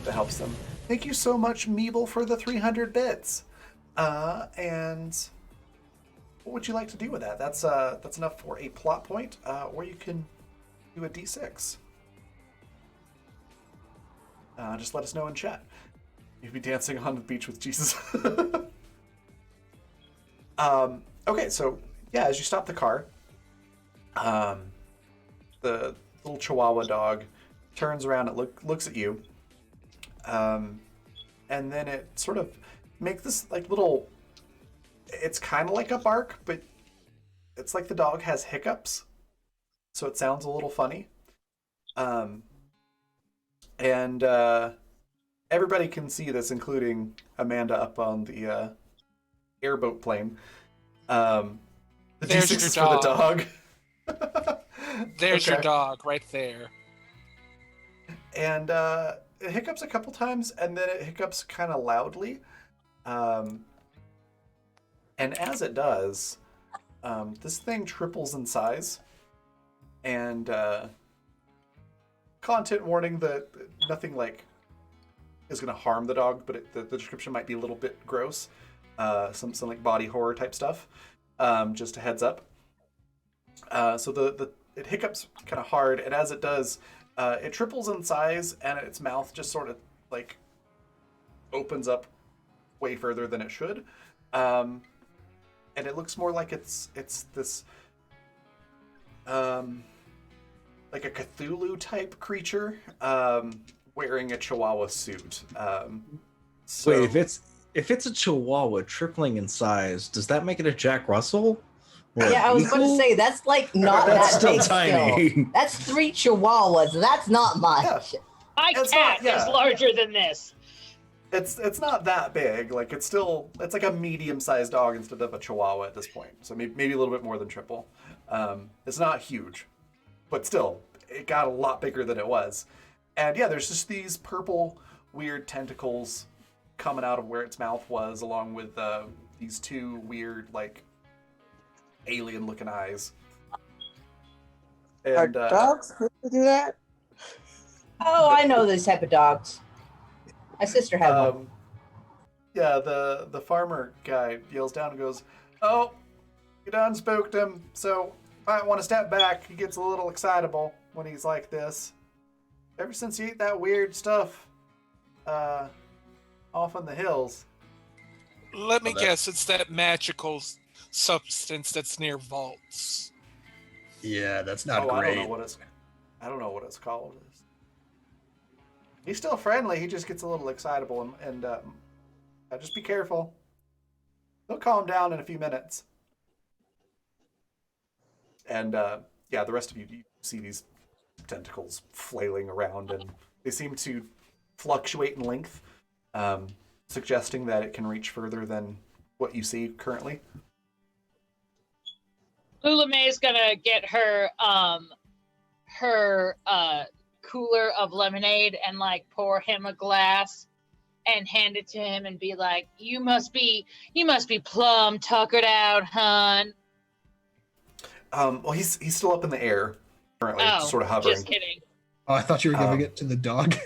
A: that helps them. Thank you so much, Meeble, for the 300 bits. And what would you like to do with that? That's enough for a plot point, or you can do a d6. Just let us know in chat. You'll be dancing on the beach with Jesus. Okay, so yeah, as you stop the car, the little Chihuahua dog turns around and looks at you, and then it sort of makes this like little. It's kind of like a bark, but it's like the dog has hiccups, so it sounds a little funny. And everybody can see this, including Amanda up on the airboat plane. The
G: There's
A: D6
G: your
A: is for the dog.
G: There's your
A: Okay.
G: dog right there.
A: And it hiccups a couple times, and then it hiccups kind of loudly. And as it does, this thing triples in size. And content warning that nothing like is going to harm the dog, but the description might be a little bit gross. Some like body horror type stuff. Just a heads up. So it hiccups kind of hard, and as it does, it triples in size, and its mouth just sort of like opens up way further than it should, and it looks more like it's this like a Cthulhu type creature wearing a Chihuahua suit. So,
B: Wait, if it's a Chihuahua tripling in size, does that make it a Jack Russell? Or
D: Yeah, I was about to
B: equal?
D: say that's like not
B: That's
D: that
B: still
D: big
B: tiny.
D: still. That's 3 Chihuahuas. That's not much.
A: Yeah.
F: My
A: It's
F: cat
A: not- yeah.
F: is larger than this.
A: it's not that big. Like it's like a medium-sized dog instead of a Chihuahua at this point. So maybe a little bit more than triple. It's not huge, but still, it got a lot bigger than it was. And yeah, there's just these purple weird tentacles coming out of where its mouth was, along with these 2 weird like alien-looking eyes.
C: Are
A: And
C: dogs supposed to do that?
D: Oh, I know those type of dogs. My sister had one.
A: yeah, the farmer guy yells down and goes, "Oh, you done spooked him, so might want to step back. He gets a little excitable when he's like this. Ever since he ate that weird stuff off in the hills."
G: Let me
B: Oh, that-
G: guess, it's that magical substance that's near vaults.
E: Yeah, that's not
A: I don't
E: great.
A: know what it's called. He's still friendly. He just gets a little excitable, and just be careful. He'll calm down in a few minutes. And yeah, the rest of you see these tentacles flailing around, and they seem to fluctuate in length, suggesting that it can reach further than what you see currently.
F: Lula May is gonna get her cooler of lemonade and like pour him a glass and hand it to him and be like, you must be plumb tuckered out, hun."
A: Well, he's still up in the air currently,
F: Oh,
A: just sort of hovering.
F: just kidding.
E: Oh, I thought you were giving
A: Um,
E: it to the dog.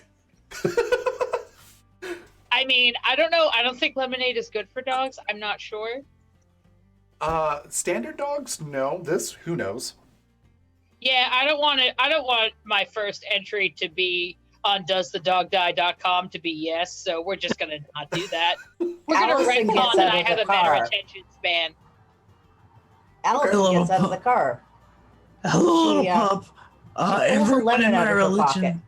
F: I mean, I don't know. I don't think lemonade is good for dogs. I'm not sure.
A: Standard dogs, no. This, who knows?
F: Yeah, I don't want my first entry to be on doesthedogdie.com to be yes, so we're just gonna not do that. We're gonna
D: Allison
F: retcon
D: gets
F: that
D: out
F: I
D: of
F: have
D: the
F: a better
D: car.
F: attention span.
D: Allison
B: Hello.
D: gets out of the car.
B: Hello, little
D: She,
B: pup.
D: she pulls a
B: Everyone
D: lemon
B: in
D: out
B: my
D: of her
B: religion.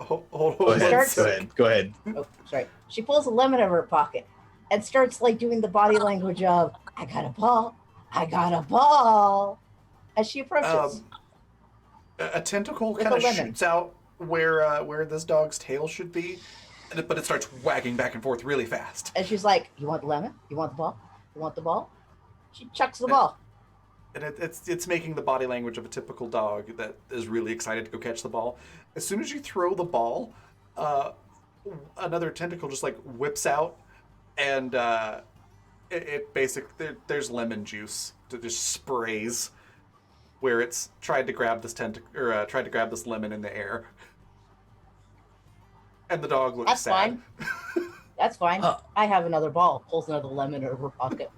A: Hold
B: Go ahead.
D: Starts-
B: Go ahead. Go ahead.
D: Oh, sorry. She pulls a lemon out of her pocket and starts like doing the body language of "I got a ball, I got a ball," as she approaches.
A: A tentacle
D: With
A: kind
D: a
A: of
D: lemon.
A: shoots out where this dog's tail should be, but it starts wagging back and forth really fast.
D: And she's like, "You want the lemon? You want the ball? You want the ball?" She chucks the ball.
A: And it's making the body language of a typical dog that is really excited to go catch the ball. As soon as you throw the ball, another tentacle just like whips out, and it basically there's lemon juice that just sprays where it's tried to grab this tried to grab this lemon in the air, and the dog looks
D: That's
A: sad.
D: That's fine.
B: Uh,
D: I have another ball. Pulls another lemon out of her pocket.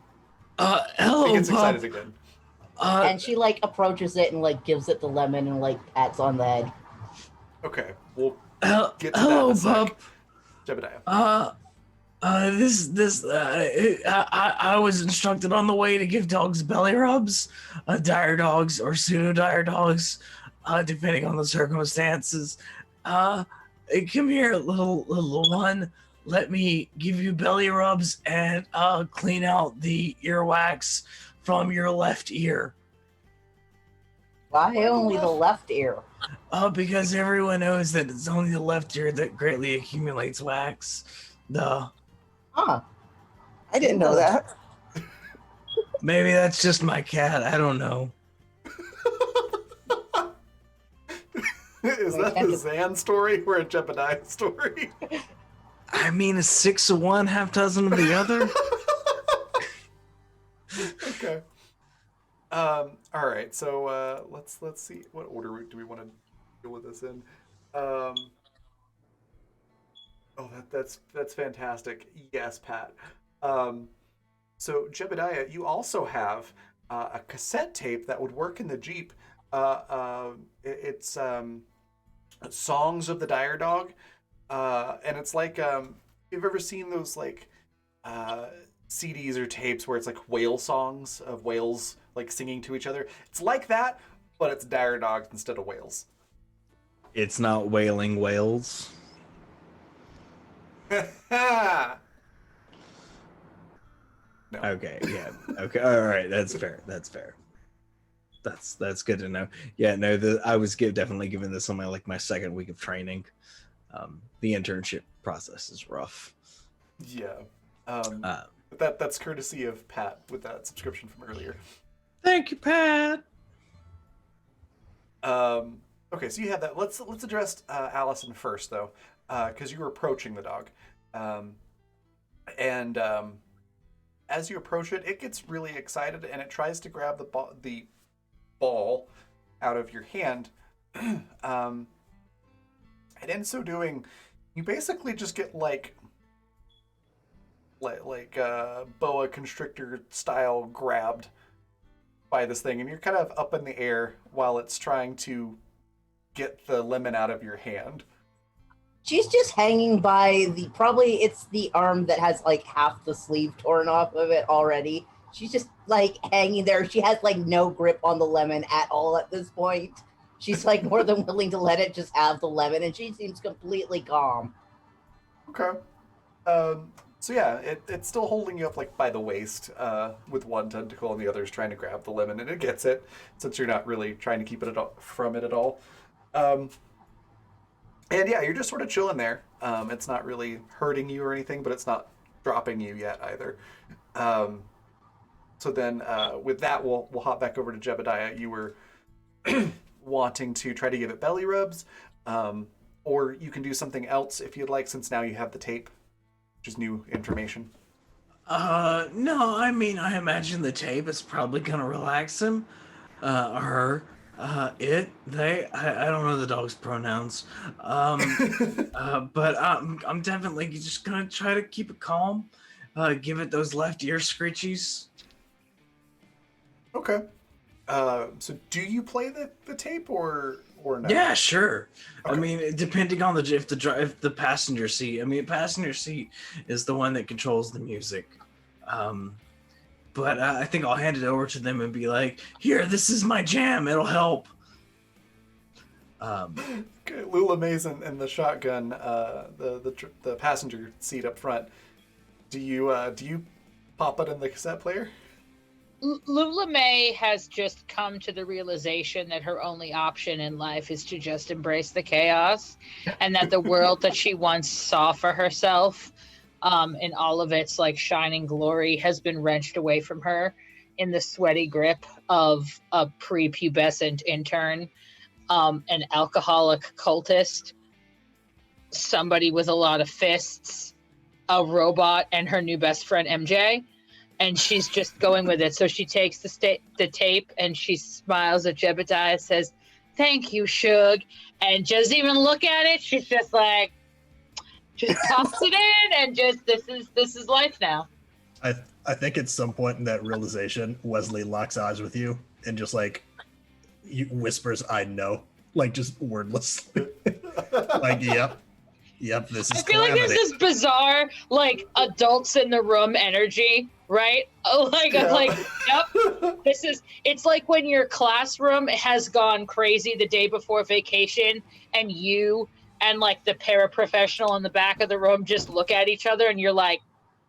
B: Hello,
A: He gets
B: pup.
A: excited again.
D: And she like approaches it and like gives it the lemon and like pats on the head.
A: Okay, we'll
B: hel-
A: get to that in
B: hello,
A: a sec.
B: pup.
A: Jebediah.
B: I was instructed on the way to give dogs belly rubs, dire dogs or pseudo dire dogs, depending on the circumstances. Come here, little one. Let me give you belly rubs and clean out the earwax from your left ear.
D: Why only the left ear?
B: Because everyone knows that it's only the left ear that greatly accumulates wax. Duh.
D: Huh.
C: I didn't know that.
B: Maybe that's just my cat. I don't know.
A: Is that a Zan story or a Jebediah story?
B: I mean, a 6 of one, half dozen of the other.
A: Okay. All right. So let's see what order do we want to deal with this in. Oh, that's fantastic. Yes, Pat. So Jebediah, you also have a cassette tape that would work in the Jeep. It's Songs of the Dire Dog, and it's like you've ever seen those like CDs or tapes where it's like whale songs of whales like singing to each other. It's like that, but it's dire dogs instead of whales.
B: It's not wailing whales.
A: No.
B: Okay, yeah. Okay, all right. That's fair. That's fair. That's good to know. Yeah, no, I was definitely given this on my second week of training. The internship process is rough.
A: Yeah. That's courtesy of Pat with that subscription from earlier.
B: Thank you, Pat.
A: Okay, so you have that. Let's address Allison first, though, because you were approaching the dog, and as you approach it, it gets really excited and it tries to grab the ball out of your hand. And in so doing, you basically just get like boa constrictor style grabbed by this thing, and you're kind of up in the air while it's trying to get the lemon out of your hand.
D: She's just hanging by probably it's the arm that has like half the sleeve torn off of it already. She's just like hanging there. She has like no grip on the lemon at all at this point. She's like more than willing to let it just have the lemon, and she seems completely calm.
A: Okay. So yeah, it's still holding you up like by the waist, with one tentacle and the other's trying to grab the lemon, and it gets it since you're not really trying to keep it from it at all. And yeah, you're just sort of chilling there. It's not really hurting you or anything, but it's not dropping you yet either. So then, with that, we'll hop back over to Jebediah. You were wanting to try to give it belly rubs, or you can do something else if you'd like, since now you have the tape, which is new information.
B: No, I mean, I imagine the tape is probably gonna relax him, her, it, they. I don't know the dog's pronouns. But I'm definitely just gonna try to keep it calm. Give it those left ear scritchies.
A: Okay. So do you play the tape or no?
B: Yeah, sure.
A: Okay.
B: I mean, depending on if the passenger seat. I mean, passenger seat is the one that controls the music. But I think I'll hand it over to them and be like, "Here, this is my jam. It'll help."
A: Okay, Lula Mays and the shotgun, the passenger seat up front. Do you pop it in the cassette player?
F: Lula May has just come to the realization that her only option in life is to just embrace the chaos, and that the world that she once saw for herself, in all of its like shining glory, has been wrenched away from her in the sweaty grip of a prepubescent intern, an alcoholic cultist, somebody with a lot of fists, a robot, and her new best friend MJ. And she's just going with it. So she takes the tape and she smiles at Jebediah, says, "Thank you, Shug," and doesn't even look at it. She's just like, just toss it in, and just this is life now.
E: I think at some point in that realization, Wesley locks eyes with you and just like whispers, "I know," like just wordlessly. Like, yep, this
F: I
E: is
F: feel like there's
E: Calamity.
F: this bizarre, like, adults in the room energy, right? Yep, it's like when your classroom has gone crazy the day before vacation, and you and, like, the paraprofessional in the back of the room just look at each other, and you're like,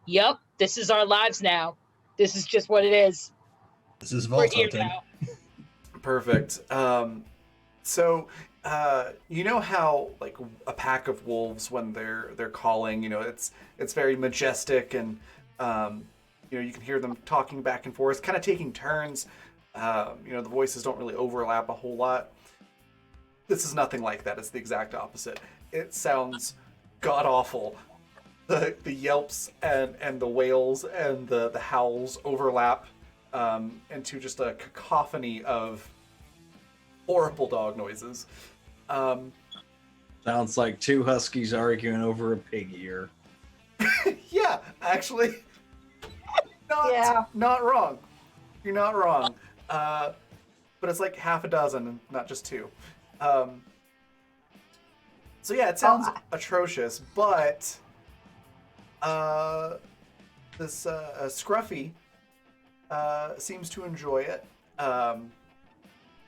F: yep, this is our lives now. This is just what it is.
E: This is
F: We're
E: vault
F: here
E: hunting.
F: now.
A: Perfect. So you know how like a pack of wolves when they're calling, it's very majestic and you can hear them talking back and forth, kind of taking turns. The voices don't really overlap a whole lot. This is nothing like that. It's the exact opposite. It sounds god awful. The yelps and the wails and the howls overlap into just a cacophony of horrible dog noises.
B: Sounds like two huskies arguing over a pig ear.
A: Yeah, actually,
D: Yeah.
A: not wrong. You're not wrong. But it's like half a dozen, and not just two. So yeah, it sounds atrocious, but this Scruffy seems to enjoy it,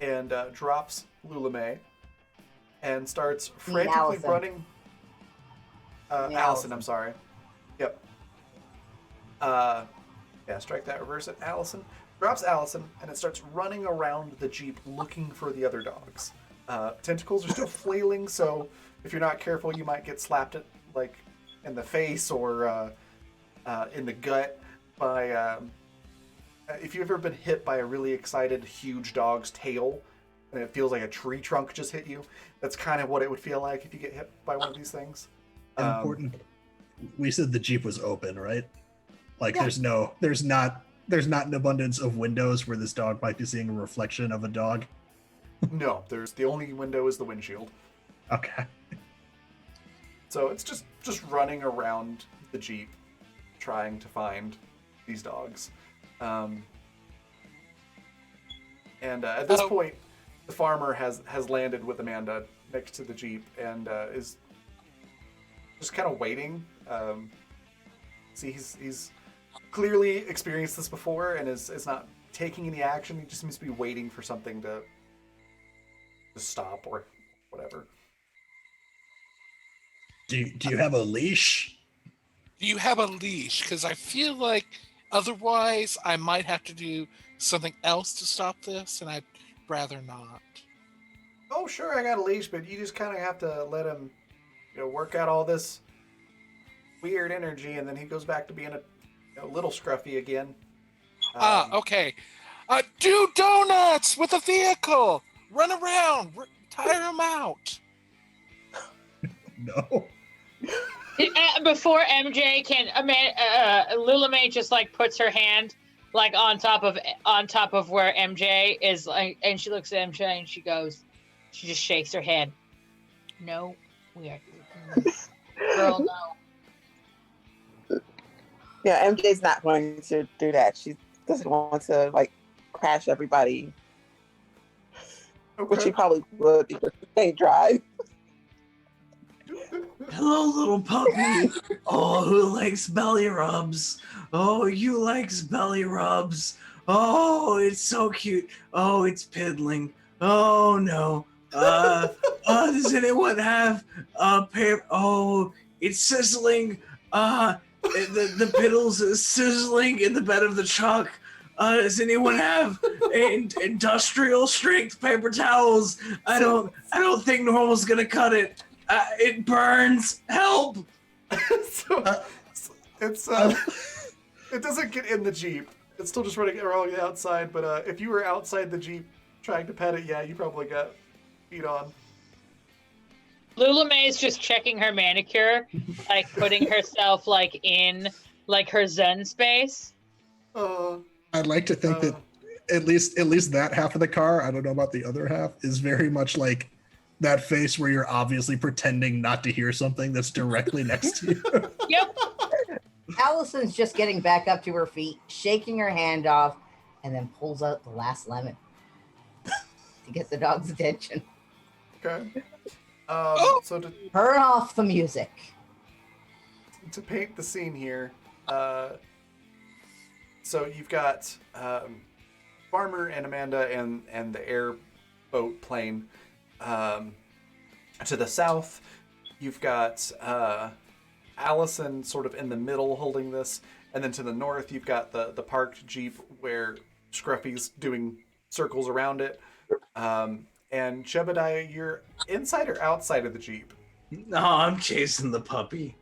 A: and drops Lulame and starts frantically
D: Allison.
A: running. Allison, I'm sorry. Yep. Yeah, strike that, reverse it. Allison drops Allison, and it starts running around the Jeep looking for the other dogs. Tentacles are still flailing, so if you're not careful, you might get slapped like in the face or in the gut by. If you've ever been hit by a really excited, huge dog's tail, and it feels like a tree trunk just hit you, that's kind of what it would feel like if you get hit by one of these things.
E: Important. We said the Jeep was open, right? Like,
A: Yeah.
E: there's not an abundance of windows where this dog might be seeing a reflection of a dog.
A: No, the only window is the windshield.
E: Okay.
A: So it's just running around the Jeep, trying to find these dogs. And at this point, the farmer has landed with Amanda next to the Jeep and is just kind of waiting. See, he's clearly experienced this before and is not taking any action. He just seems to be waiting for something to stop or whatever.
E: Do you have a leash?
G: Do you have a leash? Because I feel like otherwise I might have to do something else to stop this, and I'd rather not.
A: Oh, sure, I got a leash, but you just kind of have to let him, work out all this weird energy, and then he goes back to being a little scruffy again.
G: Okay. Do donuts with a vehicle. Run around. Tire him out.
E: No.
F: Before MJ can, Lulame just like puts her hand like on top of where MJ is, like, and she looks at MJ and she just shakes her head. No, we are, girl, no.
C: Yeah, MJ's not going to do that. She doesn't want to like crash everybody, which she probably would because they drive.
B: Hello, little puppy. Oh, who likes belly rubs? Oh, you likes belly rubs. Oh, it's so cute. Oh, it's piddling. Oh no. Does anyone have paper? Oh, it's sizzling. The piddles is sizzling in the bed of the truck. Does anyone have industrial strength paper towels? I don't think normal's gonna cut it. It burns. Help!
A: So it's it doesn't get in the Jeep. It's still just running around the outside. But if you were outside the Jeep trying to pet it, yeah, you probably got beat on.
F: Lulame is just checking her manicure, like putting herself like in like her Zen space.
E: I'd like to think that at least that half of the car, I don't know about the other half, is very much like that face where you're obviously pretending not to hear something that's directly next to you.
F: Yep.
D: Allison's just getting back up to her feet, shaking her hand off, and then pulls out the last lemon. to get the dog's attention.
A: Okay.
G: Oh!
A: So to
D: Turn off the music.
A: paint the scene here, so you've got Farmer and Amanda and the airboat plane. To the south, you've got Allison sort of in the middle holding this, and then to the north, you've got the parked Jeep where Scruffy's doing circles around it. And Jebediah, you're inside or outside of the Jeep?
B: No, I'm chasing the puppy.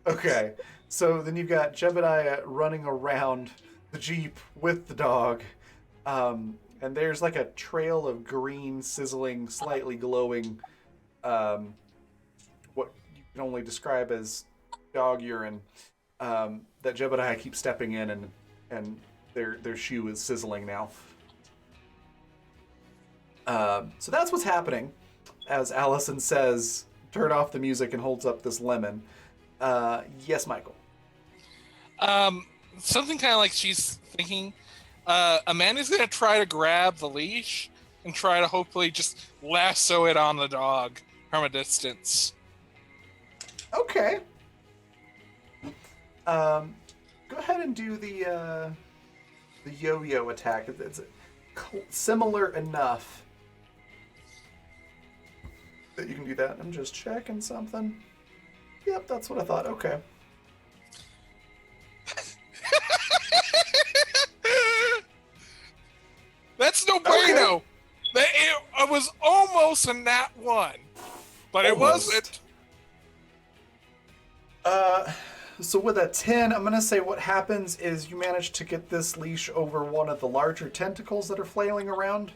A: Okay, so then you've got Jebediah running around the Jeep with the dog. And there's like a trail of green, sizzling, slightly glowing, what you can only describe as dog urine, that Jebediah keeps stepping in, and their shoe is sizzling now. So that's what's happening as Allison says, turn off the music, and holds up this lemon. Yes, Michael.
G: Something kind of like she's thinking, Amanda's going to try to grab the leash and try to hopefully just lasso it on the dog from a distance.
A: Okay. Go ahead and do the yo-yo attack. It's similar enough that you can do that. I'm just checking something. Yep, that's what I thought. Okay.
G: That's no bueno. It was almost a nat 1, but it wasn't.
A: So with a 10, I'm gonna say what happens is you manage to get this leash over one of the larger tentacles that are flailing around,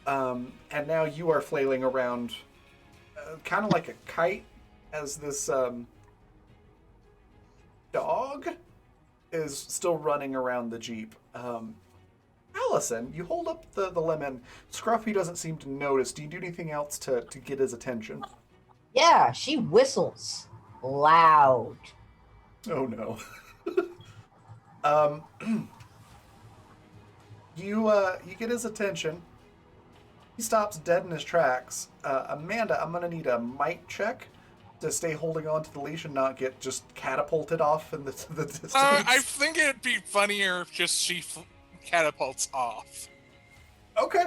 A: and now you are flailing around, kind of like a kite, as this dog is still running around the Jeep. Allison, you hold up the lemon. Scruffy doesn't seem to notice. Do you do anything else to get his attention?
D: Yeah, she whistles loud.
A: Oh no. You get his attention. He stops dead in his tracks. Amanda, I'm gonna need a might check to stay holding on to the leash and not get just catapulted off in the distance.
G: I think it'd be funnier if just she catapults off.
A: Okay.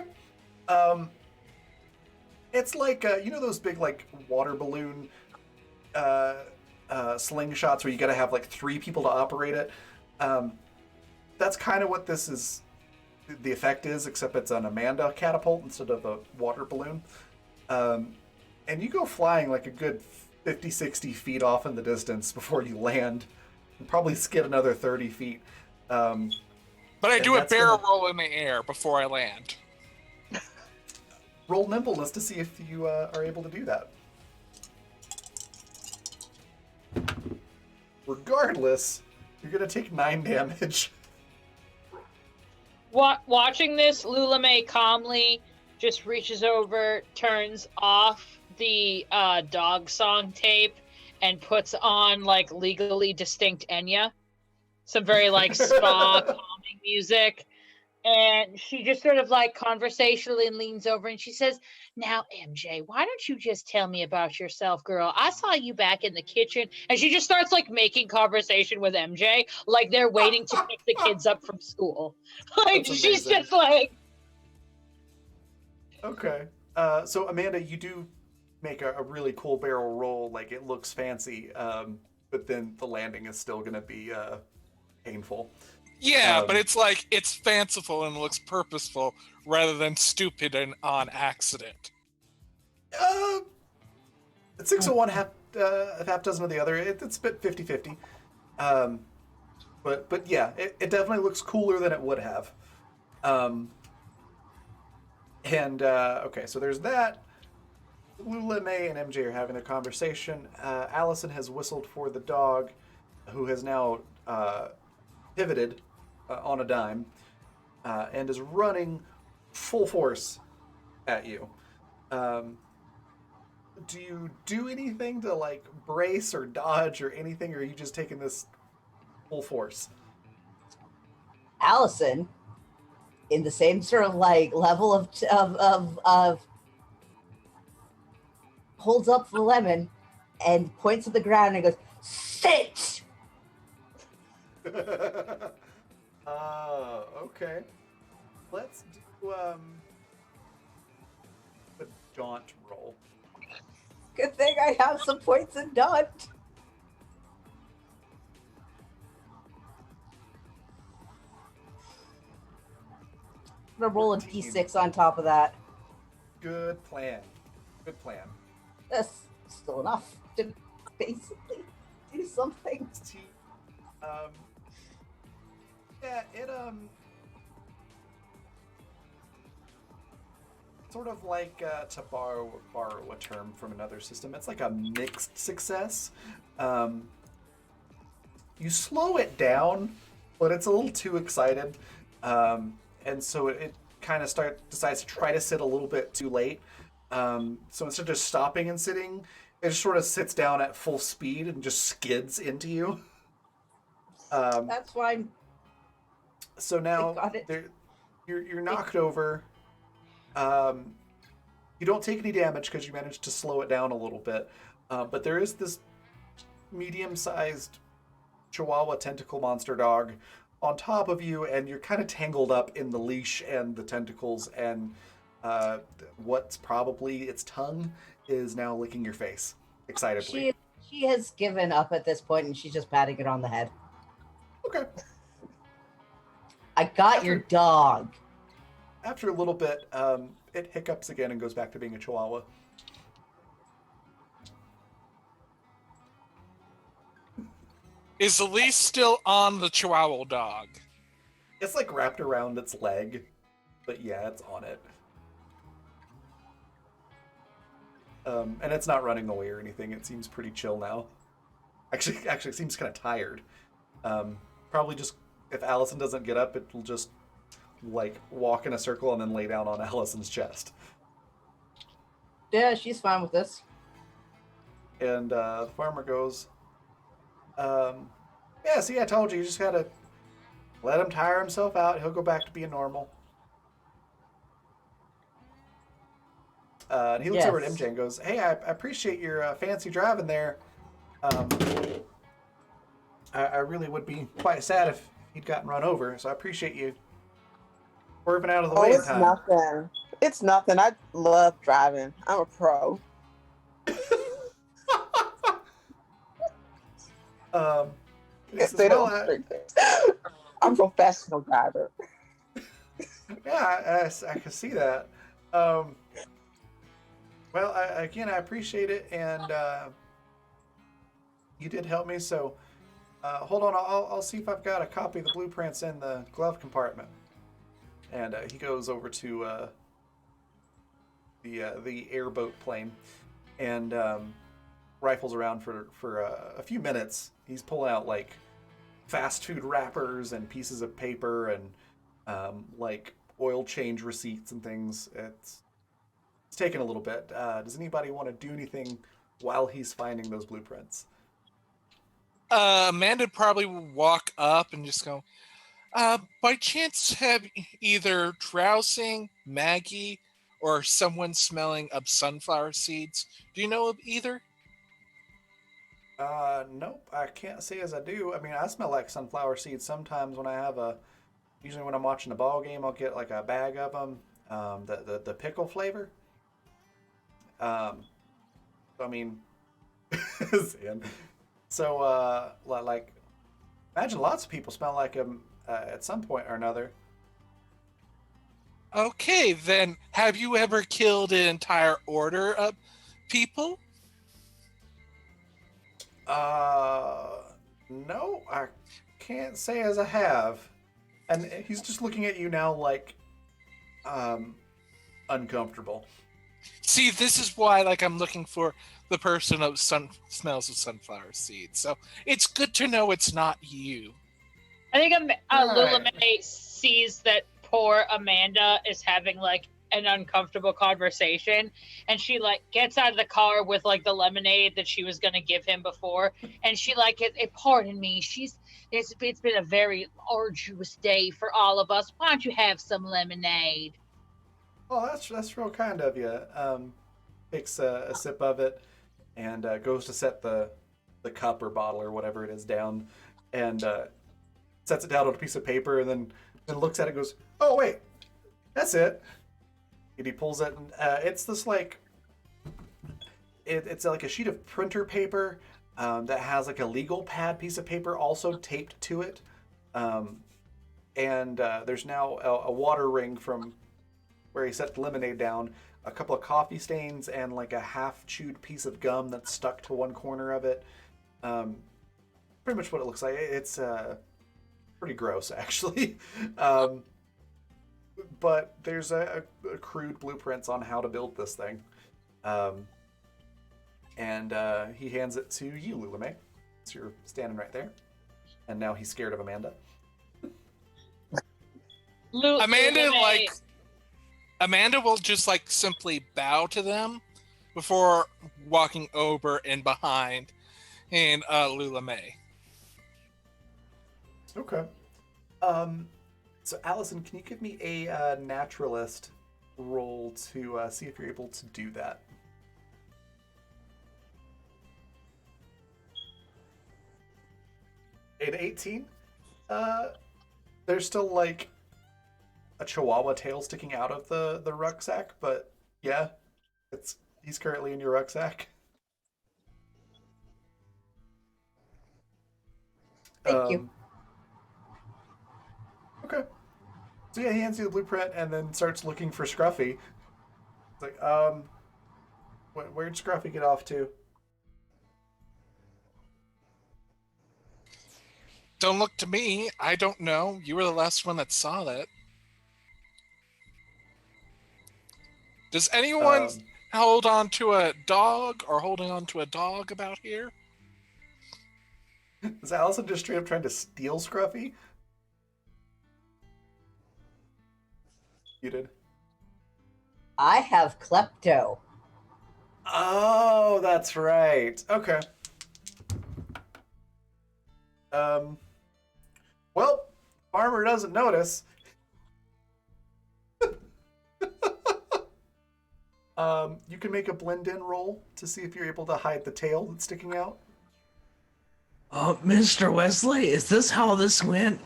A: It's like you know those big like water balloon slingshots where you gotta have like 3 people to operate it. That's kind of what this is. The effect is, except it's an Amanda catapult instead of a water balloon. And you go flying like a good 50, 60 feet off in the distance before you land, and probably skid another 30 feet.
G: But I do a barrel roll in the air before I land.
A: Roll nimbleness to see if you are able to do that. Regardless, you're going to take 9 damage.
F: Watching this, Lula May calmly just reaches over, turns off the dog song tape, and puts on like legally distinct Enya. Some very like spa calming music. And she just sort of like conversationally leans over and she says, "Now, MJ, why don't you just tell me about yourself, girl? I saw you back in the kitchen." And she just starts like making conversation with MJ, like they're waiting to pick the kids up from school. Like she's just like.
A: Okay. So Amanda, you do make a really cool barrel roll. Like it looks fancy, but then the landing is still going to be painful.
G: Yeah, but it's like, it's fanciful and looks purposeful rather than stupid and on accident.
A: It's 6 of one, half dozen of the other. It's a bit 50-50. But yeah, it definitely looks cooler than it would have. Okay, so there's that. Lula, May, and MJ are having a conversation. Allison has whistled for the dog, who has now pivoted on a dime and is running full force at you. Do you do anything to like brace or dodge or anything, or are you just taking this full force?
D: Allison in the same sort of like level of holds up the lemon and points at the ground and goes, "Sit."
A: Okay. Let's do a daunt roll.
D: Good thing I have some points in daunt. I'm gonna roll a
A: 13.
D: d6 on top of that.
A: Good plan. Good plan.
D: That's still enough to basically do something.
A: Um, yeah, it sort of like to borrow a term from another system. It's like a mixed success. Um, you slow it down, but it's a little too excited, and so it kind of decides to try to sit a little bit too late. So instead of just stopping and sitting, it just sort of sits down at full speed and just skids into you.
D: That's fine.
A: So now
D: got it.
A: you're knocked over. You don't take any damage because you managed to slow it down a little bit, but there is this medium-sized Chihuahua tentacle monster dog on top of you, and you're kind of tangled up in the leash and the tentacles, and what's probably its tongue is now licking your face excitedly.
D: She has given up at this point, and she's just patting it on the head.
A: Okay.
D: I got your dog.
A: After a little bit, it hiccups again and goes back to being a Chihuahua.
G: Is the leash still on the Chihuahua dog?
A: It's like wrapped around its leg, but yeah, it's on it. And it's not running away or anything. It seems pretty chill now. Actually, it seems kind of tired. Probably just if Allison doesn't get up, it'll just like walk in a circle and then lay down on Allison's chest.
D: Yeah, she's fine with this.
A: And the farmer goes, yeah, see, I told you, you just gotta let him tire himself out. He'll go back to being normal. And he looks over at
D: Yes.
A: MJ and goes, hey, I appreciate your fancy driving there. I really would be quite sad if he'd gotten run over, so I appreciate you swerving out of the way in
C: it's
A: time.
C: nothing. It's nothing. I love driving. I'm a pro.
A: He says,
C: They
A: well,
C: don't. I'm a professional driver.
A: yeah, I can see that. Well, again, I appreciate it, and you did help me. So, hold on, I'll see if I've got a copy of the blueprints in the glove compartment. And he goes over to the airboat plane, and rifles around for a few minutes. He's pulling out like fast food wrappers and pieces of paper and like oil change receipts and things. It's taking a little bit. Does anybody want to do anything while he's finding those blueprints?
G: Amanda probably will walk up and just go, by chance have either Drowsing, Maggie, or someone smelling of sunflower seeds? Do you know of either?
A: Nope, I can't say as I do. I mean, I smell like sunflower seeds sometimes when I have usually when I'm watching a ball game, I'll get like a bag of them, the pickle flavor. I mean, so like, imagine lots of people smell like them at some point or another.
G: Okay, then have you ever killed an entire order of people?
A: No, I can't say as I have. And he's just looking at you now like, uncomfortable.
G: See, this is why, like, I'm looking for the person of smells of sunflower seeds. So it's good to know it's not you.
F: I think
A: Right.
F: Lula May sees that poor Amanda is having like an uncomfortable conversation, and she like gets out of the car with like the lemonade that she was going to give him before, and she like pardon me, it's been a very arduous day for all of us. Why don't you have some lemonade?
A: Oh, that's real kind of you. Takes a sip of it and goes to set the cup or bottle or whatever it is down, and sets it down on a piece of paper, and then looks at it and goes, "Oh wait, that's it." And he pulls it, and it's this like it's like a sheet of printer paper that has like a legal pad piece of paper also taped to it, um, and there's now a water ring from where he set the lemonade down, a couple of coffee stains, and like a half chewed piece of gum that's stuck to one corner of it. Um, Pretty much what it looks like. It's pretty gross, actually. um, but there's a crude blueprints on how to build this thing. And he hands it to you, Lulame. So you're standing right there. And now he's scared of Amanda.
G: Amanda will just like simply bow to them before walking over and behind and Lulame.
A: Okay. So Allison, can you give me a naturalist roll to see if you're able to do that? An 18? There's still like a chihuahua tail sticking out of the rucksack, but yeah, he's currently in your rucksack.
D: Thank you.
A: Okay. So yeah, he hands you the blueprint and then starts looking for Scruffy. It's like, where'd Scruffy get off to?
G: Don't look to me. I don't know. You were the last one that saw that. Does anyone hold on to a dog or holding on to a dog about here?
A: Is Allison just straight up trying to steal Scruffy? You did.
D: I have klepto.
A: Oh, that's right. Okay. Well, farmer doesn't notice. You can make a blend-in roll to see if you're able to hide the tail that's sticking out.
B: Mr. Wesley, is this how this went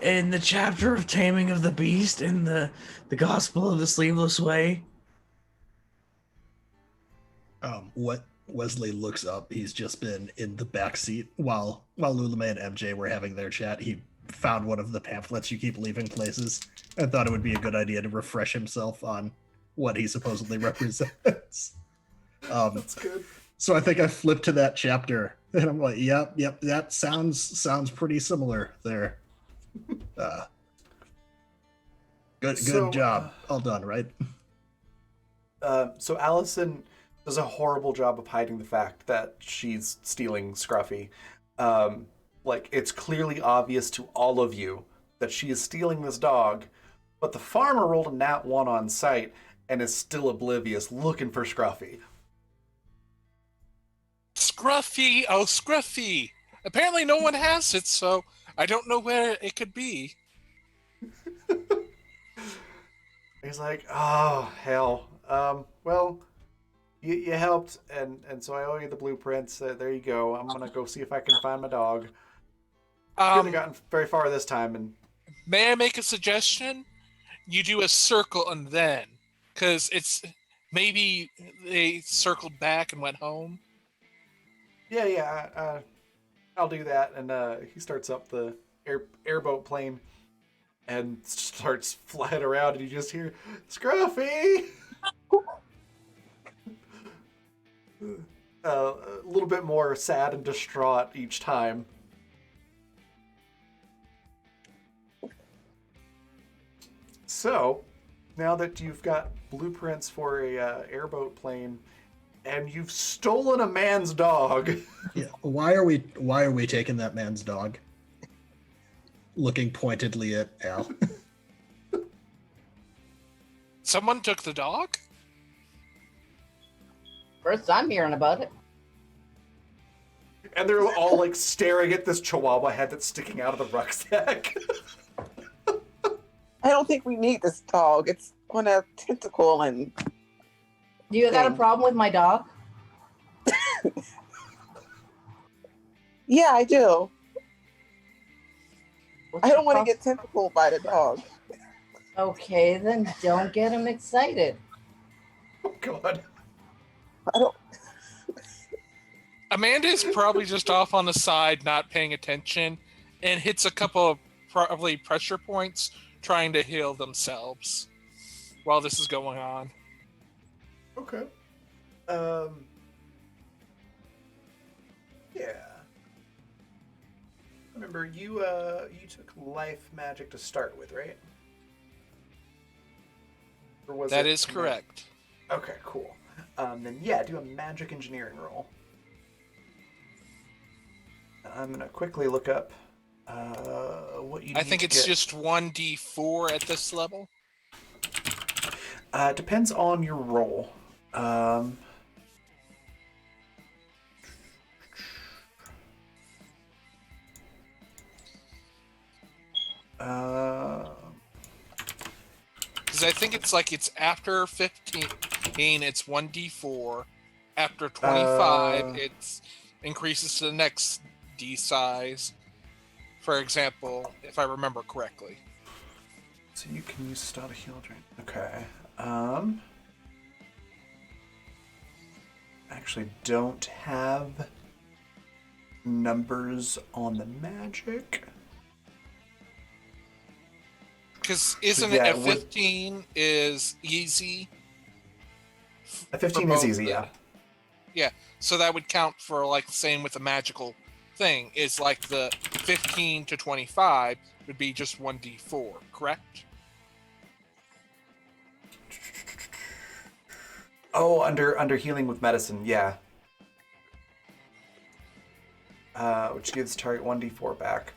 B: in the chapter of Taming of the Beast in the Gospel of the Sleeveless Way?
E: What Wesley looks up, he's just been in the back seat while Lulame and MJ were having their chat. He found one of the pamphlets you keep leaving places and thought it would be a good idea to refresh himself on what he supposedly represents.
A: That's good.
E: So I think I flipped to that chapter and I'm like, yep, that sounds pretty similar there. Good job. All done, right?
A: So Allison does a horrible job of hiding the fact that she's stealing Scruffy. Like, it's clearly obvious to all of you that she is stealing this dog, but the farmer rolled a nat 1 on sight and is still oblivious, looking for Scruffy.
G: Scruffy! Oh, Scruffy! Apparently no one has it, so I don't know where it could be.
A: He's like, oh, hell. Well, you helped, and so I owe you the blueprints. There you go. I'm going to go see if I can find my dog. Couldn't have gotten very far this time. And
G: may I make a suggestion? You do a circle and then, because it's maybe they circled back and went home.
A: Yeah, I'll do that. And he starts up the airboat plane and starts flying around, and you just hear, Scruffy! A little bit more sad and distraught each time. So, now that you've got blueprints for a airboat plane, and you've stolen a man's dog.
E: Yeah. Why are we taking that man's dog? Looking pointedly at Al.
G: Someone took the dog?
D: First, I'm hearing about it.
A: And they're all like staring at this chihuahua head that's sticking out of the rucksack.
C: I don't think we need this dog. It's on a tentacle and.
D: Do you got a
C: thing.
D: problem with my dog?
C: Yeah, I do.
D: What's
C: I
D: your
C: don't want to
D: prob-
C: get tentacled by the dog.
D: Okay, then don't get him excited.
A: Oh God.
C: I don't.
G: Amanda is probably just off on the side, not paying attention, and hits a couple of probably pressure points trying to heal themselves while this is going on.
A: Okay. Yeah. Remember, you took life magic to start with, right? Or was
G: That
A: it
G: is correct.
A: Okay, cool. Then yeah, do a magic engineering roll. I'm gonna quickly look up what you.
G: I
A: need
G: think
A: to
G: it's
A: get.
G: just 1d4 at this level.
A: It depends on your roll.
G: Because I think it's after 15, it's 1d4. After 25, it increases to the next d size. For example, if I remember correctly.
A: So you can use start a heal drink. Okay. Actually don't have numbers on the magic.
G: Because isn't
A: yeah,
G: it
A: it
G: a
A: would-
G: 15 is easy?
A: A 15
G: for
A: is
G: both
A: easy, yeah.
G: Yeah, so that would count for like the same with the magical thing. Is like the 15 to 25 would be just 1d4, correct?
A: Oh, under healing with medicine, yeah. Which gives target 1d4 back.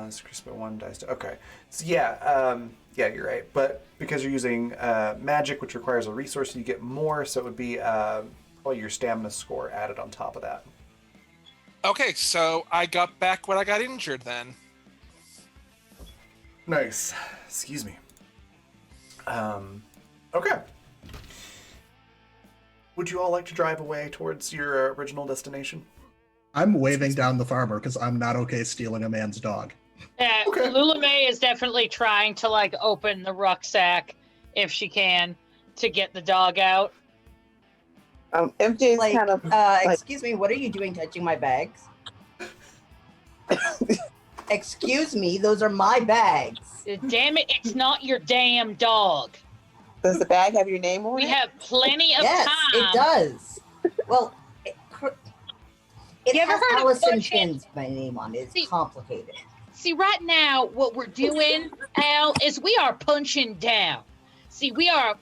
A: It's increased by 1 dice. Okay. So yeah, yeah, you're right. But because you're using magic, which requires a resource, you get more. So it would be probably your stamina score added on top of that.
G: Okay, so I got back when I got injured then.
A: Nice. Excuse me. Okay. Would you all like to drive away towards your original destination?
E: I'm waving down the farmer because I'm not okay stealing a man's dog.
F: Yeah,
A: Okay.
F: Lula May is definitely trying to like open the rucksack if she can to get the dog out.
C: MJ's
D: Like,
C: kind of.
D: excuse me, what are you doing touching my bags? Excuse me, those are my bags.
F: Damn it, it's not your damn dog.
C: Does the bag have your name on
F: We
C: it?
F: have plenty of
D: Yes,
F: time.
D: it does. Well, it
F: You ever
D: has
F: heard of
D: Allison
F: punching?
D: Chin's my name on it. It's
F: See-
D: complicated.
F: See, right now, what we're doing, Al, is we are punching down. See, we are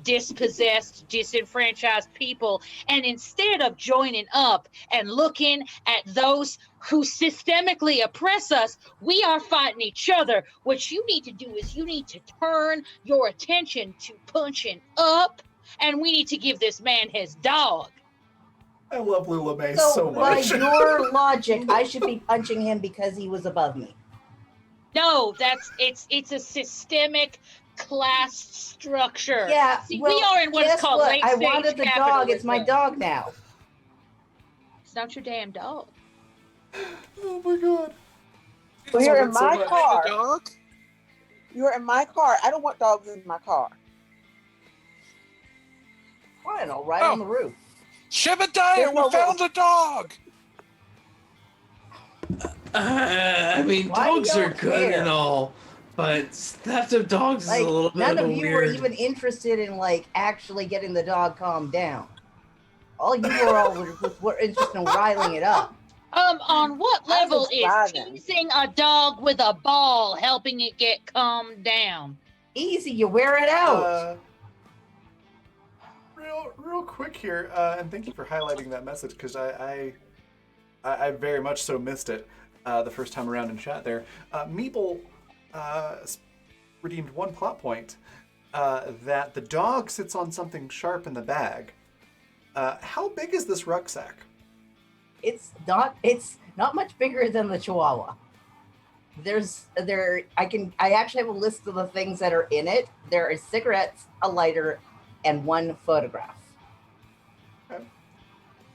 F: dispossessed, disenfranchised people, and instead of joining up and looking at those who systemically oppress us, we are fighting each other. What you need to do is you need to turn your attention to punching up, and we need to give this man his dog.
A: I love Lula May
D: So,
A: so
D: by
A: much.
D: your logic, I should be punching him because he was above me.
F: No, it's a systemic class structure.
D: Yeah,
F: See,
D: well,
F: we are in what is
D: guess
F: called
D: what?
F: late
D: I
F: stage
D: wanted the dog. It's my
F: capitalism.
D: dog now.
F: It's not your damn dog.
A: Oh my god.
C: Well, you're in
A: So
C: my
A: much.
C: car.
G: The dog?
C: You're in my car. I don't want dogs in my car.
D: Fine, I'll ride
G: Oh.
D: on the roof.
G: Shebediah,
C: There's no
G: we found the dog!
B: I mean,
D: Why
B: dogs
D: do
B: are
D: you
B: good
D: care?
B: and all, but theft of dogs
D: Like,
B: is a little bit
D: none
B: of
D: of
B: a
D: you
B: weird.
D: were even interested in like actually getting the dog calmed down. All you were all were interested in riling it up.
F: On what
C: I
F: level
C: was
F: is
C: driving.
F: teasing a dog with a ball helping it get calmed down?
D: Easy, you wear it out.
A: Real quick here, and thank you for highlighting that message because I very much so missed it the first time around in chat there. Meeple redeemed one plot point. that the dog sits on something sharp in the bag. How big is this rucksack?
D: It's not much bigger than the Chihuahua. I actually have a list of the things that are in it. There are cigarettes, a lighter, and one photograph.
A: Okay.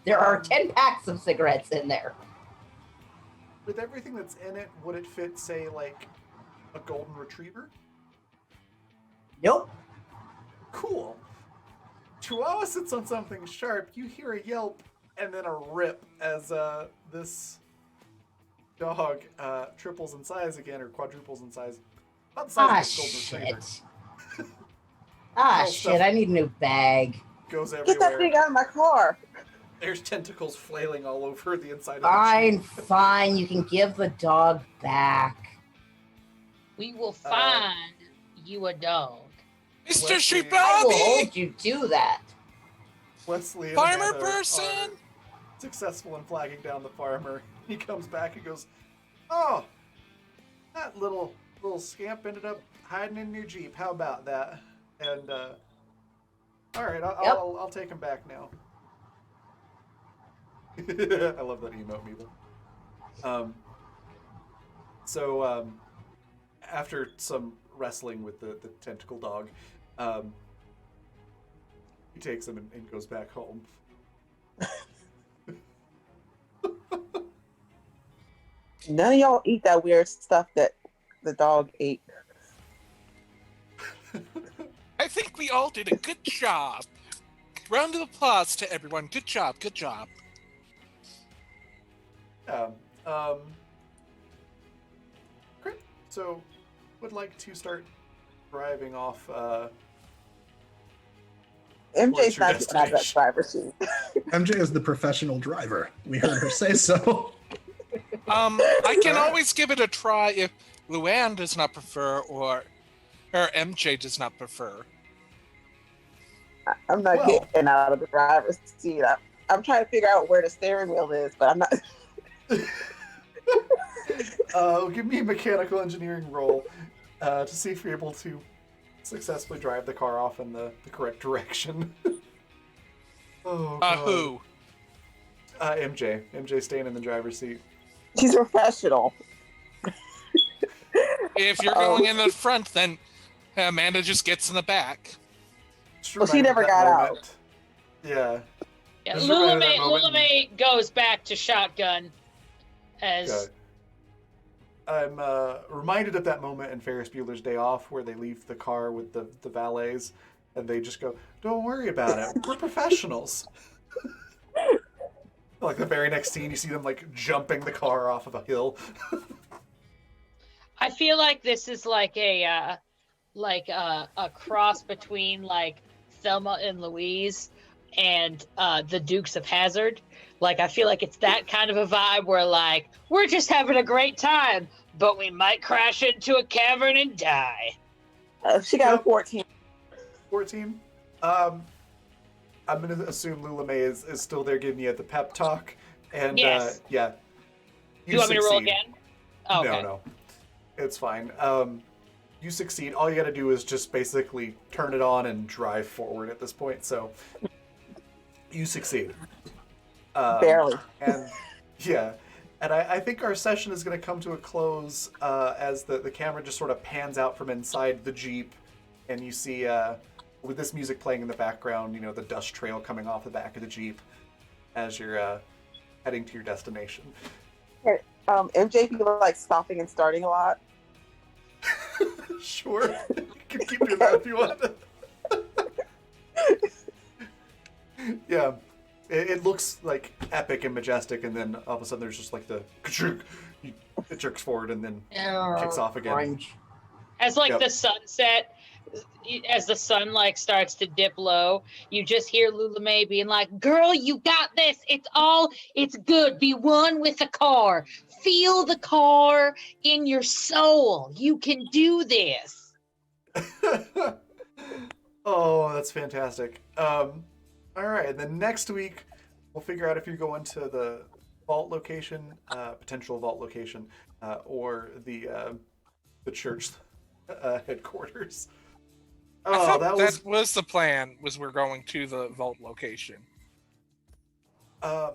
D: There are
A: Um,
D: 10 packs of cigarettes in there.
A: With everything that's in it, would it fit, say, like a golden retriever?
D: Nope.
A: Cool. Chihuahua sits on something sharp. You hear a yelp and then a rip as this dog triples in size again, or quadruples in size. About the size
D: Ah,
A: of a golden retriever.
D: shit. Ah,
A: All
D: shit.
A: stuff
D: I need a new bag.
A: goes
C: Get that
A: everywhere.
C: thing out of my car.
A: There's tentacles flailing all over the inside of
D: Fine,
A: the Jeep.
D: fine. You can give the dog back.
F: We will find you a dog.
G: Mr.
A: Wesley-
D: I will
G: Shibabi!
D: hold you to that.
A: Wesley and
G: Farmer
A: Amanda
G: person!
A: are successful in flagging down the farmer. He comes back and goes, "Oh, that little scamp ended up hiding in your Jeep. How about that?" And all right,
D: Yep.
A: I'll take him back now. I love that emote, Meeble. So after some wrestling with the tentacle dog, he takes him and goes back home.
C: None of y'all eat that weird stuff that the dog ate.
G: I think we all did a good job. Round of applause to everyone. Good job, good job.
A: Yeah. Great. So, would like to start driving off.
C: MJ's
A: your
C: not getting out of that
A: destination.
C: driver's seat.
E: MJ is the professional driver. We heard her say so.
G: I can always give it a try if Luann does not prefer or MJ does not prefer.
C: I'm not
A: Well-
C: getting out of the driver's seat. I'm trying to figure out where the steering wheel is, but I'm not.
A: Give me a mechanical engineering roll to see if you're able to successfully drive the car off in the correct direction. Oh, God.
G: Who?
A: MJ. MJ staying in the driver's seat.
C: She's professional.
G: If you're
C: Oh.
G: going in the front, then Amanda just gets in the back.
A: Just
C: Well, she
A: reminded
C: never
A: of that
C: got
A: moment. Yeah.
F: Yeah,
A: Just reminded of that moment.
F: Lulame goes back to shotgun as
A: Okay. I'm reminded of that moment in Ferris Bueller's Day Off where they leave the car with the valets and they just go, "Don't worry about it. We're professionals." Like the very next scene, you see them like jumping the car off of a hill.
F: I feel like this is like a cross between like Thelma and Louise and the Dukes of Hazzard. Like I feel like it's that kind of a vibe where like we're just having a great time, but we might crash into a cavern and die.
C: She got a
A: Yep.
C: 14.
A: 14. I'm gonna assume Lulame is still there giving you the pep talk, and
F: Yes.
A: yeah.
F: Do you want me to roll
A: succeed.
F: again? Oh, okay.
A: No, it's fine. You succeed. All you got to do is just basically turn it on and drive forward at this point. So you succeed.
C: Barely.
A: And yeah, and I think our session is going to come to a close as the camera just sort of pans out from inside the Jeep, and you see with this music playing in the background, you know, the dust trail coming off the back of the Jeep as you're heading to your destination.
C: MJ people like stopping and starting a lot.
A: Sure, you can keep doing that if you want. Yeah, it looks like epic and majestic, and then all of a sudden there's just like the it jerks forward and then kicks off again.
D: Orange.
F: As like
A: Yep.
F: the sunset, as the sun like starts to dip low, you just hear Lulame being like, "Girl, you got this. It's good. Be one with the car. Feel the car in your soul. You can do this."
A: Oh, that's fantastic. All right, and then next week we'll figure out if you're going to the vault location, potential vault location, or the church headquarters.
G: I
A: Oh,
G: thought
A: that
G: that was the plan. Was we're going to the vault location.
A: um,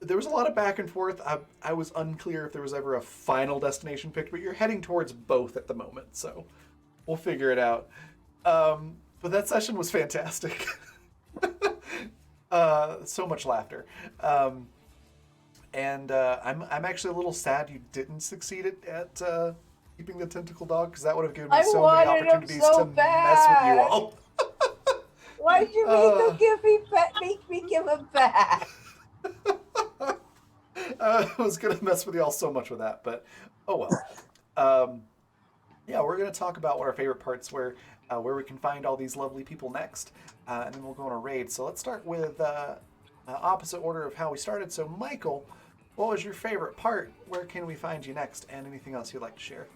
A: there was a lot of back and forth. I was unclear if there was ever a final destination picked, but you're heading towards both at the moment, so we'll figure it out. But that session was fantastic. So much laughter. And I'm actually a little sad you didn't succeed at keeping the tentacle dog, because that would have given me
D: I
A: so many
D: wanted him
A: opportunities
D: so
A: to mess with you
D: bad.
A: all.
D: Why'd you make me give him back?
A: I was gonna mess with y'all so much with that, but oh well. Um, yeah, we're gonna talk about what our favorite parts were, where we can find all these lovely people next, and then we'll go on a raid. So let's start with opposite order of how we started. So Michael, what was your favorite part? Where can we find you next? And anything else you'd like to share?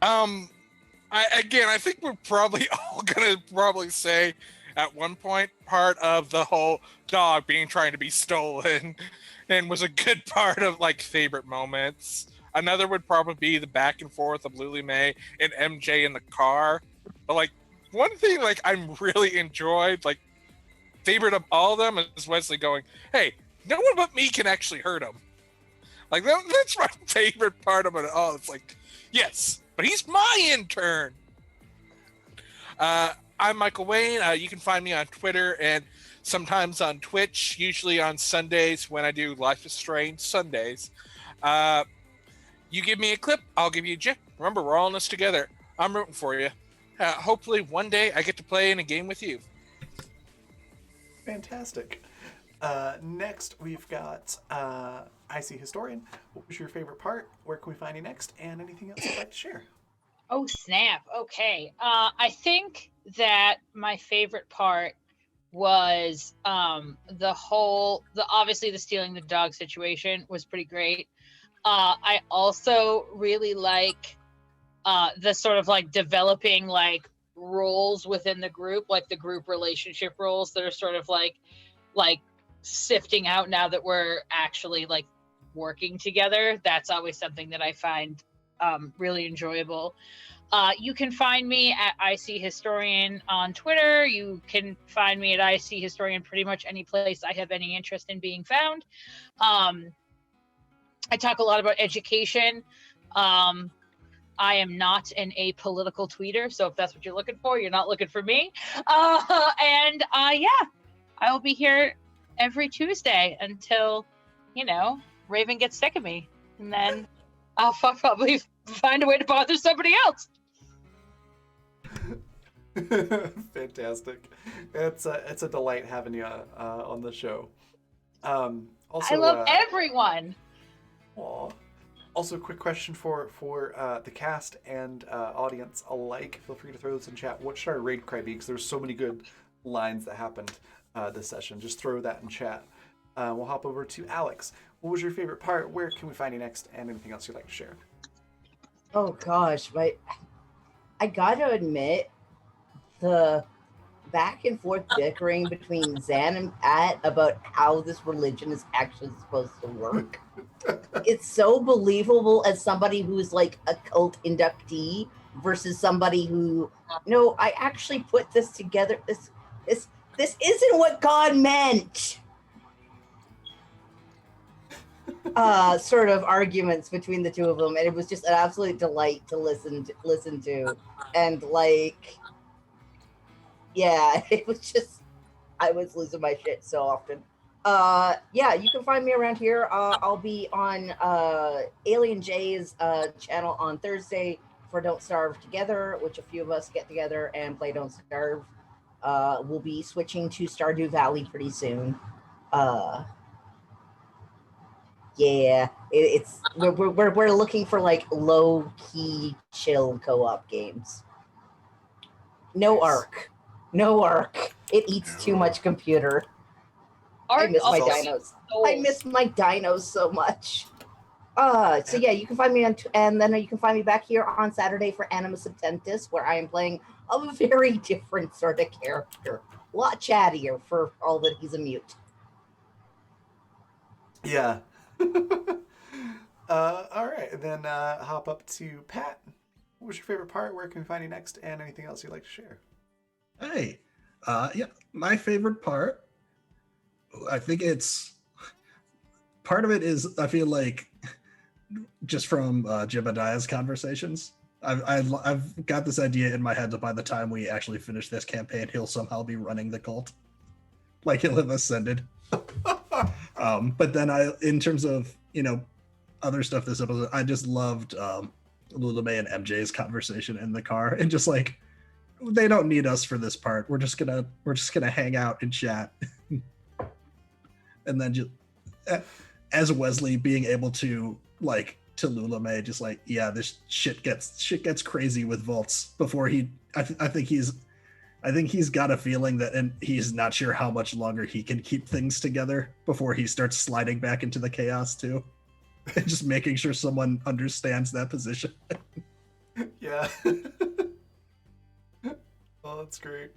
G: I think we're probably all gonna probably say at one point part of the whole dog being trying to be stolen, and was a good part of like favorite moments. Another would probably be the back and forth of Lily May and MJ in the car. But like one thing like I'm really enjoyed, like favorite of all of them is Wesley going, "Hey, no one but me can actually hurt him." Like that's my favorite part of it all. It's like, yes, but he's my intern. I'm Michael Wayne. You can find me on Twitter and sometimes on Twitch, usually on Sundays when I do Life is Strange Sundays. Uh, you give me a clip, I'll give you a GIF. Remember, we're all in this together. I'm rooting for you. Hopefully, one day I get to play in a game with you.
A: Fantastic. Next, we've got IC Historian. What was your favorite part? Where can we find you next? And anything else you'd like to share?
F: Oh snap! Okay, I think that my favorite part was the obviously the stealing the dog situation was pretty great. I also really like the sort of like developing like roles within the group, like the group relationship roles that are sort of like sifting out now that we're actually like working together. That's always something that I find really enjoyable. You can find me at IC Historian on Twitter. You can find me at IC Historian pretty much any place I have any interest in being found. I talk a lot about education. I am not an apolitical tweeter, so if that's what you're looking for, you're not looking for me. Yeah, I will be here every Tuesday until, Raven gets sick of me, and then I'll probably find a way to bother somebody else.
A: Fantastic. It's a delight having you on the show. Also,
F: I love everyone.
A: Aw. Also, quick question for the cast and audience alike. Feel free to throw this in chat. What should our raid cry be? Because there's so many good lines that happened this session. Just throw that in chat. We'll hop over to Alex. What was your favorite part? Where can we find you next? And anything else you'd like to share?
D: Oh gosh, I gotta admit, the back and forth bickering between Zan and Pat about how this religion is actually supposed to work. It's so believable as somebody who's like a cult inductee versus somebody who, no, I actually put this together. This isn't what God meant. Sort of arguments between the two of them, and it was just an absolute delight to listen to, and like, yeah, it was just, I was losing my shit so often. Yeah, you can find me around here. I'll be on Alien J's channel on Thursday for Don't Starve Together, which a few of us get together and play Don't Starve. We'll be switching to Stardew Valley pretty soon. Yeah, it's we're looking for like low key chill co-op games. No Arc. It eats too much computer. I miss my dinos. I miss my dinos so much. So yeah, you can find me and then you can find me back here on Saturday for Animus Septentis, where I am playing a very different sort of character. A lot chattier for all that he's a mute.
A: Yeah. All right, and then hop up to Pat. What was your favorite part? Where can we find you next? And anything else you'd like to share?
E: Hey, yeah, my favorite part, I think it's part of it is I feel like just from Jebediah's conversations. I've got this idea in my head that by the time we actually finish this campaign, he'll somehow be running the cult, like he'll have ascended. But then in terms of other stuff this episode, I just loved Lula May and MJ's conversation in the car, and just like they don't need us for this part. We're just gonna hang out and chat, and then just as Wesley being able to like to Lula May, just like yeah, this shit gets crazy with Volts before he. I think he's got a feeling that, and he's not sure how much longer he can keep things together before he starts sliding back into the chaos too. And just making sure someone understands that position.
A: Yeah. Well, that's great.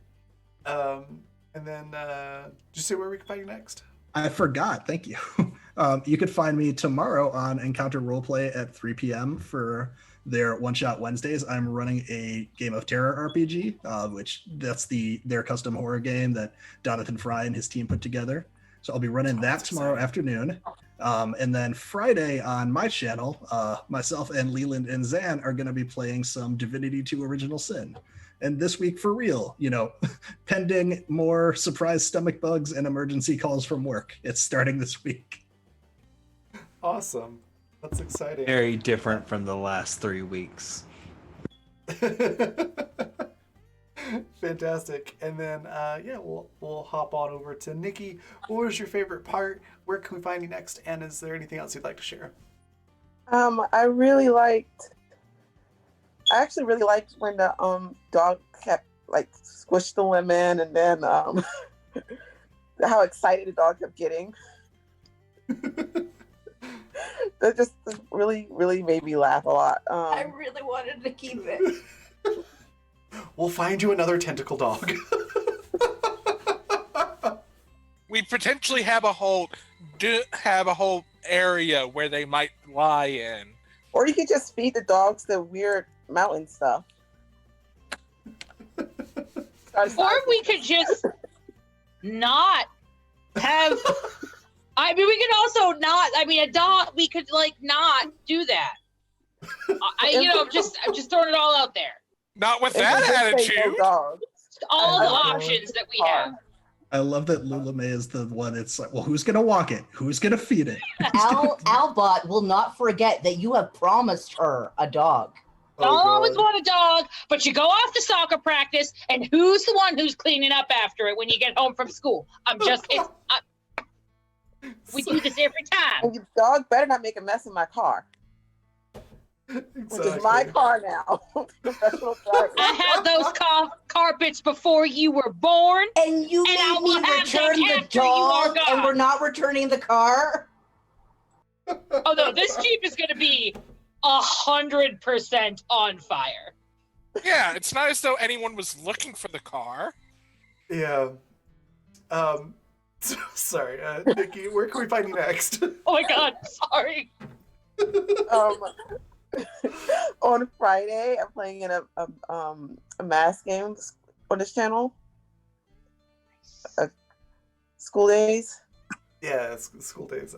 A: And then, did you say where we can find you next?
E: I forgot. Thank you. You could find me tomorrow on Encounter Roleplay at 3 p.m. for their One Shot Wednesdays. I'm running a Game of Terror RPG, which that's their custom horror game that Jonathan Fry and his team put together. So I'll be running that tomorrow afternoon. And then Friday on my channel, myself and Leland and Zan are going to be playing some Divinity 2 Original Sin. And this week, for real, pending more surprise stomach bugs and emergency calls from work. It's starting this week.
A: Awesome. That's exciting.
B: Very different from the last 3 weeks.
A: Fantastic. And then, yeah, we'll hop on over to Nikki. What was your favorite part? Where can we find you next? And is there anything else you'd like to share?
C: I actually really liked when the dog kept like squished the women, and then how excited the dog kept getting. That just really, really made me laugh a lot.
D: I really wanted to keep it.
A: We'll find you another tentacle dog.
G: We potentially have a whole area where they might lie in.
C: Or you could just feed the dogs the weird mountain stuff.
F: Or we could just not have. I mean, we could also not. I mean, a dog. We could like not do that. I'm just throwing it all out there.
G: Not with that attitude.
F: All the options that we have.
E: I love that Lula May is the one. It's like, well, who's gonna walk it? Who's gonna feed it?
D: Albot will not forget that you have promised her a dog.
F: I always want a dog, but you go off to soccer practice, and who's the one who's cleaning up after it when you get home from school? We do this every time.
C: And your dog better not make a mess in my car.
A: Exactly.
C: Which is my car now. Professional driver.
F: I had those carpets before you were born.
D: And you
F: I
D: made
F: will
D: me
F: have
D: return
F: them
D: the
F: after you are
D: dog,
F: gone.
D: and we're not returning the car?
F: Oh no, this Jeep is gonna be 100% on fire.
G: Yeah, it's not as though anyone was looking for the car.
A: Yeah. Sorry, Nikki, where can we find you next?
F: Oh my god, sorry.
C: On Friday, I'm playing in a mass game on this channel. School days.
A: Yeah, it's school days.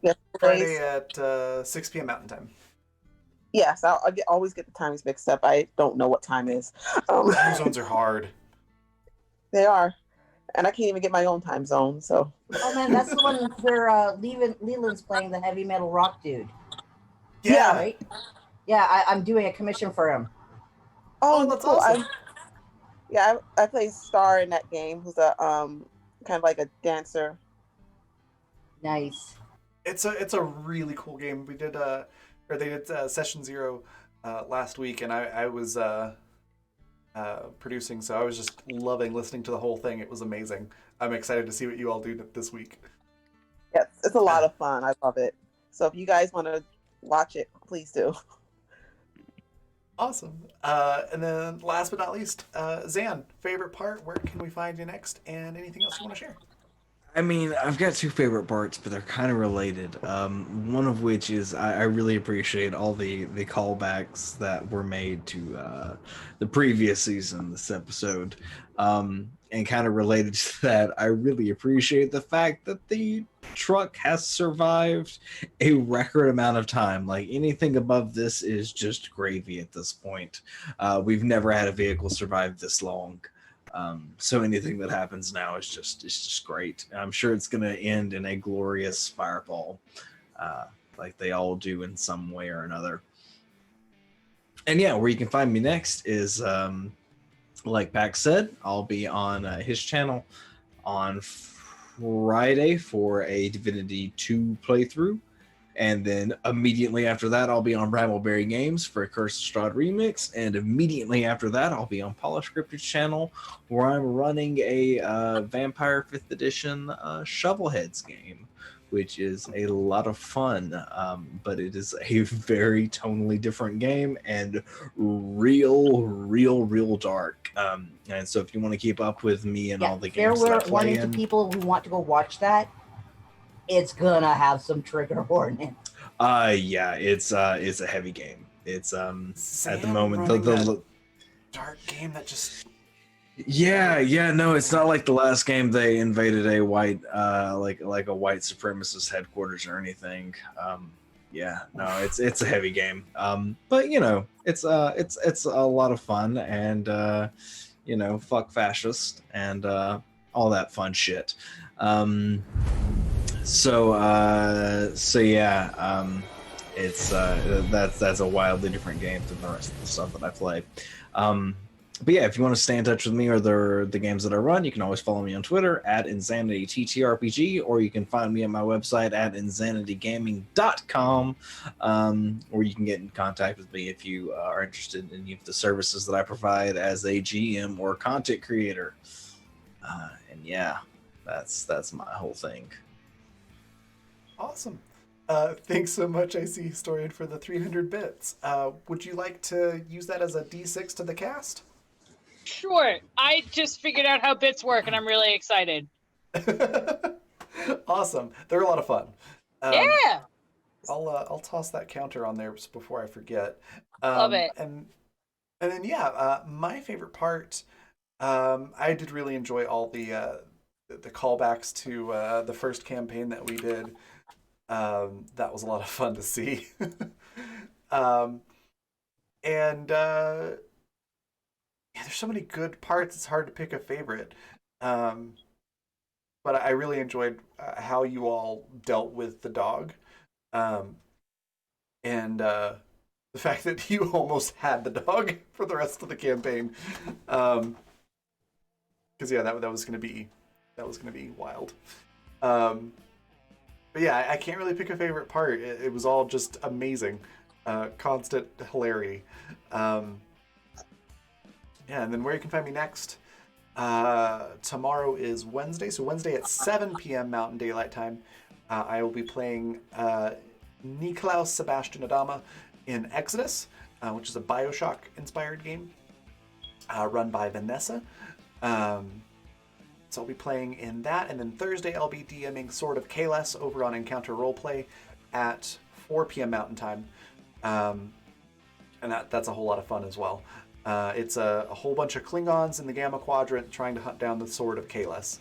C: Yeah,
A: Friday at 6 p.m. Mountain Time.
C: Yes, I always get the times mixed up. I don't know what time is.
A: Time zones are hard.
C: They are. And I can't even get my own time zone, so.
D: Oh man, that's the one where Leland's playing the heavy metal rock dude.
A: Yeah.
D: Right? Yeah, I'm doing a commission for him.
C: Oh,
A: that's
C: cool.
A: awesome.
C: I play Star in that game, who's a kind of like a dancer.
D: Nice.
A: It's a really cool game. We did they did session 0 last week, and I was producing, so I was just loving listening to the whole thing. It was amazing. I'm excited to see what you all do this week.
C: Yes, it's a lot of fun. I love it. So if you guys want to watch it, please do.
A: Awesome. And then last but not least, Zan, favorite part, where can we find you next, and anything else you want to share?
B: I mean, I've got two favorite parts, but they're kind of related. One of which is I really appreciate all the callbacks that were made to the previous season, this episode, and kind of related to that, I really appreciate the fact that the truck has survived a record amount of time. Like anything above this is just gravy at this point. We've never had a vehicle survive this long. So anything that happens now is just it's just great. I'm sure it's going to end in a glorious fireball, uh, like they all do in some way or another. And yeah, where you can find me next is like Pax said, I'll be on his channel on Friday for a Divinity 2 playthrough. And then immediately after that, I'll be on Brambleberry Games for a Curse of Strahd remix. And immediately after that, I'll be on Polish Scripted channel where I'm running a Vampire 5th Edition Shovelheads game, which is a lot of fun. But it is a very tonally different game and real dark. And so if you want to keep up with me and
D: Yeah,
B: all the
D: fair
B: games that I play
D: warning to
B: in,
D: people who want to go watch that. It's gonna have some trigger warning.
B: yeah, it's a heavy game. It's at the
A: Sam
B: moment
A: running that dark game that just
B: yeah, no, it's not like the last game they invaded a white like a white supremacist headquarters or anything. Yeah, no, it's a heavy game. But you know, it's a lot of fun and you know, fuck fascist and all that fun shit. So yeah, it's that's a wildly different game than the rest of the stuff that I play. But yeah, if you want to stay in touch with me or the games that I run, you can always follow me on Twitter at InsanityTTRPG, or you can find me at my website at insanitygaming.com, or you can get in contact with me if you are interested in any of the services that I provide as a GM or content creator. And yeah, that's my whole thing.
A: awesome. Thanks so much, IC Historian, for the 300 bits. Would you like to use that as a D6 to the cast?
F: Sure. I just figured out how bits work, and I'm really excited.
A: Awesome. They're a lot of fun.
F: Yeah.
A: I'll toss that counter on there before I forget.
F: Love it.
A: And then yeah, my favorite part. I did really enjoy all the callbacks to the first campaign that we did. That was a lot of fun to see. um, and yeah, there's so many good parts. It's hard to pick a favorite. Um, but I really enjoyed how you all dealt with the dog, um, and the fact that you almost had the dog for the rest of the campaign. Because yeah, that was gonna be wild. Um, but yeah, I can't really pick a favorite part. It was all just amazing, constant hilarity. Um, yeah, and then where you can find me next. Tomorrow is Wednesday, so Wednesday at 7 p.m. Mountain Daylight Time, I will be playing Niklaus Sebastian Adama in Exodus, which is a Bioshock-inspired game run by Vanessa. So I'll be playing in that, and then Thursday I'll be DMing Sword of Kalas over on Encounter Roleplay at 4 p.m. Mountain Time, and that's a whole lot of fun as well. It's a whole bunch of Klingons in the Gamma Quadrant trying to hunt down the Sword of Kalas.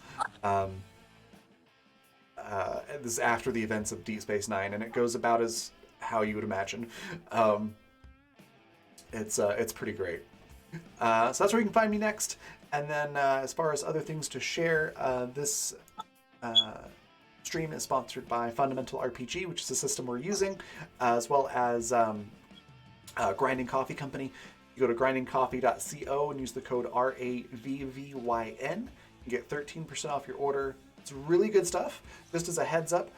A: This is after the events of Deep Space Nine, and it goes about as how you would imagine. It's pretty great. So that's where you can find me next. And then as far as other things to share, this stream is sponsored by Fundamental RPG, which is the system we're using, as well as Grinding Coffee Company. You go to grindingcoffee.co and use the code RAVVYN. You get 13% off your order. It's really good stuff. Just as a heads up,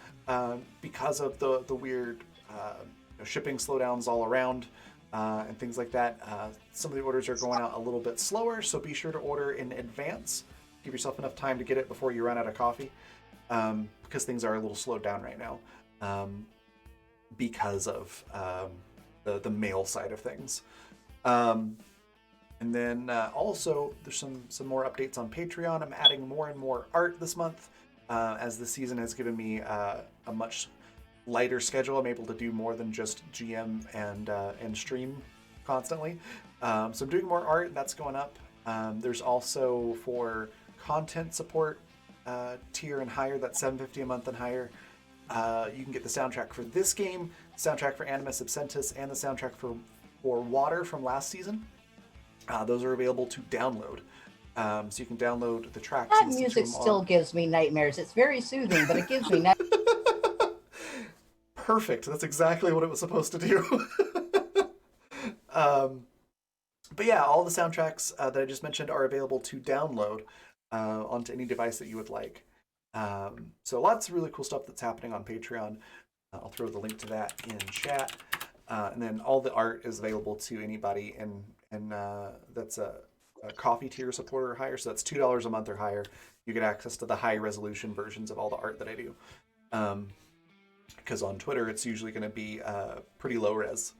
A: because of the weird shipping slowdowns all around and things like that, some of the orders are going out a little bit slower, so be sure to order in advance. Give yourself enough time to get it before you run out of coffee, because things are a little slowed down right now because of the mail side of things. And then also there's some more updates on Patreon. I'm adding more and more art this month. as the season has given me a much lighter schedule. I'm able to do more than just GM and stream constantly. So I'm doing more art. That's going up. There's also for content support tier and higher. That's $7.50 a month and higher. You can get the soundtrack for this game, the soundtrack for Animus Absentus, and the soundtrack for Water from last season. Those are available to download. So you can download the tracks.
D: That
A: and listen to
D: music
A: them
D: still gives me nightmares. It's very soothing, but it gives me nightmares.
A: Perfect. That's exactly what it was supposed to do. But yeah, all the soundtracks that I just mentioned are available to download onto any device that you would like. So lots of really cool stuff that's happening on Patreon. I'll throw the link to that in chat. And then all the art is available to anybody and that's a coffee tier supporter or higher. So that's $2 a month or higher. You get access to the high resolution versions of all the art that I do. Because on Twitter, it's usually going to be pretty low res.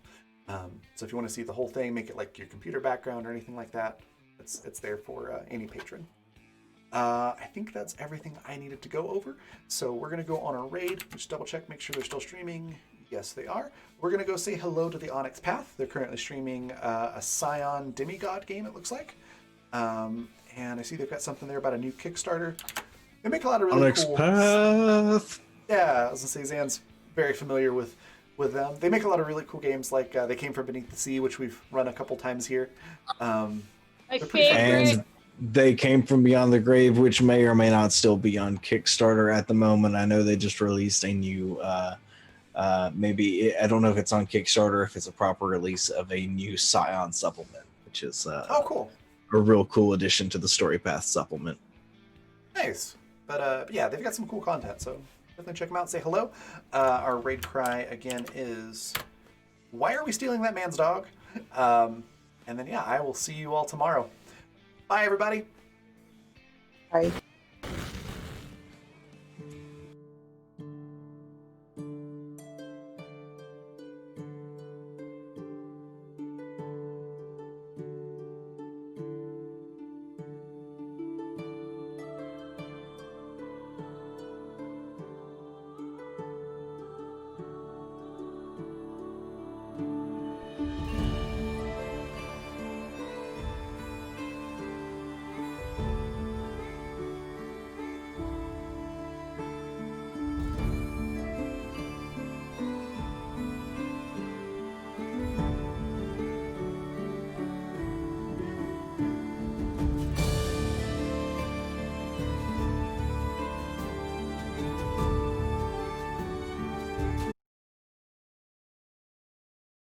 A: So if you want to see the whole thing, make it like your computer background or anything like that, it's there for any patron. I think that's everything I needed to go over. So we're going to go on our raid. Just double check, make sure they're still streaming. Yes, they are. We're going to go say hello to the Onyx Path. They're currently streaming a Scion Demigod game, it looks like. And I see they've got something there about a new Kickstarter. They make a lot of really
B: Onyx
A: cool...
B: Path.
A: Yeah, I was going to say Zan's very familiar with them. They make a lot of really cool games, like They Came From Beneath the Sea, which we've run a couple times here.
F: My
A: they're pretty fun
F: favorite.
A: games.
B: And They Came From Beyond the Grave, which may or may not still be on Kickstarter at the moment. I know they just released a new, maybe, I don't know if it's on Kickstarter, if it's a proper release of a new Scion supplement, which is
A: Oh, cool.
B: a real cool addition to the Story Path supplement.
A: Nice. But yeah, they've got some cool content, so definitely check them out. Say hello. Our raid cry again is, why are we stealing that man's dog? And then yeah, I will see you all tomorrow. Bye, everybody.
C: Bye.